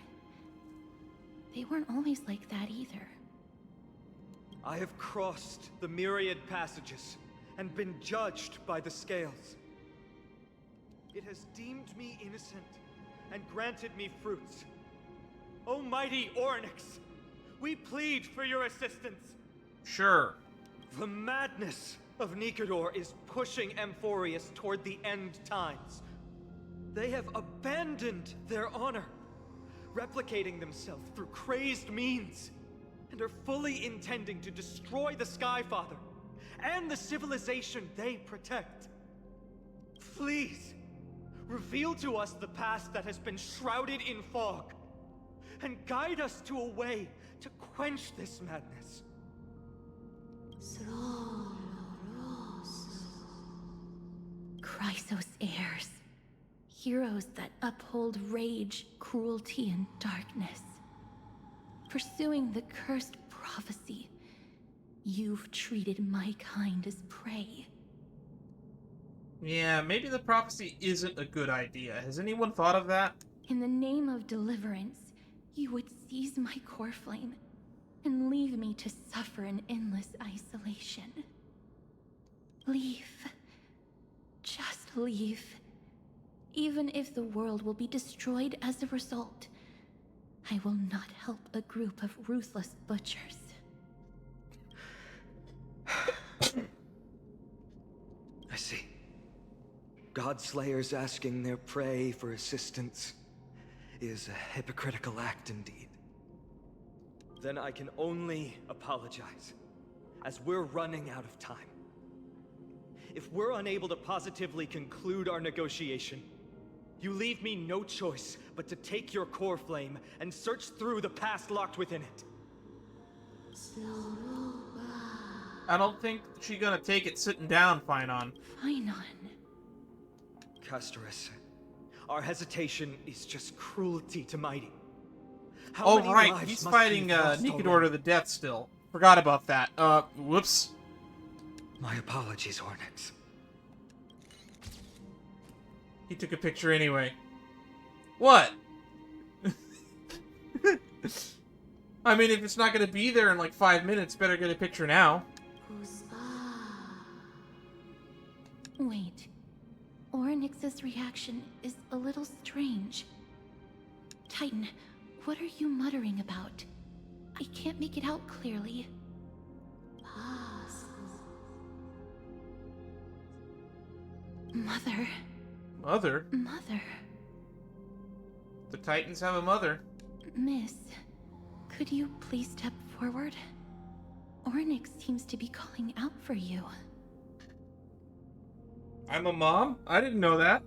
They weren't always like that either. I have crossed the myriad passages and been judged by the scales. It has deemed me innocent and granted me fruits. O mighty Oronyx, we plead for your assistance. Sure. The madness of Nikador is pushing Amphorius toward the end times. They have abandoned their honor, replicating themselves through crazed means, and are fully intending to destroy the Skyfather and the civilization they protect. Please, reveal to us the past that has been shrouded in fog, and guide us to a way to quench this madness. Chrysos heirs. Heroes that uphold rage, cruelty, and darkness. Pursuing the cursed prophecy, you've treated my kind as prey. Yeah, maybe the prophecy isn't a good idea. Has anyone thought of that? In the name of deliverance, you would seize my core flame and leave me to suffer in endless isolation. Leave. Just leave. Even if the world will be destroyed as a result, I will not help a group of ruthless butchers. I see. Godslayers asking their prey for assistance is a hypocritical act indeed. Then I can only apologize, as we're running out of time. If we're unable to positively conclude our negotiation, You leave me no choice but to take your core flame and search through the past locked within it. I don't think she's gonna take it sitting down, Finon. Finon. Custerus, Our hesitation is just cruelty to mighty. How Oh, many right, lives he's must fighting be lost Nikador already? to the death still. Forgot about that. Whoops. my apologies, Oronyx. He took a picture anyway. What? I mean, if it's not gonna be there in like 5 minutes, better get a picture now. Wait. Oronyx's reaction is a little strange. Titan, what are you muttering about? I can't make it out clearly. Mother. Mother? Mother. The Titans have a mother. Miss, could you please step forward? Oronyx seems to be calling out for you. I'm a mom? I didn't know that.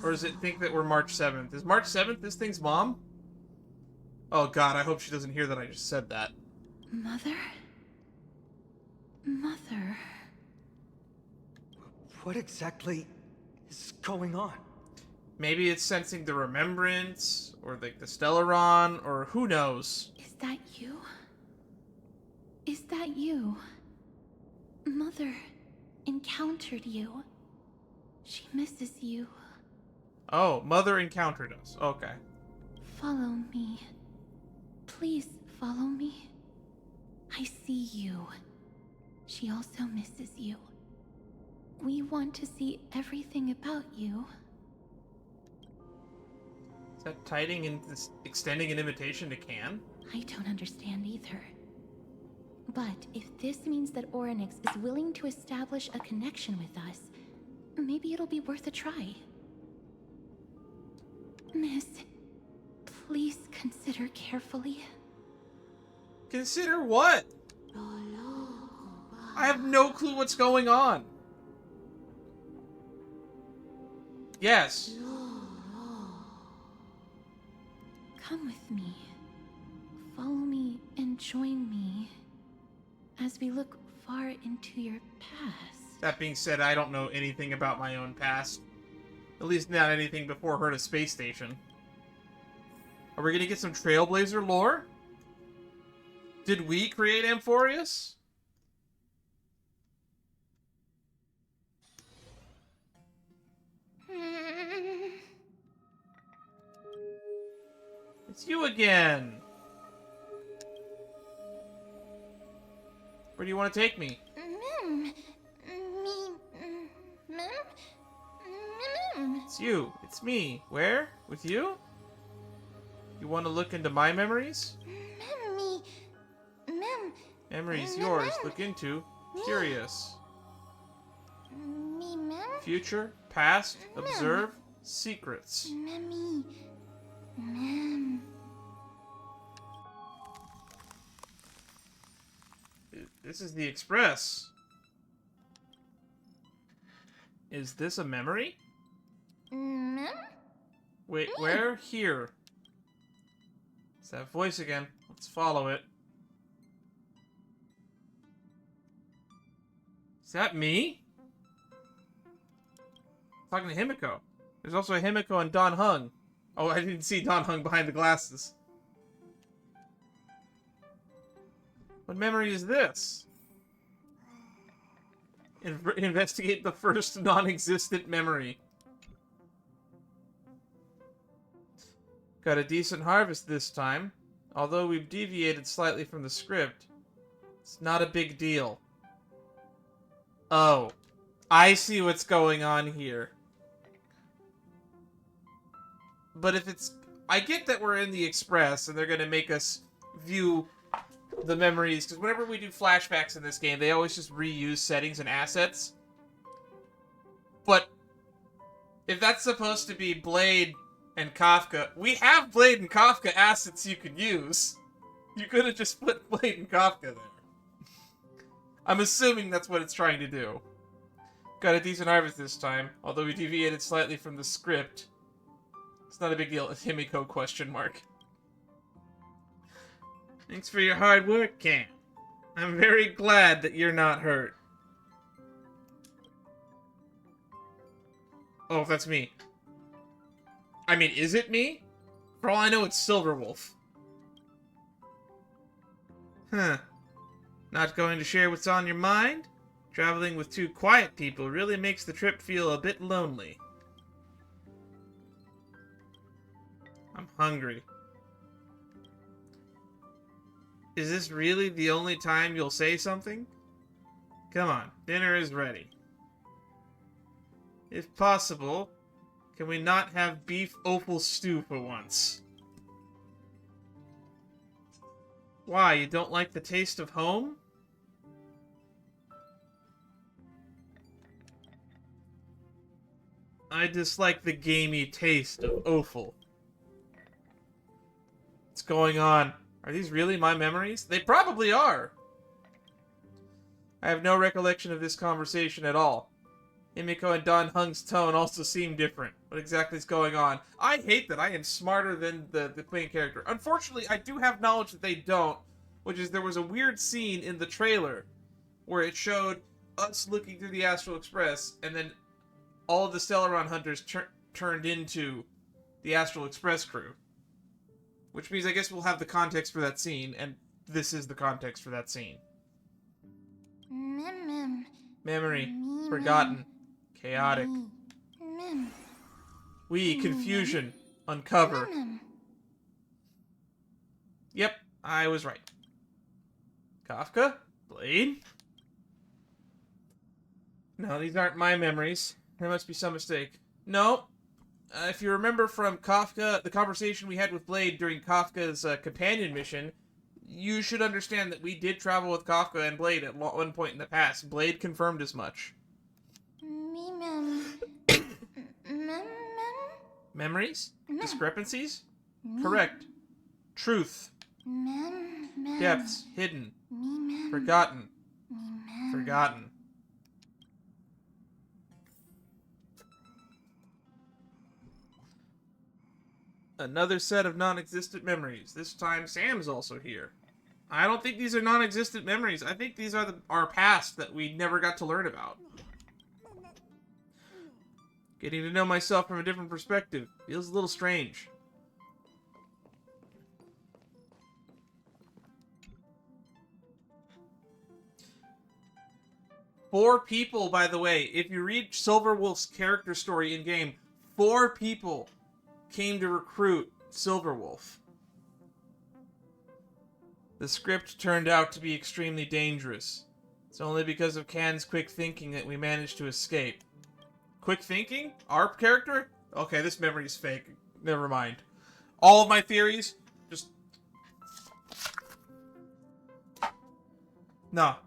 Or does it think that we're March 7th? Is March 7th this thing's mom? Oh god, I hope she doesn't hear that I just said that. Mother? Mother. What exactly is going on? Maybe it's sensing the remembrance, or like the Stellaron, or who knows. Is that you? Is that you? Mother encountered you. She misses you. Oh, Mother encountered us. Okay. Follow me. Please follow me. I see you. She also misses you. We want to see everything about you. Is that extending an invitation to Can? I don't understand either. But if this means that Oronyx is willing to establish a connection with us, maybe it'll be worth a try. Miss, please consider carefully. Consider what? I have no clue what's going on. Yes. Come with me. Follow me and join me as we look far into your past. That being said, I don't know anything about my own past. At least not anything before Herta Space Station. Are we gonna get some Trailblazer lore? Did we create Amphorius? It's you again. Where do you want to take me? It's you. It's me. Where? With you? You want to look into my memories? Memories yours. Look into. Curious. Future. Past. Observe. Secrets. This is the Express. Is this a memory? Wait, where? Here. It's that voice again. Let's follow it. Is that me? I'm talking to Himiko. There's also a Himiko and Don Hung. Oh, I didn't see Don Hung behind the glasses. What memory is this? Investigate the first non-existent memory. Got a decent harvest this time. Although we've deviated slightly from the script. It's not a big deal. Oh. I see what's going on here. But if it's... I get that we're in the Express and they're going to make us view the memories, because whenever we do flashbacks in this game, they always just reuse settings and assets. But if that's supposed to be Blade and Kafka, we have Blade and Kafka assets you could use. You could have just put Blade and Kafka there. I'm assuming that's what it's trying to do. Got a decent harvest this time, although we deviated slightly from the script. It's not a big deal. Himiko question mark. Thanks for your hard work, Cam. I'm very glad that you're not hurt. Oh, that's me. I mean, is it me? For all I know, it's Silverwolf. Huh. Not going to share what's on your mind? Traveling with two quiet people really makes the trip feel a bit lonely. I'm hungry. Is this really the only time you'll say something? Come on, dinner is ready. If possible, can we not have beef offal stew for once? Why, you don't like the taste of home? I dislike the gamey taste of offal. What's going on? Are these really my memories? They probably are! I have no recollection of this conversation at all. Himiko and Don Hung's tone also seem different. What exactly is going on? I hate that I am smarter than the main character. Unfortunately, I do have knowledge that they don't, which is there was a weird scene in the trailer where it showed us looking through the Astral Express, and then all of the Stellaron hunters turned into the Astral Express crew. Which means I guess we'll have the context for that scene, and this is the context for that scene. Memory. Forgotten. Chaotic. Confusion. Uncover. Yep, I was right. Kafka? Blade? No, these aren't my memories. There must be some mistake. No. If you remember from Kafka, the conversation we had with Blade during Kafka's companion mission, you should understand that we did travel with Kafka and Blade at one point in the past. Blade confirmed as much. Memories? Discrepancies? Correct. Truth. Depths. Hidden. Forgotten. Forgotten. Another set of non-existent memories. This time Sam's also here. I don't think these are non-existent memories. I think these are our past that we never got to learn about. Getting to know myself from a different perspective feels a little strange. Four people, by the way, if you read Silverwolf's character story in-game, 4 people came to recruit Silverwolf. The script turned out to be extremely dangerous. It's only because of Can's quick thinking that we managed to escape. Quick thinking? Our character? Okay, this memory is fake. Never mind. All of my theories, just... No.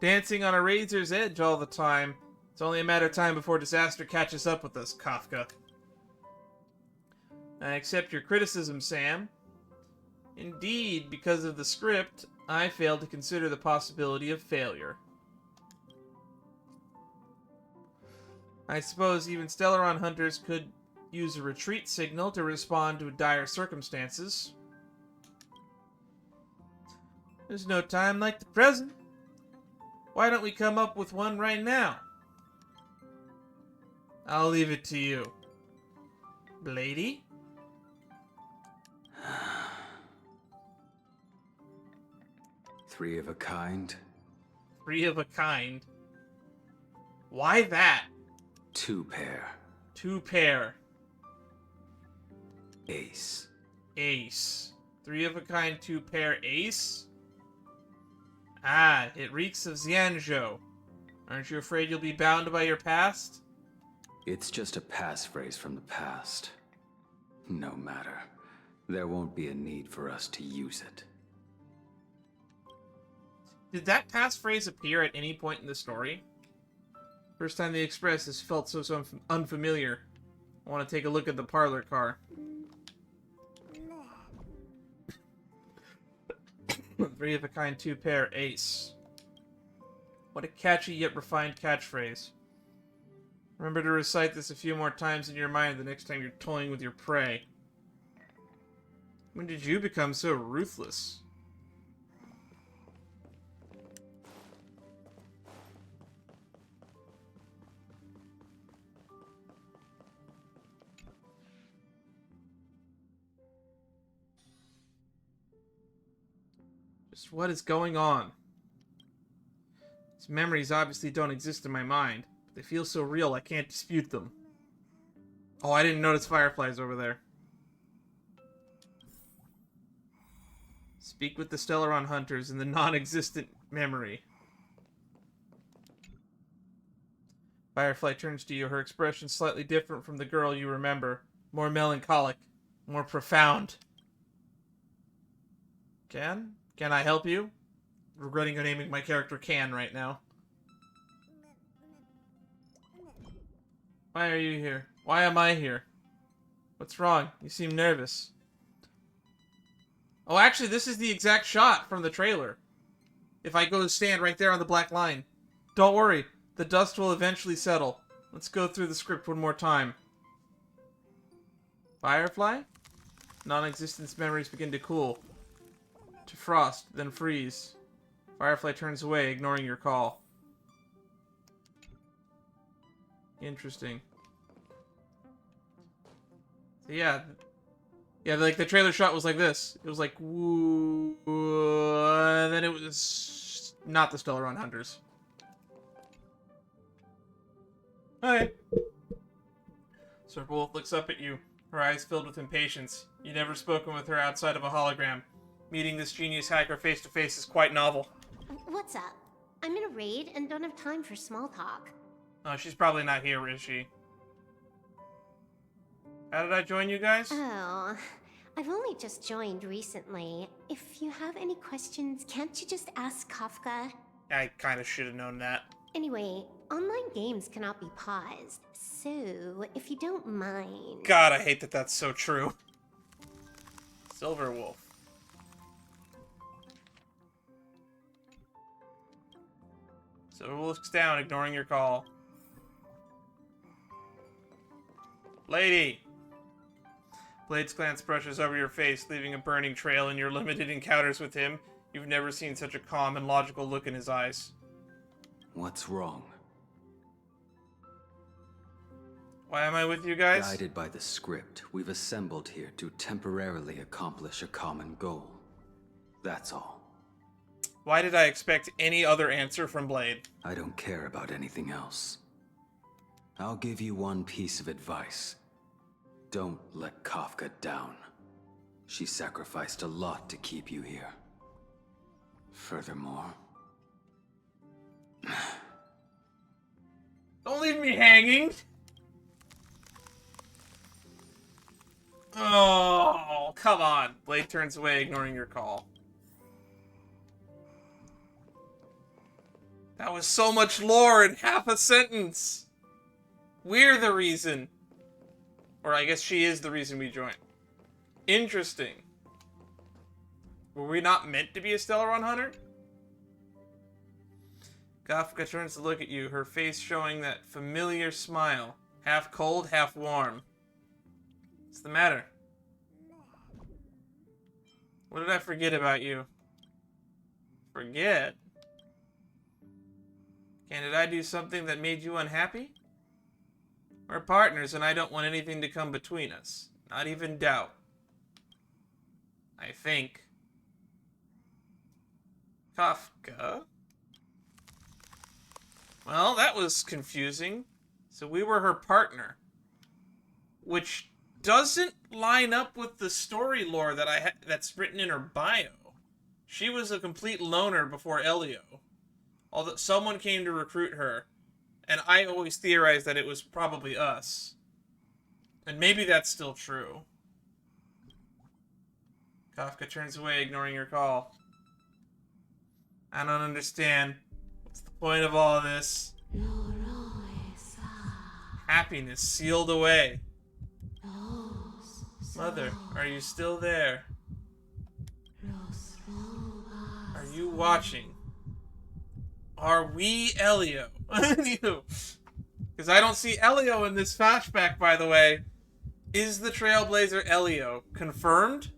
Dancing on a razor's edge all the time. It's only a matter of time before disaster catches up with us, Kafka. I accept your criticism, Sam. Indeed, because of the script, I failed to consider the possibility of failure. I suppose even Stellaron hunters could use a retreat signal to respond to dire circumstances. There's no time like the present. Why don't we come up with one right now? I'll leave it to you. Blady? 3 of a kind. 3 of a kind? Why that? 2 pair. 2 pair. Ace. Ace. 3 of a kind, 2 pair ace? Ah, it reeks of Xianzhou. Aren't you afraid you'll be bound by your past? It's just a passphrase from the past. No matter. There won't be a need for us to use it. Did that passphrase appear at any point in the story? First time the Express has felt so unfamiliar. I want to take a look at the parlor car. 3 of a kind, 2 pair ace. What a catchy yet refined catchphrase. Remember to recite this a few more times in your mind the next time you're toying with your prey. When did you become so ruthless? Just what is going on? These memories obviously don't exist in my mind, but they feel so real I can't dispute them. Oh, I didn't notice fireflies over there. Speak with the Stellaron hunters in the non-existent memory. Firefly turns to you, her expression slightly different from the girl you remember. More melancholic, more profound. Can I help you? Regretting naming my character Can right now. Why are you here? Why am I here? What's wrong? You seem nervous. Oh, actually, this is the exact shot from the trailer. If I go to stand right there on the black line. Don't worry, the dust will eventually settle. Let's go through the script one more time. Firefly? Non-existence memories begin to cool. To frost, then freeze. Firefly turns away, ignoring your call. Interesting. So yeah, like the trailer shot was like this. It was like woo, and then it was not the Stellaron hunters. Hi. Circle Wolf looks up at you, her eyes filled with impatience. You've never spoken with her outside of a hologram. Meeting this genius hacker face to face is quite novel. What's up? I'm in a raid and don't have time for small talk. Oh, she's probably not here, is she? How did I join you guys? Oh, I've only just joined recently. If you have any questions, can't you just ask Kafka? I kind of should have known that. Anyway, online games cannot be paused, so if you don't mind... God, I hate that that's so true. Silver Wolf. Silver Wolf looks down, ignoring your call. Lady! Blade's glance brushes over your face, leaving a burning trail in your limited encounters with him. You've never seen such a calm and logical look in his eyes. What's wrong? Why am I with you guys? Guided by the script, we've assembled here to temporarily accomplish a common goal. That's all. Why did I expect any other answer from Blade? I don't care about anything else. I'll give you one piece of advice. Don't let Kafka down. She sacrificed a lot to keep you here. Furthermore... Don't leave me hanging! Oh, come on. Blade turns away, ignoring your call. That was so much lore in half a sentence. We're the reason. Or I guess she is the reason we joined. Interesting. Were we not meant to be a Stellaron hunter? Kafka turns to look at you, her face showing that familiar smile. Half cold, half warm. What's the matter? What did I forget about you? Forget? Did I do something that made you unhappy? We're partners and I don't want anything to come between us. Not even doubt. I think. Kafka? Well, that was confusing. So we were her partner. Which doesn't line up with the story lore that that's written in her bio. She was a complete loner before Elio. Although someone came to recruit her. And I always theorized that it was probably us. And maybe that's still true. Kafka turns away, ignoring your call. I don't understand. What's the point of all of this? Happiness sealed away. Mother, are you still there? Are you watching? Are we Elio? Because I don't see Elio in this flashback, by the way. Is the Trailblazer Elio confirmed?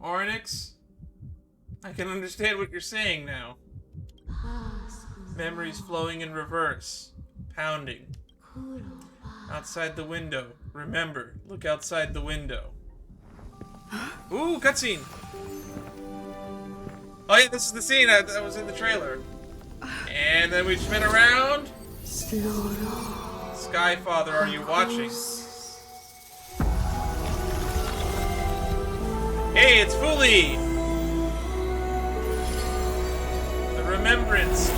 Oronyx? I can understand what you're saying now. Memories flowing in reverse. Pounding. Outside the window. Remember, look outside the window. Ooh, cutscene! Oh yeah, this is the scene that was in the trailer. And then we spin around. Skyfather, are you watching? Hey, it's Fuli! The Remembrance.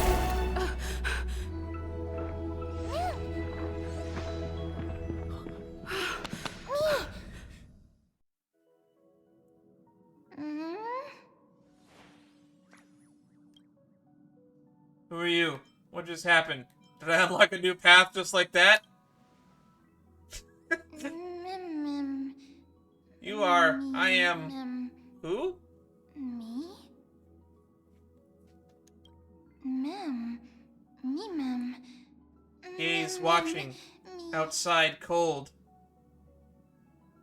Who are you? What just happened? Did I unlock a new path just like that? You are. I am. Who? Me? Mem. Me, mem. Gaze watching. Outside cold.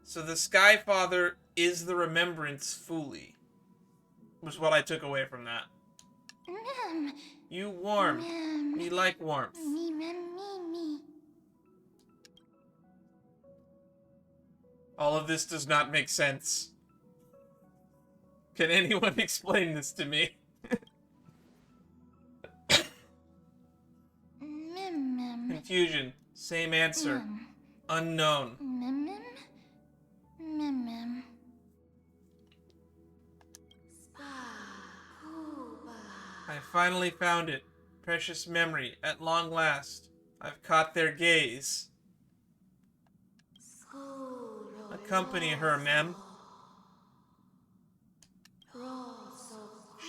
So the Skyfather is the Remembrance Fuli. Was what I took away from that. Mem. You warm. Mem. Me like warmth. Me, mem, me. All of this does not make sense. Can anyone explain this to me? Mem. Confusion. Same answer. Unknown. Mem. I finally found it. Precious memory. At long last. I've caught their gaze. Accompany her, mem.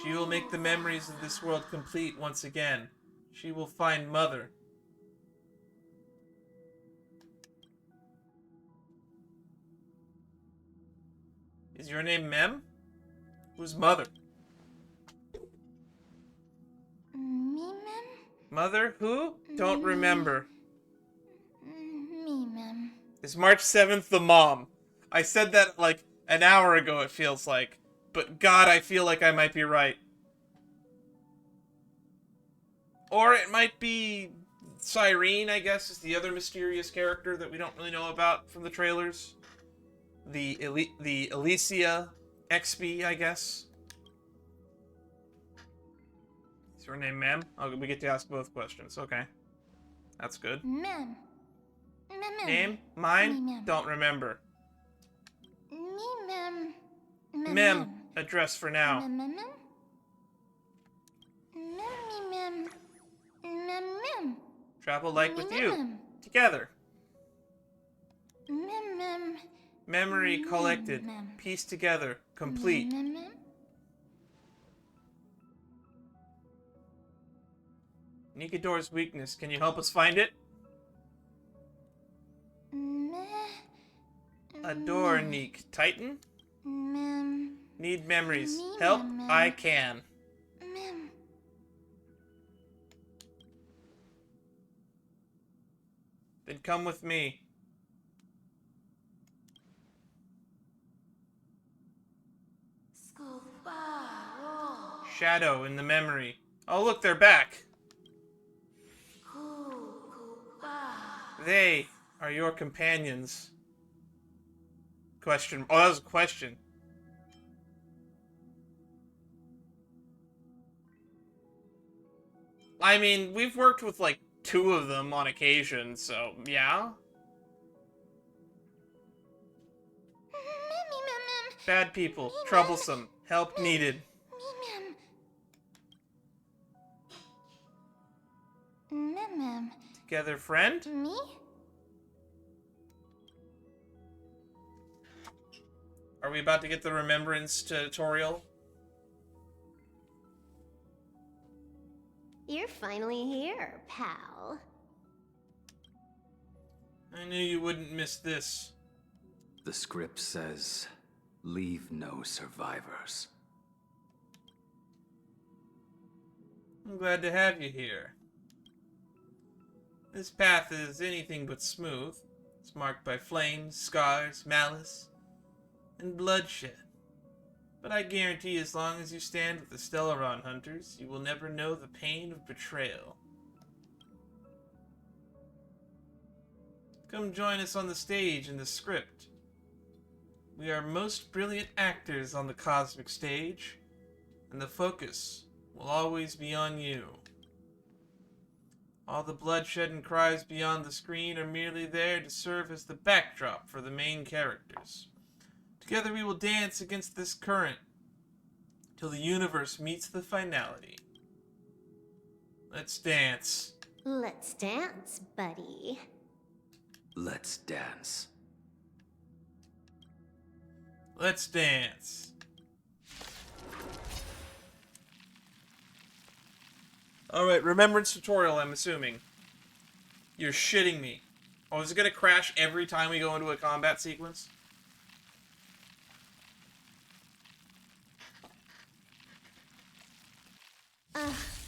She will make the memories of this world complete once again. She will find Mother. Is your name Mem? Who's Mother? Me, mem. Mother? Who? Don't remember. Me, mem. Is March 7th the mom? I said that like an hour ago, it feels like. But God, I feel like I might be right. Or it might be Cyrene, I guess, is the other mysterious character that we don't really know about from the trailers. The Alicia XB, I guess. Is her name Mem? Oh, we get to ask both questions. Okay. That's good. Mem. Name? Mine? Mem. Don't remember. Me, mem. Mem. Address for now. Mem. Mem. Travel light with you. Mem. Together. Mem. Memory collected. Mem. Pieced together. Complete. Mem. Nikador's weakness. Can you help us find it? Adore, Nik. Titan? Mem. Need memories. Me, Help? mem. I can. Mem. Then come with me. Shadow in the memory. Oh, look, they're back. They are your companions. Question. Oh, that was a question. I mean, we've worked with like 2 of them on occasion, so yeah. Bad people, troublesome, help needed. Mem. Together, friend? Me? Are we about to get the remembrance tutorial? You're finally here, pal. I knew you wouldn't miss this. The script says, leave no survivors. I'm glad to have you here. This path is anything but smooth. It's marked by flames, scars, malice, and bloodshed. But I guarantee as long as you stand with the Stellaron hunters, you will never know the pain of betrayal. Come join us on the stage in the script. We are most brilliant actors on the cosmic stage, and the focus will always be on you. All the bloodshed and cries beyond the screen are merely there to serve as the backdrop for the main characters. Together we will dance against this current till the universe meets the finality. Let's dance. Let's dance, buddy. Let's dance. Let's dance. Alright, Remembrance tutorial, I'm assuming. You're shitting me. Oh, is it gonna crash every time we go into a combat sequence?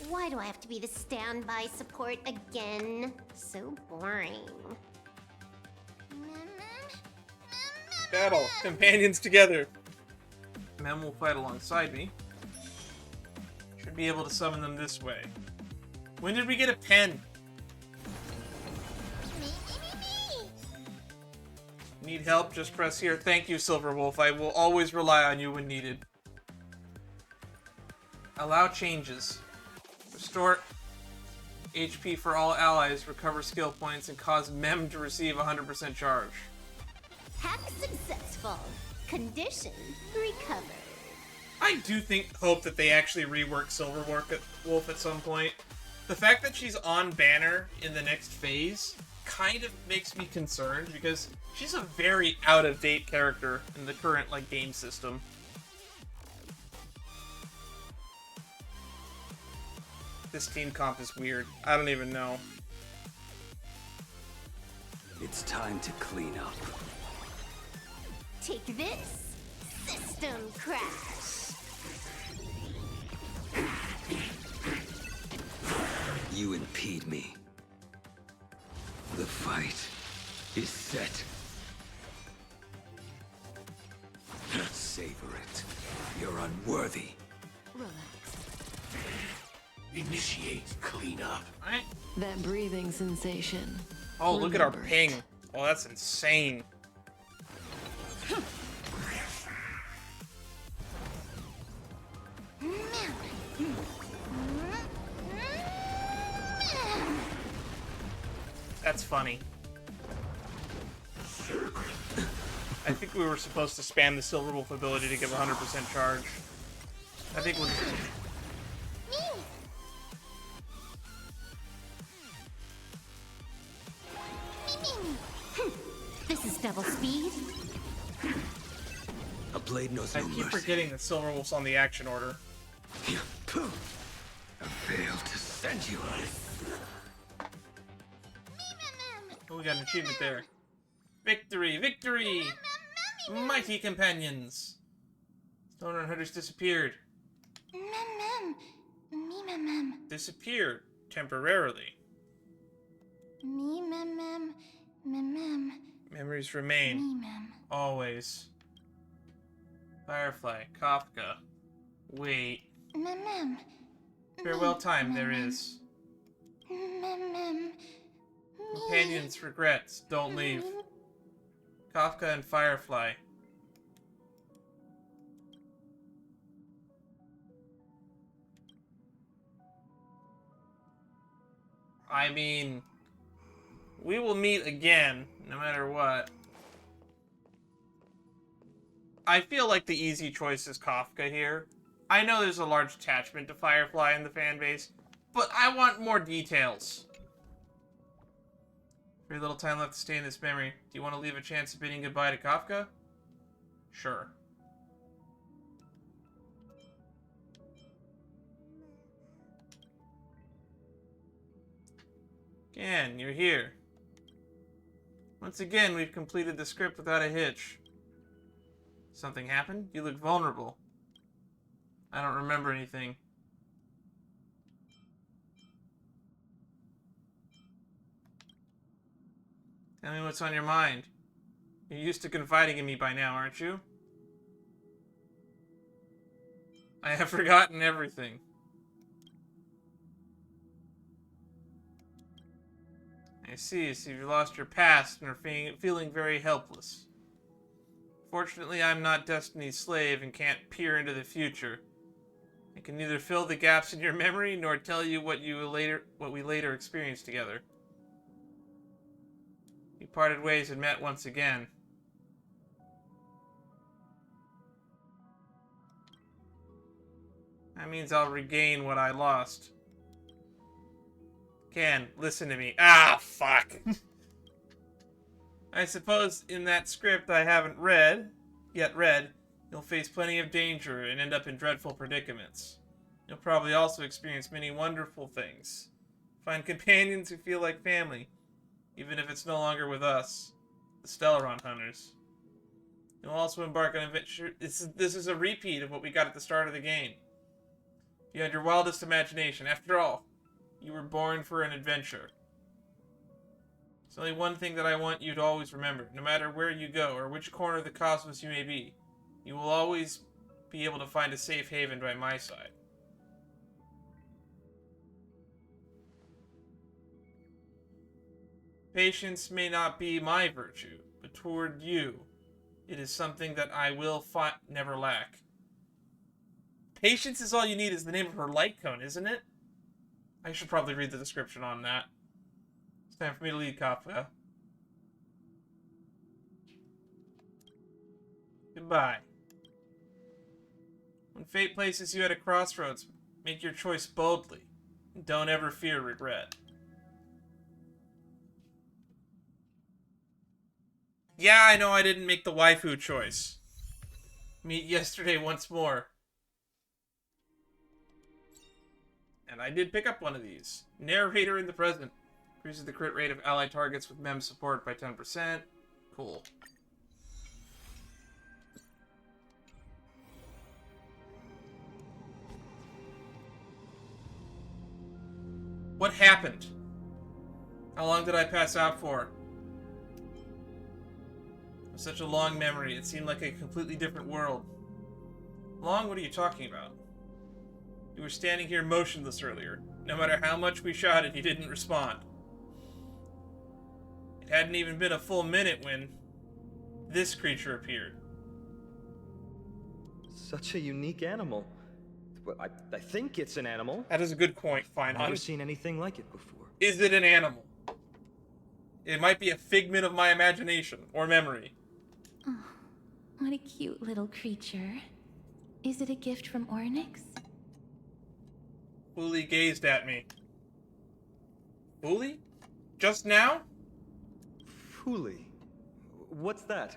Why do I have to be the standby support again? So boring. Battle. Companions together. Mem will fight alongside me. Should be able to summon them this way. When did we get a pen? Need help? Just press here. Thank you, Silver Wolf. I will always rely on you when needed. Allow changes. Restore HP for all allies, recover skill points, and cause Mem to receive 100% charge. Hack successful. Condition recovered. I do hope that they actually rework Silver Wolf at some point. The fact that she's on banner in the next phase kind of makes me concerned because she's a very out-of-date character in the current game system. This team comp is weird. I don't even know. It's time to clean up. Take this, System Crash. You impede me. The fight is set. Savor it. You're unworthy. Relax. Initiate cleanup. Right? That breathing sensation. Oh, look at our Remember it. ping. Oh, that's insane. That's funny. I think we were supposed to spam the Silver Wolf ability to give 100% charge. I think we'll... This is double speed. A blade knows I no keep mercy. forgetting that Silver Wolf's on the action order. I failed to send you. Oh, we got an achievement there. Victory! Victory! Mighty companions! Stoner Hunters disappeared. Disappeared. Temporarily. Memories remain. Always. Firefly. Kafka. Wait. Farewell time there is. Companions, regrets, don't leave. Kafka and Firefly. I mean, we will meet again, no matter what. I feel like the easy choice is Kafka here. I know there's a large attachment to Firefly in the fanbase, but I want more details. Very little time left to stay in this memory. Do you want to leave a chance of bidding goodbye to Kafka? Sure. Again, you're here. Once again, we've completed the script without a hitch. Something happened? You look vulnerable. I don't remember anything. Tell me what's on your mind. You're used to confiding in me by now, aren't you? I have forgotten everything. I see, so you've lost your past and are feeling very helpless. Fortunately, I'm not Destiny's slave and can't peer into the future. I can neither fill the gaps in your memory nor tell you what we later experienced together. We parted ways and met once again. That means I'll regain what I lost. Ken, listen to me. Ah, fuck! I suppose in that script I haven't yet read, you'll face plenty of danger and end up in dreadful predicaments. You'll probably also experience many wonderful things. Find companions who feel like family, even if it's no longer with us, the Stellaron Hunters. You'll also embark on an adventure. This is a repeat of what we got at the start of the game. Beyond your wildest imagination. After all, you were born for an adventure. There's only one thing that I want you to always remember. No matter where you go or which corner of the cosmos you may be, you will always be able to find a safe haven by my side. Patience may not be my virtue, but toward you, it is something that I will never lack. Patience is all you need is the name of her light cone, isn't it? I should probably read the description on that. It's time for me to leave, Kafka. Goodbye. When fate places you at a crossroads, make your choice boldly, and don't ever fear regret. Yeah, I know I didn't make the waifu choice. Meet yesterday once more. And I did pick up one of these. Narrator in the present. Increases the crit rate of allied targets with mem support by 10%. Cool. What happened? How long did I pass out for? It was such a long memory. It seemed like a completely different world. Long? What are you talking about? You were standing here motionless earlier. No matter how much we shouted, you didn't respond. It hadn't even been a full minute when this creature appeared. Such a unique animal. Well, I think it's an animal. That is a good point, fine. I've never seen anything like it before. Is it an animal? It might be a figment of my imagination or memory. Oh, what a cute little creature. Is it a gift from Oronyx? Fully gazed at me. Fully? Just now? Fully? What's that?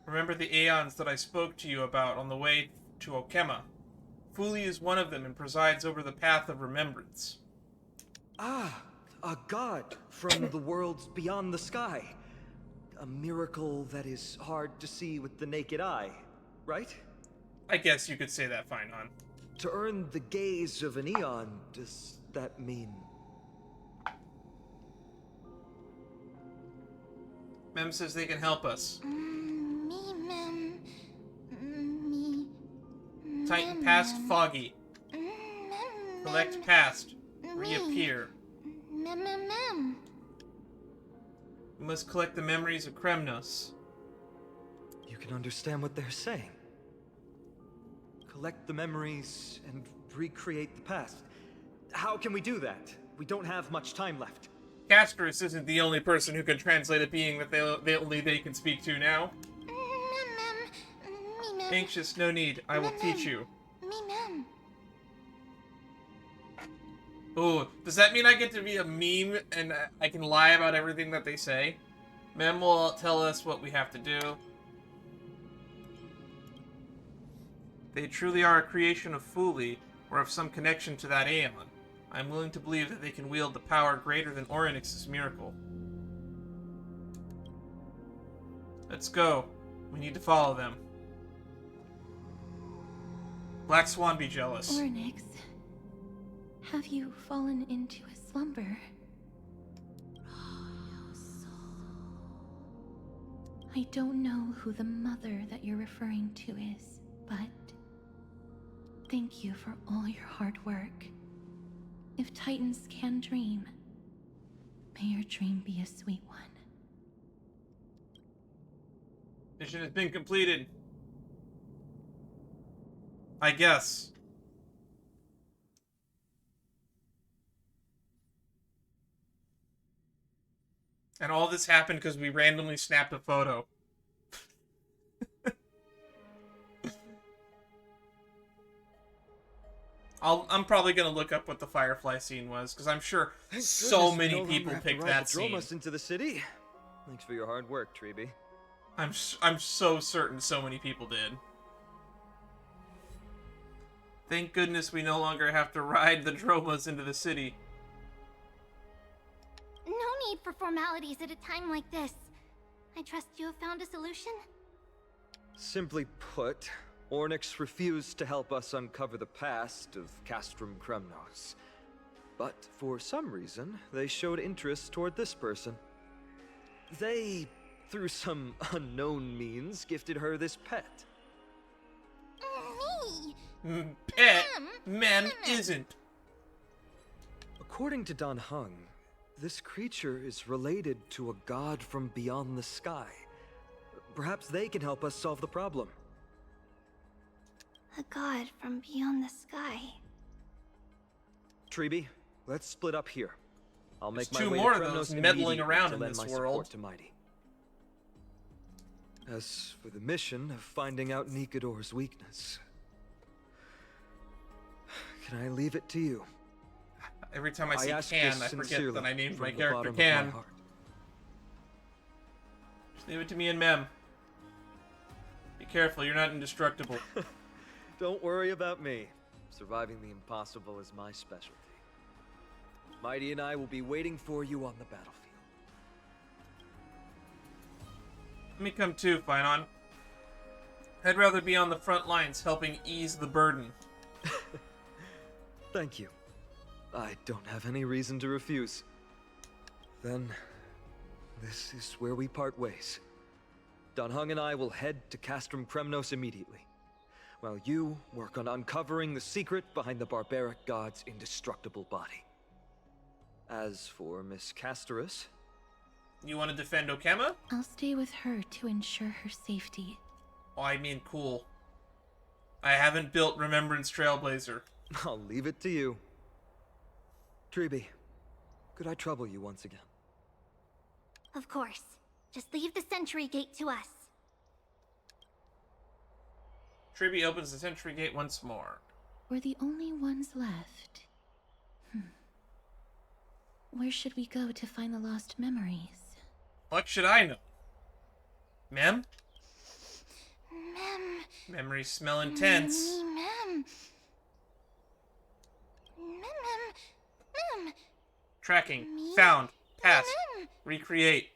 Remember the aeons that I spoke to you about on the way to Okema? Fully is one of them and presides over the path of remembrance. Ah, a god from the worlds beyond the sky. A miracle that is hard to see with the naked eye, right? I guess you could say that, fine, hon. To earn the gaze of an eon, does that mean... Mem says they can help us. Titan past foggy. Collect past. Reappear. We must collect the memories of Kremnos. You can understand what they're saying. Collect the memories and recreate the past. How can we do that? We don't have much time left. Castris isn't the only person who can translate a being that they can speak to now. Anxious, no need. I will teach you. Ooh, does that mean I get to be a meme and I can lie about everything that they say? Mem will tell us what we have to do. They truly are a creation of Fully, or of some connection to that aeon. I am willing to believe that they can wield the power greater than Oronyx's miracle. Let's go. We need to follow them. Black Swan be jealous. Oronyx, have you fallen into a slumber? I don't know who the mother that you're referring to is, but thank you for all your hard work. If Titans can dream, may your dream be a sweet one. Mission has been completed. I guess. And all this happened because we randomly snapped a photo. I'm probably gonna look up what the Firefly scene was, because I'm sure so many people picked that scene. Us into the city. Thanks for your hard work, Treeby. I'm so certain so many people did. Thank goodness we no longer have to ride the Dromas into the city. No need for formalities at a time like this. I trust you have found a solution? Simply put, Oronyx refused to help us uncover the past of Castrum Kremnos. But for some reason, they showed interest toward this person. They, through some unknown means, gifted her this pet. Me? Pet? Mem isn't. According to Dan Heng, this creature is related to a god from beyond the sky. Perhaps they can help us solve the problem. A god from beyond the sky. Treeby, let's split up here. I'll make There's my way two more to of Kremnos those meddling immediately around to in lend this my world. support to Mighty. As for the mission of finding out Nikador's weakness, can I leave it to you? Every time I see ask Can, this I forget sincerely that I named from my the character bottom of my Can. heart. Just leave it to me and Mem. Be careful, you're not indestructible. Don't worry about me. Surviving the impossible is my specialty. Mighty and I will be waiting for you on the battlefield. Let me come too, Finon. I'd rather be on the front lines helping ease the burden. Thank you. I don't have any reason to refuse. Then, this is where we part ways. Dan Heng and I will head to Castrum Kremnos immediately, while you work on uncovering the secret behind the barbaric god's indestructible body. As for Miss Casterus... You want to defend Okema? I'll stay with her to ensure her safety. Oh, I mean cool. I haven't built Remembrance Trailblazer. I'll leave it to you. Treeby, could I trouble you once again? Of course. Just leave the sentry gate to us. Treeby opens the Sentry Gate once more. We're the only ones left. Where should we go to find the lost memories? What should I know? Mem? Mem. Memories smell intense. Mem. Mem. Tracking. Me? Found. Past. Mem. Recreate.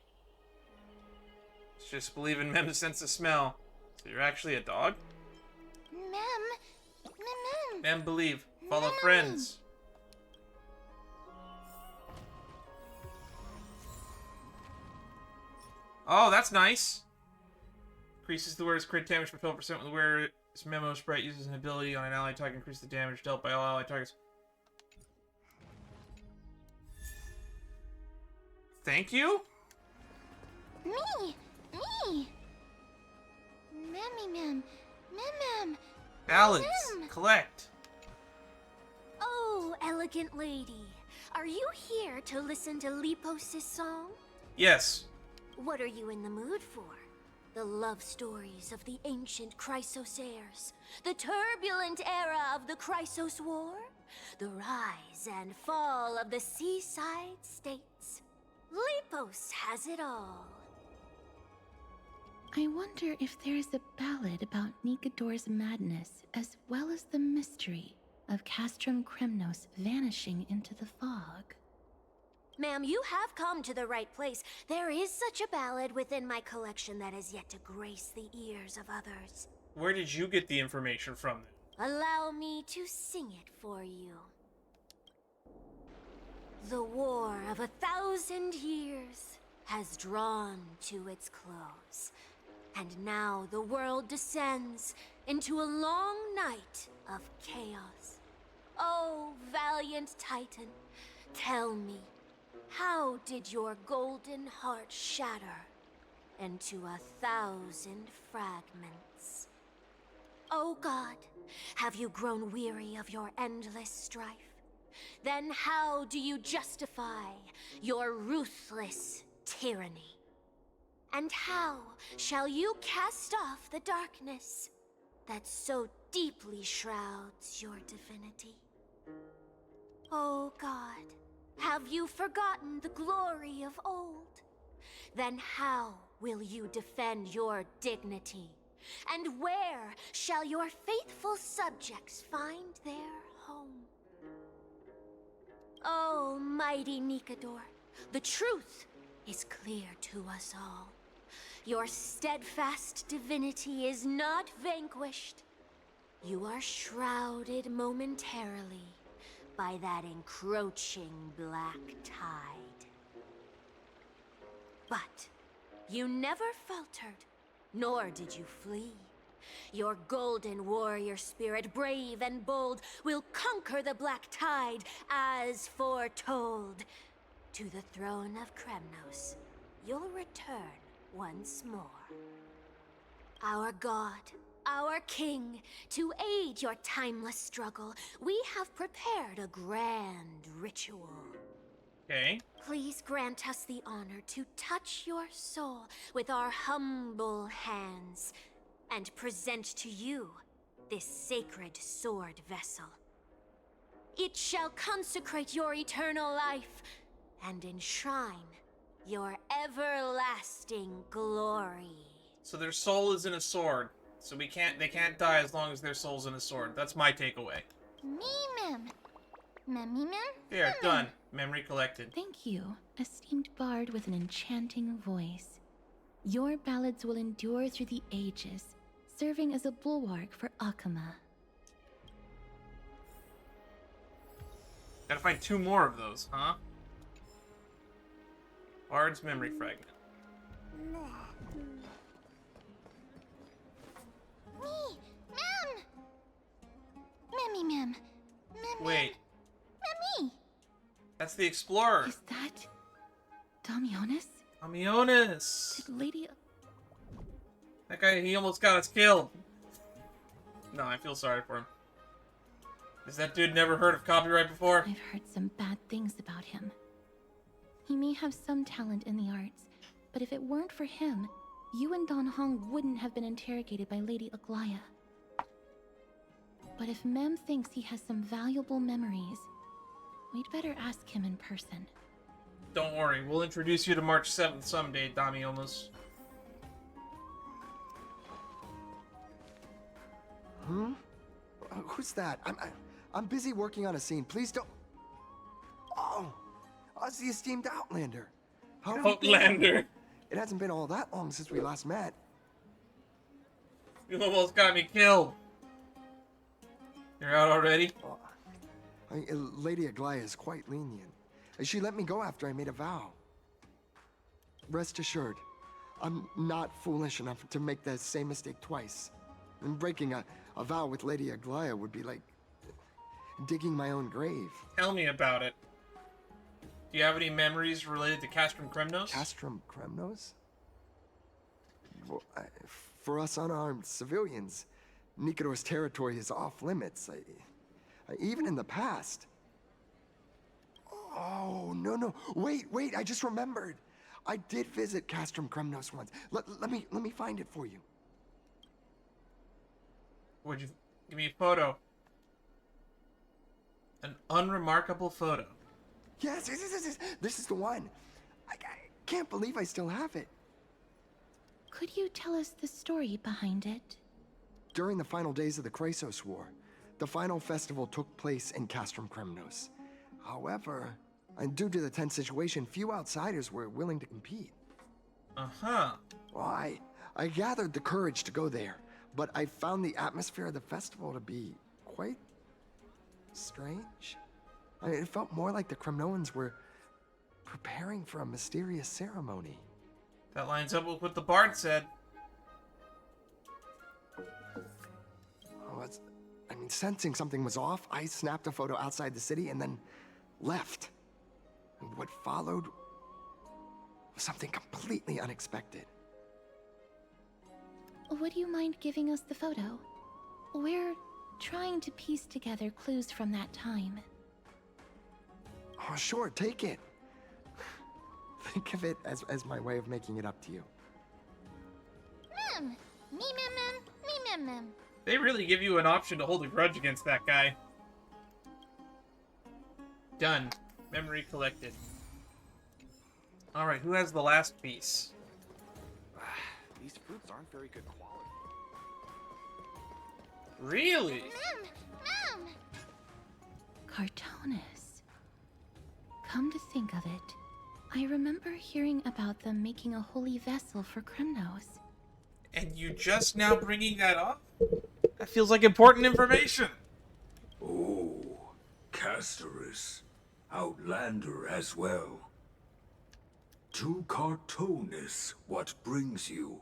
Let's just believe in Mem's sense of smell. So you're actually a dog? Mem. Mem, believe. Follow friends. Oh, that's nice. Increases the wearer's crit damage for 12% when the wearer's memo sprite uses an ability on an allied target. Increase the damage dealt by all allied targets. Thank you? Me. Mem. Ballads. Mem. Collect. Oh, elegant lady. Are you here to listen to Lipos's song? Yes. What are you in the mood for? The love stories of the ancient Chrysos heirs? The turbulent era of the Chrysos War? The rise and fall of the seaside states? Lipos has it all. I wonder if there's a ballad about Nikador's madness, as well as the mystery of Castrum Kremnos vanishing into the fog. Ma'am, you have come to the right place. There is such a ballad within my collection that has yet to grace the ears of others. Where did you get the information from? Allow me to sing it for you. The war of 1,000 years. has drawn to its close. And now the world descends into a long night of chaos. Oh, valiant Titan, tell me, how did your golden heart shatter into 1,000 fragments? Oh God, have you grown weary of your endless strife? Then how do you justify your ruthless tyranny? And how shall you cast off the darkness that so deeply shrouds your divinity? Oh God, have you forgotten the glory of old? Then how will you defend your dignity? And where shall your faithful subjects find their home? Oh, mighty Nikador, the truth is clear to us all. Your steadfast divinity is not vanquished. You are shrouded momentarily by that encroaching black tide. But you never faltered, nor did you flee. Your golden warrior spirit, brave and bold, will conquer the black tide as foretold. To the throne of Kremnos, you'll return once more. Our god, our king, to aid your timeless struggle, we have prepared a grand ritual. Okay. Please grant us the honor to touch your soul with our humble hands and present to you this sacred sword vessel. It shall consecrate your eternal life and enshrine your everlasting glory. So their soul is in a sword. So they can't die as long as their soul's in a sword. That's my takeaway. Mem. Mem. There, done. Memory collected. Thank you, esteemed bard with an enchanting voice. Your ballads will endure through the ages, serving as a bulwark for Akama. Gotta find 2 more of those, huh? Bard's memory fragment. Mem. Wait, Memmy. that's the Explorer. Is that Damionis? Amionis! Did Lady... That guy, he almost got us killed. No, I feel sorry for him. Has that dude never heard of copyright before? I've heard some bad things about him. He may have some talent in the arts, but if it weren't for him, you and Don Hong wouldn't have been interrogated by Lady Aglaya. But if Mem thinks he has some valuable memories, we'd better ask him in person. Don't worry, we'll introduce you to March 7th someday, Damionis. Who's that? I'm busy working on a scene. Please don't. Oh, it's the esteemed Outlander. How have you been? Outlander. It hasn't been all that long since we last met. You almost got me killed. You're out already? Lady Aglaya is quite lenient. She let me go after I made a vow. Rest assured, I'm not foolish enough to make the same mistake twice. And breaking a vow with Lady Aglaya would be like digging my own grave. Tell me about it. Do you have any memories related to Castrum Kremnos? Castrum Kremnos? Well, for us unarmed civilians, Nikador's territory is off limits. Even in the past. Oh, no. Wait, I just remembered. I did visit Castrum Kremnos once. Let me find it for you. Would you give me a photo? An unremarkable photo. Yes. This is the one. I can't believe I still have it. Could you tell us the story behind it? During the final days of the Chrysos War, the final festival took place in Castrum Kremnos. However, and due to the tense situation, few outsiders were willing to compete. Uh-huh. Well, I gathered the courage to go there, but I found the atmosphere of the festival to be quite strange. It felt more like the Kremnoans were preparing for a mysterious ceremony. That lines up with what the bard said. Oh, sensing something was off, I snapped a photo outside the city and then left. And what followed was something completely unexpected. Would you mind giving us the photo? We're trying to piece together clues from that time. Oh, sure, take it. Think of it as my way of making it up to you. Mem! Me mem mem, me mem mem. They really give you an option to hold a grudge against that guy. Done. Memory collected. Alright, who has the last piece? These fruits aren't very good quality. Really? Mem! Cartonis. Come to think of it, I remember hearing about them making a holy vessel for Kremnos. And you just now bringing that up? That feels like important information. Oh, Casterus. Outlander as well. To Cartonis, what brings you?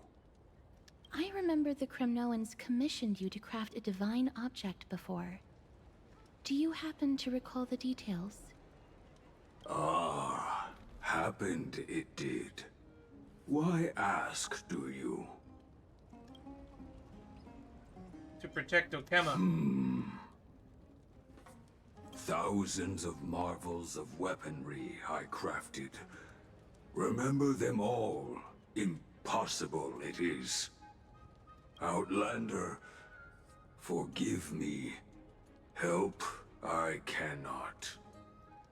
I remember the Kremnoans commissioned you to craft a divine object before. Do you happen to recall the details? Ah, happened it did. Why ask, do you? To protect Okema. Thousands of marvels of weaponry I crafted. Remember them all. Impossible it is. Outlander, forgive me. Help I cannot.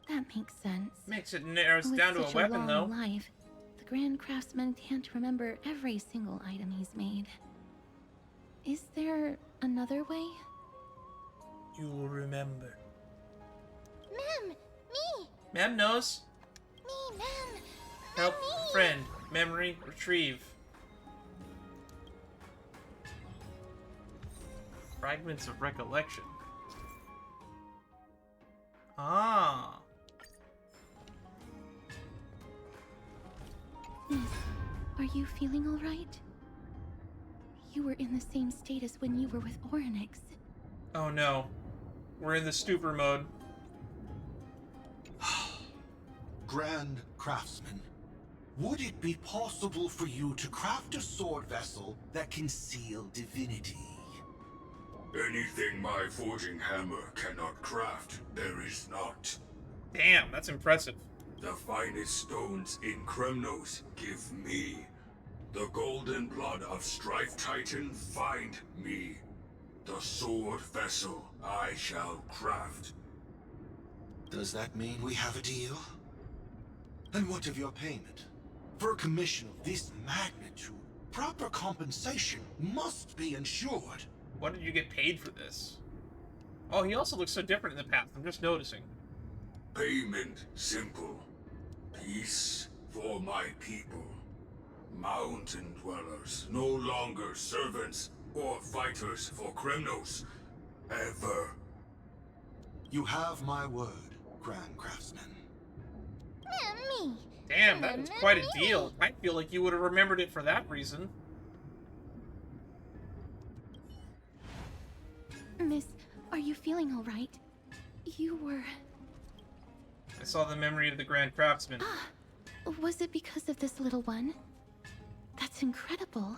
That makes sense. Makes it narrows With down to a such weapon, though. long life, the Grand Craftsman can't remember every single item he's made. Is there another way? You will remember. Mem! Me! Mem knows. Me, Mem! Help friend. Memory retrieve. Fragments of recollection. Ah. Miss, are you feeling all right? You were in the same state as when you were with Oronyx. Oh no. We're in the stupor mode. Grand Craftsman, would it be possible for you to craft a sword vessel that can seal divinity? Anything my forging hammer cannot craft, there is not. Damn, that's impressive. The finest stones in Kremnos give me. The golden blood of Strife Titan find me. The sword vessel I shall craft. Does that mean we have a deal? And what of your payment? For a commission of this magnitude, proper compensation must be ensured. What did you get paid for this? Oh, he also looks so different in the past. I'm just noticing. Payment simple. Peace for my people. Mountain dwellers, no longer servants or fighters for Kremnos. Ever. You have my word, Grand Craftsman. Me! Damn, that was quite a deal. I feel like you would have remembered it for that reason. Miss, are you feeling all right? You were... I saw the memory of the Grand Craftsman. Was it because of this little one? That's incredible.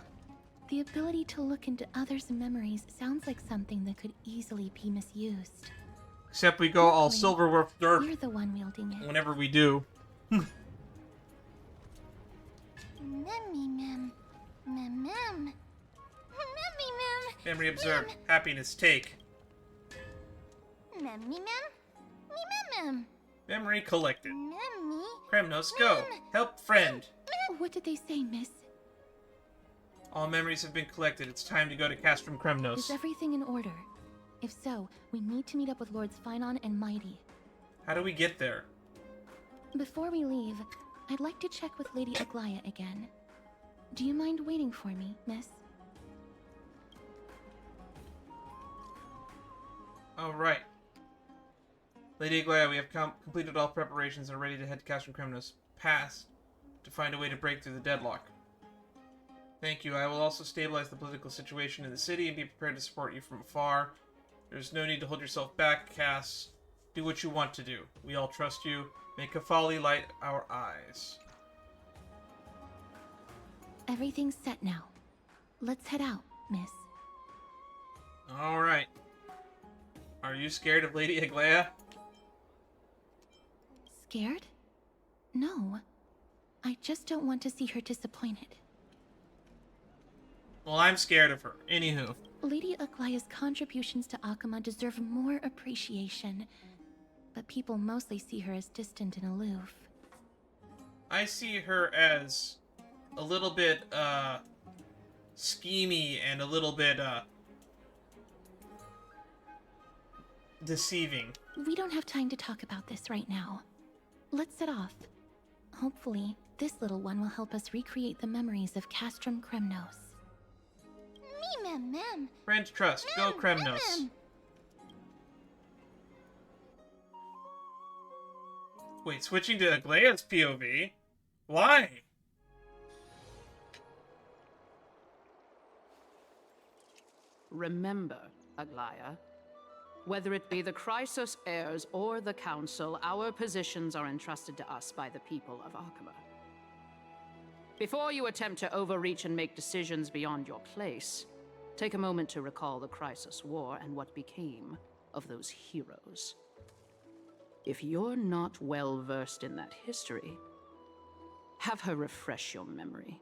The ability to look into others' memories sounds like something that could easily be misused. Except we go all silver dirt You're the one wielding it. whenever we do. Memmy mem. Mem mem. Memmy mem. Memory observed. Happiness take. Memmy mem. Me mem. Memory collected. Memmy. Kremnos, go. Help friend. What did they say, miss? All memories have been collected. It's time to go to Castrum Kremnos. Is everything in order? If so, we need to meet up with Lords Phynon and Mighty. How do we get there? Before we leave, I'd like to check with Lady Aglaya again. Do you mind waiting for me, miss? Alright. Lady Aglaya, we have completed all preparations and are ready to head to Castrum Kremnos. past to find a way to break through the deadlock. Thank you. I will also stabilize the political situation in the city and be prepared to support you from afar. There's no need to hold yourself back, Cass. Do what you want to do. We all trust you. May Kefali light our eyes. Everything's set now. Let's head out, miss. Alright. Are you scared of Lady Aglaya? Scared? No. I just don't want to see her disappointed. Well, I'm scared of her. Anywho. Lady Aglaya's contributions to Akama deserve more appreciation, but people mostly see her as distant and aloof. I see her as a little bit, schemy and a little bit, deceiving. We don't have time to talk about this right now. Let's set off. Hopefully, this little one will help us recreate the memories of Castrum Kremnos. Mem. Friend trust. Go Kremnos. Mem. Wait, switching to Aglaya's POV? Why? Remember, Aglaya, whether it be the Chrysos heirs or the Council, our positions are entrusted to us by the people of Akama. Before you attempt to overreach and make decisions beyond your place, take a moment to recall the Chrysos War and what became of those heroes. If you're not well versed in that history, have her refresh your memory.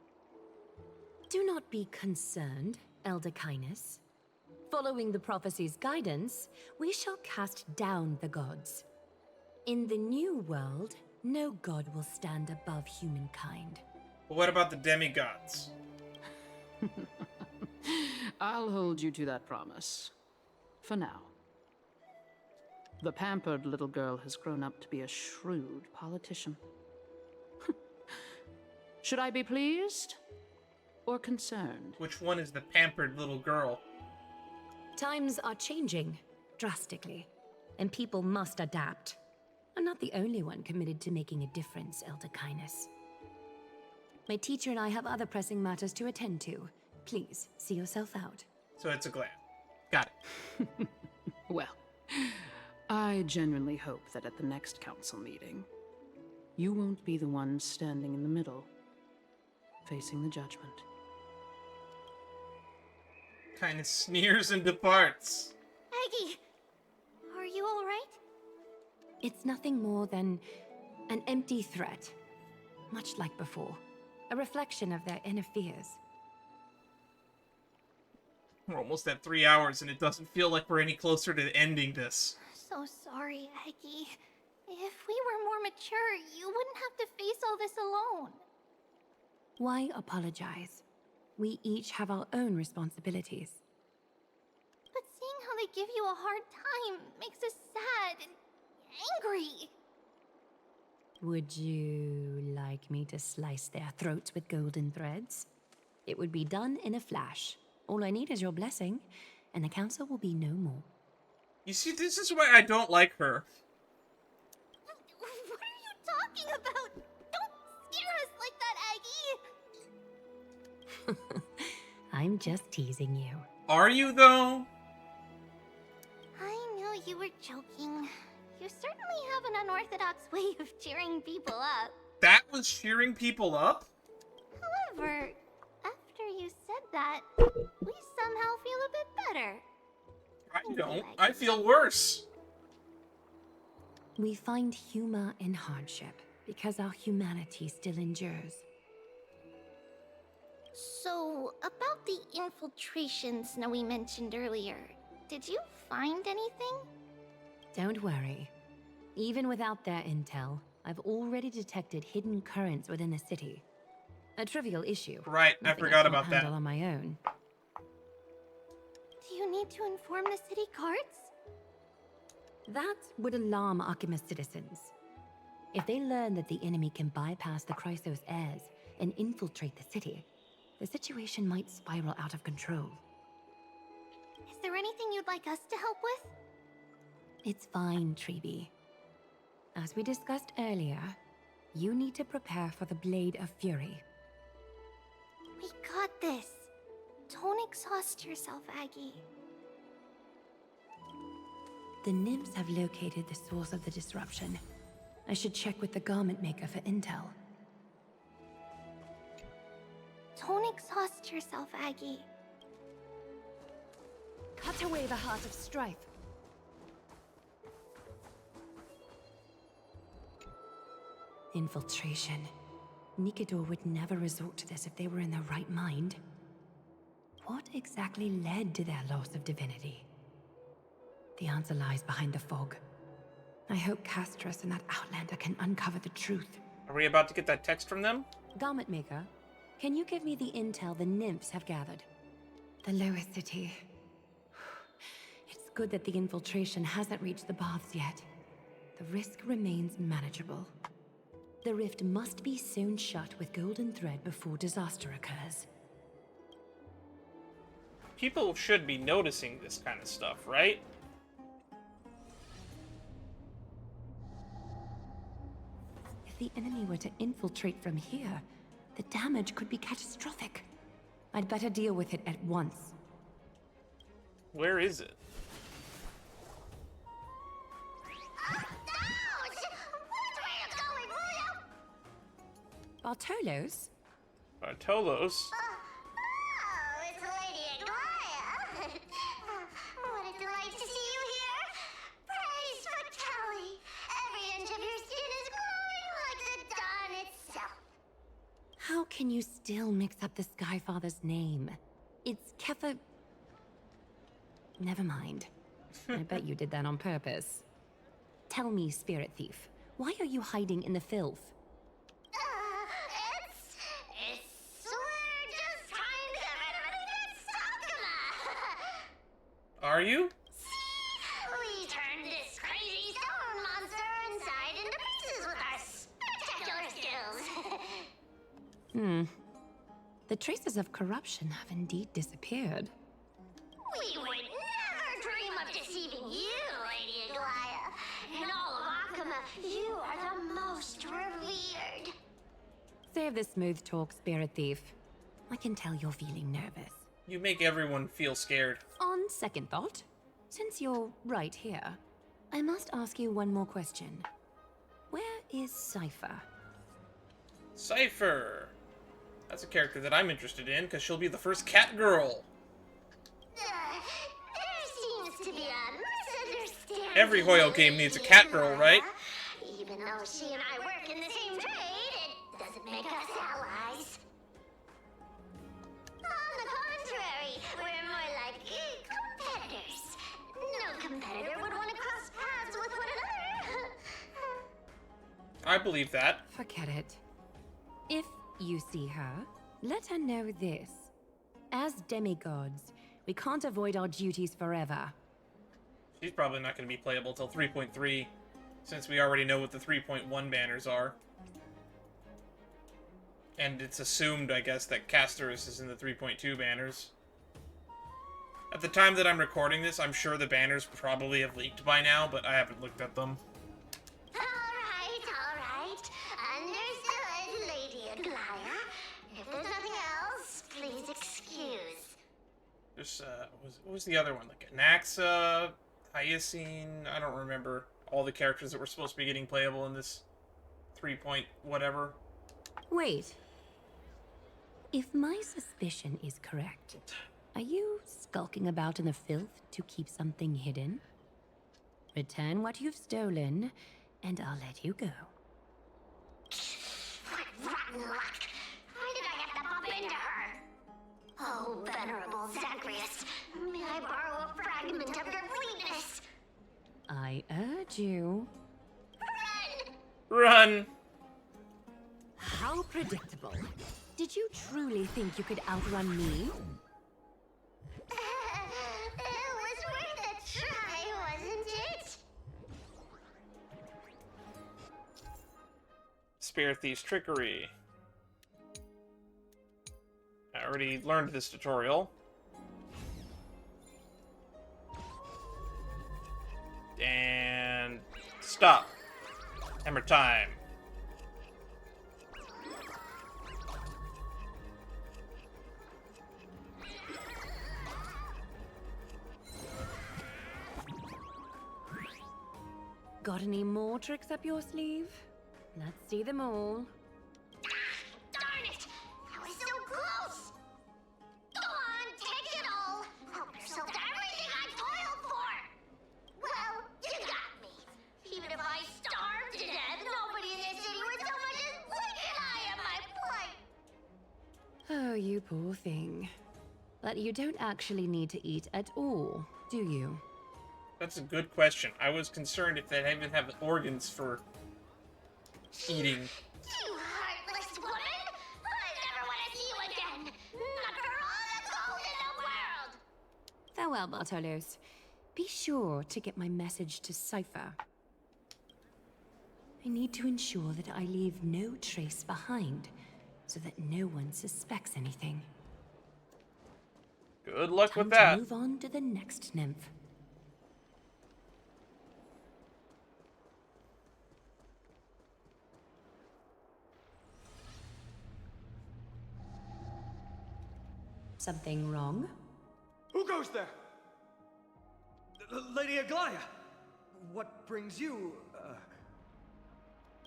Do not be concerned, Elder Kynus. Following the prophecy's guidance, we shall cast down the gods. In the new world, no god will stand above humankind. But what about the demigods? I'll hold you to that promise. For now. The pampered little girl has grown up to be a shrewd politician. Should I be pleased or concerned? Which one is the pampered little girl? Times are changing drastically, and people must adapt. I'm not the only one committed to making a difference, Elder Kynus. My teacher and I have other pressing matters to attend to. Please, see yourself out. So it's Aglaya. Got it. Well, I genuinely hope that at the next council meeting, you won't be the one standing in the middle, facing the judgment. Kind of sneers and departs. Aggie, are you alright? It's nothing more than an empty threat, much like before. A reflection of their inner fears. We're almost at 3 hours and it doesn't feel like we're any closer to ending this. So sorry, Aggie. If we were more mature, you wouldn't have to face all this alone. Why apologize? We each have our own responsibilities. But seeing how they give you a hard time makes us sad and angry. Would you like me to slice their throats with golden threads? It would be done in a flash. All I need is your blessing, and the council will be no more. You see, this is why I don't like her. What are you talking about? Don't scare us like that, Aggie! I'm just teasing you. Are you, though? I knew you were joking. You certainly have an unorthodox way of cheering people up. That was cheering people up? However, after you said that, we somehow feel a bit better. I don't. I feel worse. We find humor in hardship because our humanity still endures. So, about the infiltration Snowy mentioned earlier, did you find anything? Don't worry. Even without their intel, I've already detected hidden currents within the city. A trivial issue. Right, I forgot about that. On my own. Do you need to inform the city guards? That would alarm Archimedes citizens. If they learn that the enemy can bypass the Chrysos heirs and infiltrate the city, the situation might spiral out of control. Is there anything you'd like us to help with? It's fine, Treeby. As we discussed earlier, You need to prepare for the Blade of Fury. We got this. Don't exhaust yourself, Aggie. The nymphs have located the source of the disruption. I should check with the garment maker for intel. Don't exhaust yourself, Aggie. Cut away the heart of strife. Infiltration. Nikador would never resort to this if they were in their right mind. What exactly led to their loss of divinity? The answer lies behind the fog. I hope Castras and that Outlander can uncover the truth. Are we about to get that text from them? Garment maker, can you give me the intel the nymphs have gathered? The lower city. It's good that the infiltration hasn't reached the baths yet. The risk remains manageable. The rift must be sewn shut with golden thread before disaster occurs. People should be noticing this kind of stuff, right? If the enemy were to infiltrate from here, the damage could be catastrophic. I'd better deal with it at once. Where is it? Bartolos? Bartolos? Oh, it's Lady Aglaya. What a delight to see you here. Praise for Kelly. Every inch of your skin is glowing like the dawn itself. How can you still mix up the Skyfather's name? It's Kefa... Never mind. I bet you did that on purpose. Tell me, Spirit Thief, why are you hiding in the filth? We're just trying to get rid of Sakuma. Are you? We turned this crazy stone monster inside into pieces with our spectacular skills. The traces of corruption have indeed disappeared. We would never dream of deceiving you, Lady Aglaya. In all of Akuma, you are the most revered. Save the smooth talk, Spirit Thief. I can tell you're feeling nervous. You make everyone feel scared. On second thought, since you're right here, I must ask you one more question. Where is Cypher? Cypher! That's a character that I'm interested in, because she'll be the first cat girl. There seems to be a misunderstanding. Every Hoyo game needs a cat girl, right? Even though she and I work in the same trade, it doesn't make us allies. On the contrary, we're more like competitors. No competitor would want to cross paths with one another. I believe that. Forget it. If you see her, let her know this. As demigods, we can't avoid our duties forever. She's probably not going to be playable till 3.3, since we already know what the 3.1 banners are. And it's assumed, I guess, that Casterus is in the 3.2 banners. At the time that I'm recording this, I'm sure the banners probably have leaked by now, but I haven't looked at them. All right. Understood, Lady Aglaya. If there's nothing else, please excuse. There's, what was the other one? Like Anaxa, Hyacine, I don't remember all the characters that were supposed to be getting playable in this 3 point whatever. Wait. If my suspicion is correct, are you skulking about in the filth to keep something hidden? Return what you've stolen, and I'll let you go. What rotten luck! Why did I have to bump into her? Oh, venerable Zagreus, may I borrow a fragment of your fleetness? I urge you. Run! How predictable. Did you truly think you could outrun me? It was worth a try, wasn't it? Spirit Thief's Trickery. I already learned this tutorial. And... stop. Hammer time. Got any more tricks up your sleeve? Let's see them all. Darn it! I was so close! Go on, take it all! Help yourself to everything I toiled for! Well, you got me. Even if I starved to death, nobody in this city would so much as blink an eye at my plight! Oh, you poor thing. But you don't actually need to eat at all, do you? That's a good question. I was concerned if they even have organs for eating. You heartless woman! I never want to see you again! Not for all the gold in the world! Farewell, Bartolos. Be sure to get my message to Cypher. I need to ensure that I leave no trace behind, so that no one suspects anything. Good luck with Time that. to move on to the next nymph. Something wrong? Who goes there? Lady Aglaya! What brings you,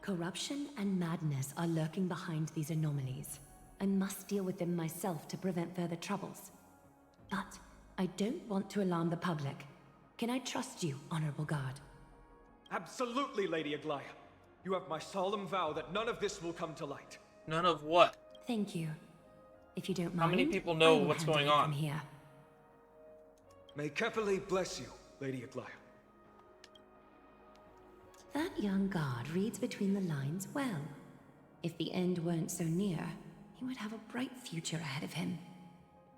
Corruption and madness are lurking behind these anomalies. I must deal with them myself to prevent further troubles. But I don't want to alarm the public. Can I trust you, Honorable Guard? Absolutely, Lady Aglaya. You have my solemn vow that none of this will come to light. None of what? Thank you. If you don't mind, How many people know I will what's handle going it on? from here. May Kepali bless you, Lady Aglaya. That young guard reads between the lines well. If the end weren't so near, he would have a bright future ahead of him.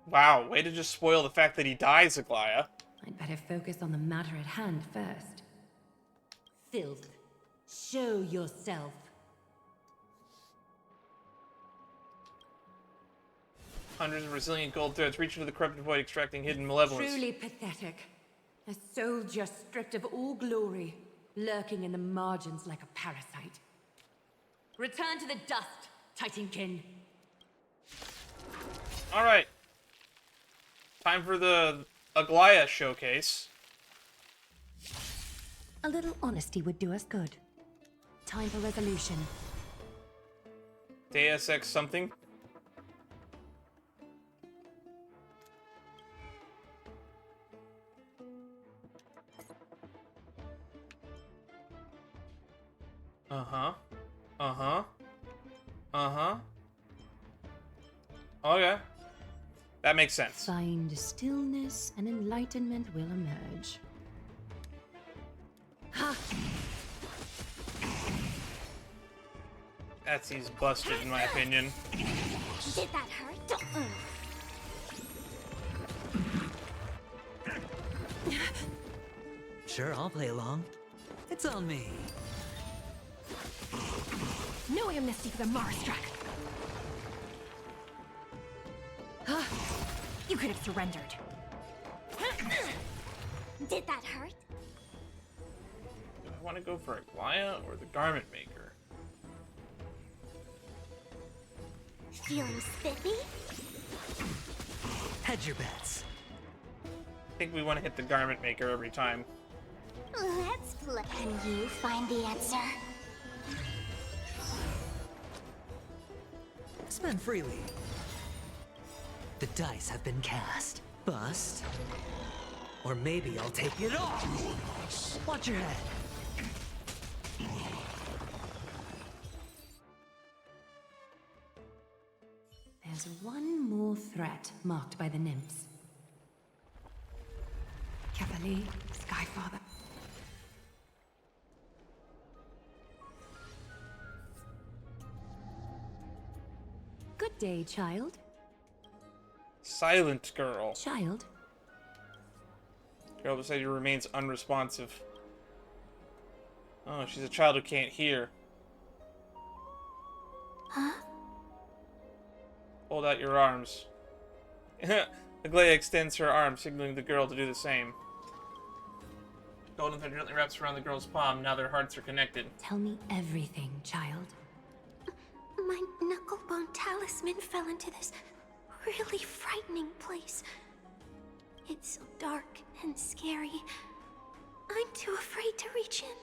Wow, way to just spoil the fact that he dies, Aglaya. I'd better focus on the matter at hand first. Filth. Show yourself. Hundreds of resilient gold threads reach into the corrupted void, extracting hidden malevolence. Truly pathetic. A soldier stripped of all glory, lurking in the margins like a parasite. Return to the dust, Titankin. Alright. Time for the Aglaya showcase. A little honesty would do us good. Time for resolution. Deus Ex something. Uh-huh. Uh-huh. Uh-huh. Okay. That makes sense. Find stillness and enlightenment will emerge. Ha! That's he's busted, in my opinion. Did that hurt? Sure, I'll play along. It's on me. No amnesty for the Marstruck. You could have surrendered. Did that hurt? Do I want to go for Aglaya or the Garment Maker? Feeling spiffy? Hedge your bets. I think we want to hit the Garment Maker every time. Let's play. Can you find the answer? Spend freely. The dice have been cast. Bust. Or maybe I'll take it off. Watch your head. There's one more threat marked by the nymphs. Kepali, Skyfather. Good day, child. Silent girl. Child? Girl beside you remains unresponsive. Oh, she's a child who can't hear. Huh? Hold out your arms. Aglaya extends her arm, signaling the girl to do the same. Golden thread gently wraps around the girl's palm. Now their hearts are connected. Tell me everything, child. My knucklebone talisman fell into this really frightening place. It's so dark and scary. I'm too afraid to reach in.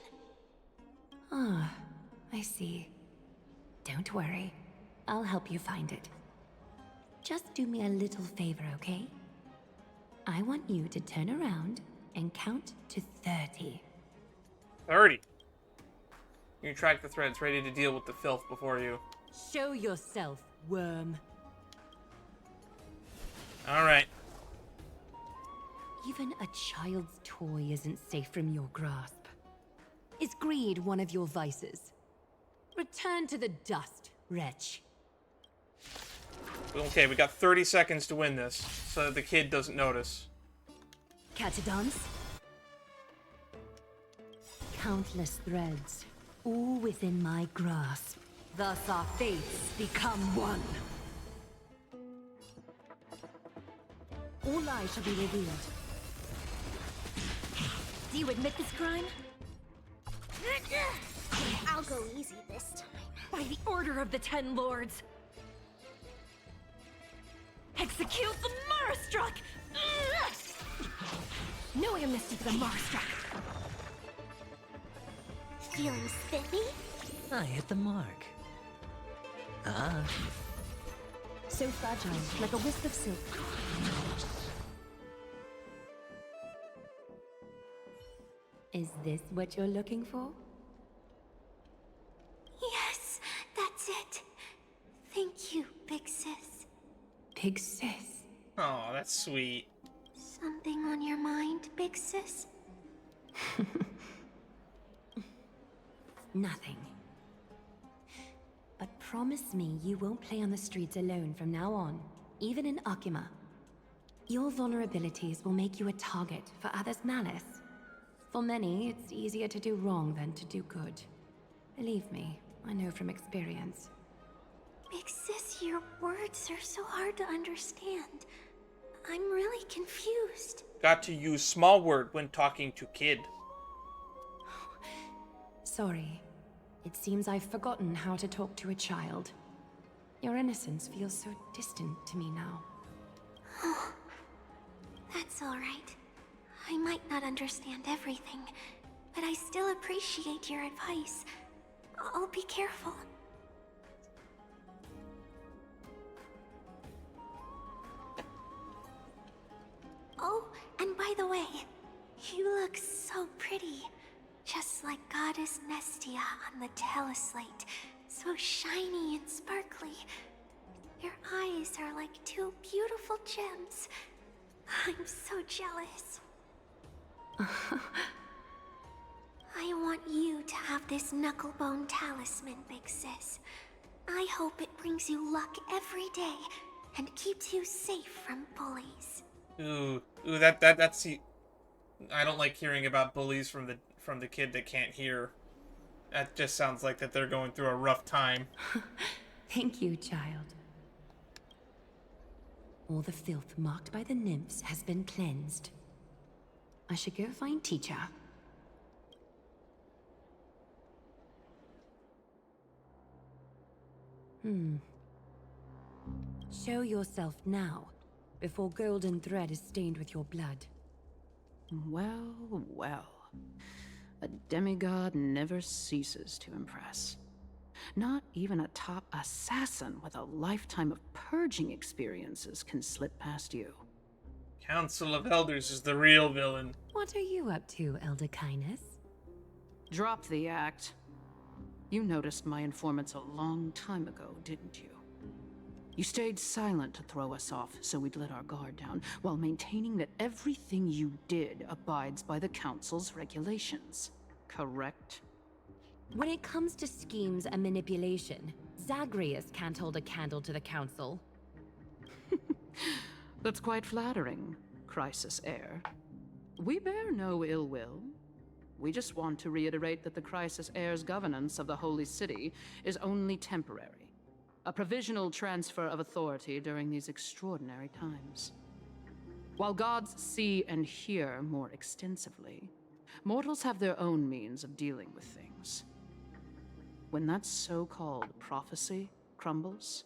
Ah, I see. Don't worry. I'll help you find it. Just do me a little favor, okay? I want you to turn around and count to 30. 30. You track the threads, ready to deal with the filth before you. Show yourself, worm. Alright. Even a child's toy isn't safe from your grasp. Is greed one of your vices? Return to the dust, wretch. Okay, we got 30 seconds to win this, so that the kid doesn't notice. Catadons? Countless threads, all within my grasp. Thus our fates become one. All lies shall be revealed. Do you admit this crime? I'll go easy this time. By the order of the Ten Lords! Execute the Marstruck! No amnesty for the Marstruck! Feeling spiffy? I hit the mark. Ah. So fragile, like a wisp of silk. Is this what you're looking for? Yes, that's it. Thank you, big sis. Big sis? Oh, that's sweet. Something on your mind, big sis? Nothing. But promise me you won't play on the streets alone from now on, even in Akima. Your vulnerabilities will make you a target for others' malice. For many, it's easier to do wrong than to do good. Believe me, I know from experience. Big sis, your words are so hard to understand. I'm really confused. Got to use small word when talking to kid. Sorry. It seems I've forgotten how to talk to a child. Your innocence feels so distant to me now. Oh, that's all right. I might not understand everything, but I still appreciate your advice. I'll be careful. Oh, and by the way, you look so pretty. Just like Goddess Nestia on the teleslate. So shiny and sparkly. Your eyes are like two beautiful gems. I'm so jealous. I want you to have this knucklebone talisman, big sis. I hope it brings you luck every day and keeps you safe from bullies. Ooh, that's the... I don't like hearing about bullies from the kid that can't hear. That just sounds like that they're going through a rough time. Thank you, child. All the filth marked by the nymphs has been cleansed. I should go find teacher. Show yourself now, before golden thread is stained with your blood. Well, well. A demigod never ceases to impress. Not even a top assassin with a lifetime of purging experiences can slip past you. Council of Elders is the real villain. What are you up to, Elder Kindness? Drop the act. You noticed my informants a long time ago, didn't you? You stayed silent to throw us off, so we'd let our guard down, while maintaining that everything you did abides by the Council's regulations. Correct? When it comes to schemes and manipulation, Zagreus can't hold a candle to the Council. That's quite flattering, Crisis Heir. We bear no ill will. We just want to reiterate that the Crisis Heir's governance of the Holy City is only temporary. A provisional transfer of authority during these extraordinary times. While gods see and hear more extensively, mortals have their own means of dealing with things. When that so-called prophecy crumbles,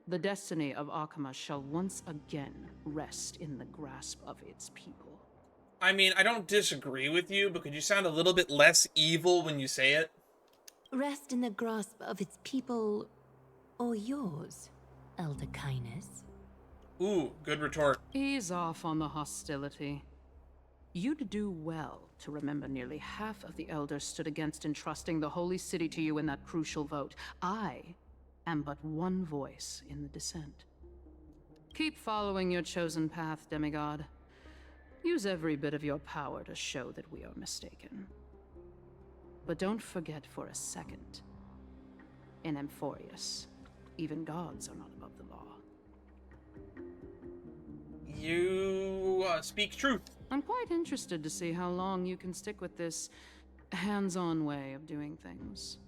the destiny of Akama shall once again rest in the grasp of its people. I mean, I don't disagree with you, but could you sound a little bit less evil when you say it? Rest in the grasp of its people, or yours, Elder Kindness? Ooh, good retort. Ease off on the hostility. You'd do well to remember nearly half of the elders stood against entrusting the holy city to you in that crucial vote. I am but one voice in the dissent. Keep following your chosen path, demigod. Use every bit of your power to show that we are mistaken. But don't forget for a second, in Amphorius, even gods are not above the law. You speak truth. I'm quite interested to see how long you can stick with this hands-on way of doing things.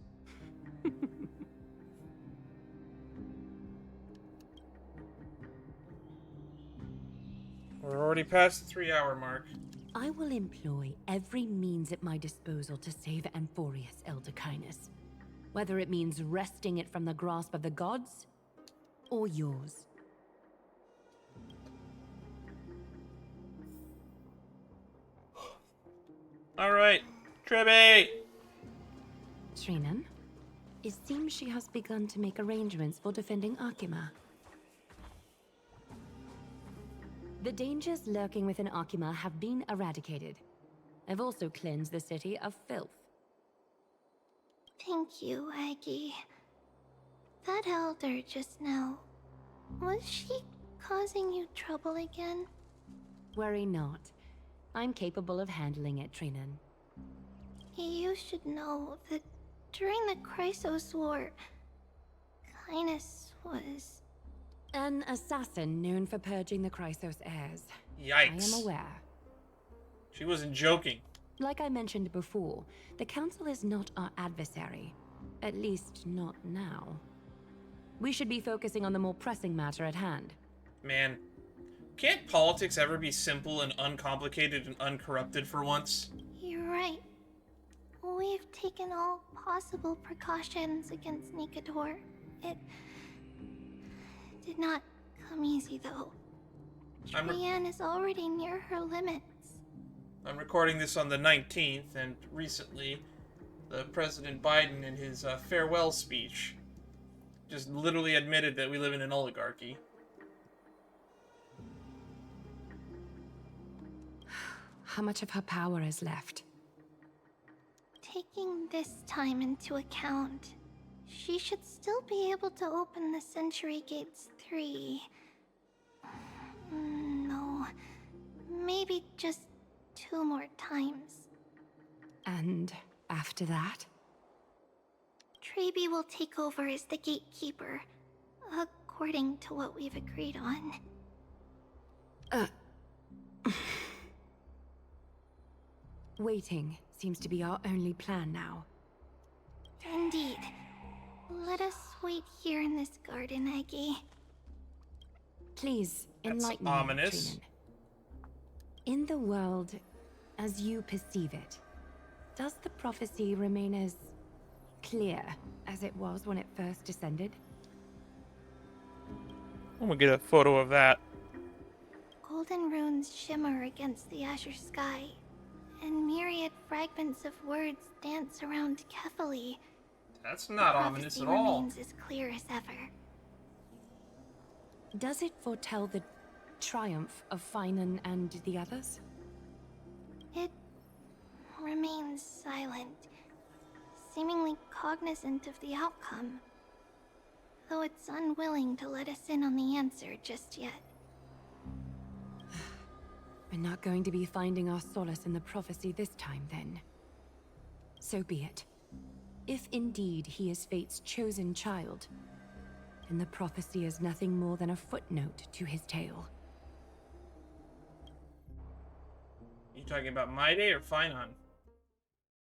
We're already past the 3-hour mark. I will employ every means at my disposal to save Amphorius, Elder Kindness. Whether it means wresting it from the grasp of the gods, or yours. Alright, Tribby! Trinan, it seems she has begun to make arrangements for defending Akima. The dangers lurking within Akima have been eradicated. I've also cleansed the city of filth. Thank you, Aggie. That elder just now, was she causing you trouble again? Worry not. I'm capable of handling it, Trinan. You should know that during the Chrysos War, Kindness was... An assassin known for purging the Chrysos heirs. Yikes. I am aware. She wasn't joking. Like I mentioned before, the Council is not our adversary. At least, not now. We should be focusing on the more pressing matter at hand. Man, can't politics ever be simple and uncomplicated and uncorrupted for once? You're right. We've taken all possible precautions against Nikador. It did not come easy, though. Trian is already near her limits. I'm recording this on the 19th, and recently, the President Biden, in his farewell speech, just literally admitted that we live in an oligarchy. How much of her power is left? Taking this time into account, she should still be able to open the Century Gates 3. No, maybe just 2 more times. And after that? Traby will take over as the gatekeeper, according to what we've agreed on. Waiting seems to be our only plan now. Indeed. Let us wait here in this garden, Aggie. Please, enlighten That's ominous. me, Trinan. In the world, as you perceive it, does the prophecy remain as clear as it was when it first descended? I'm gonna get a photo of that. Golden runes shimmer against the azure sky, and myriad fragments of words dance around Kefali. That's not ominous at all. Remains as clear as ever. Does it foretell the triumph of Finan and the others? It remains silent, seemingly cognizant of the outcome, though it's unwilling to let us in on the answer just yet. We're not going to be finding our solace in the prophecy this time, then. So be it. If indeed he is Fate's chosen child, then the prophecy is nothing more than a footnote to his tale. You talking about my day or Finan?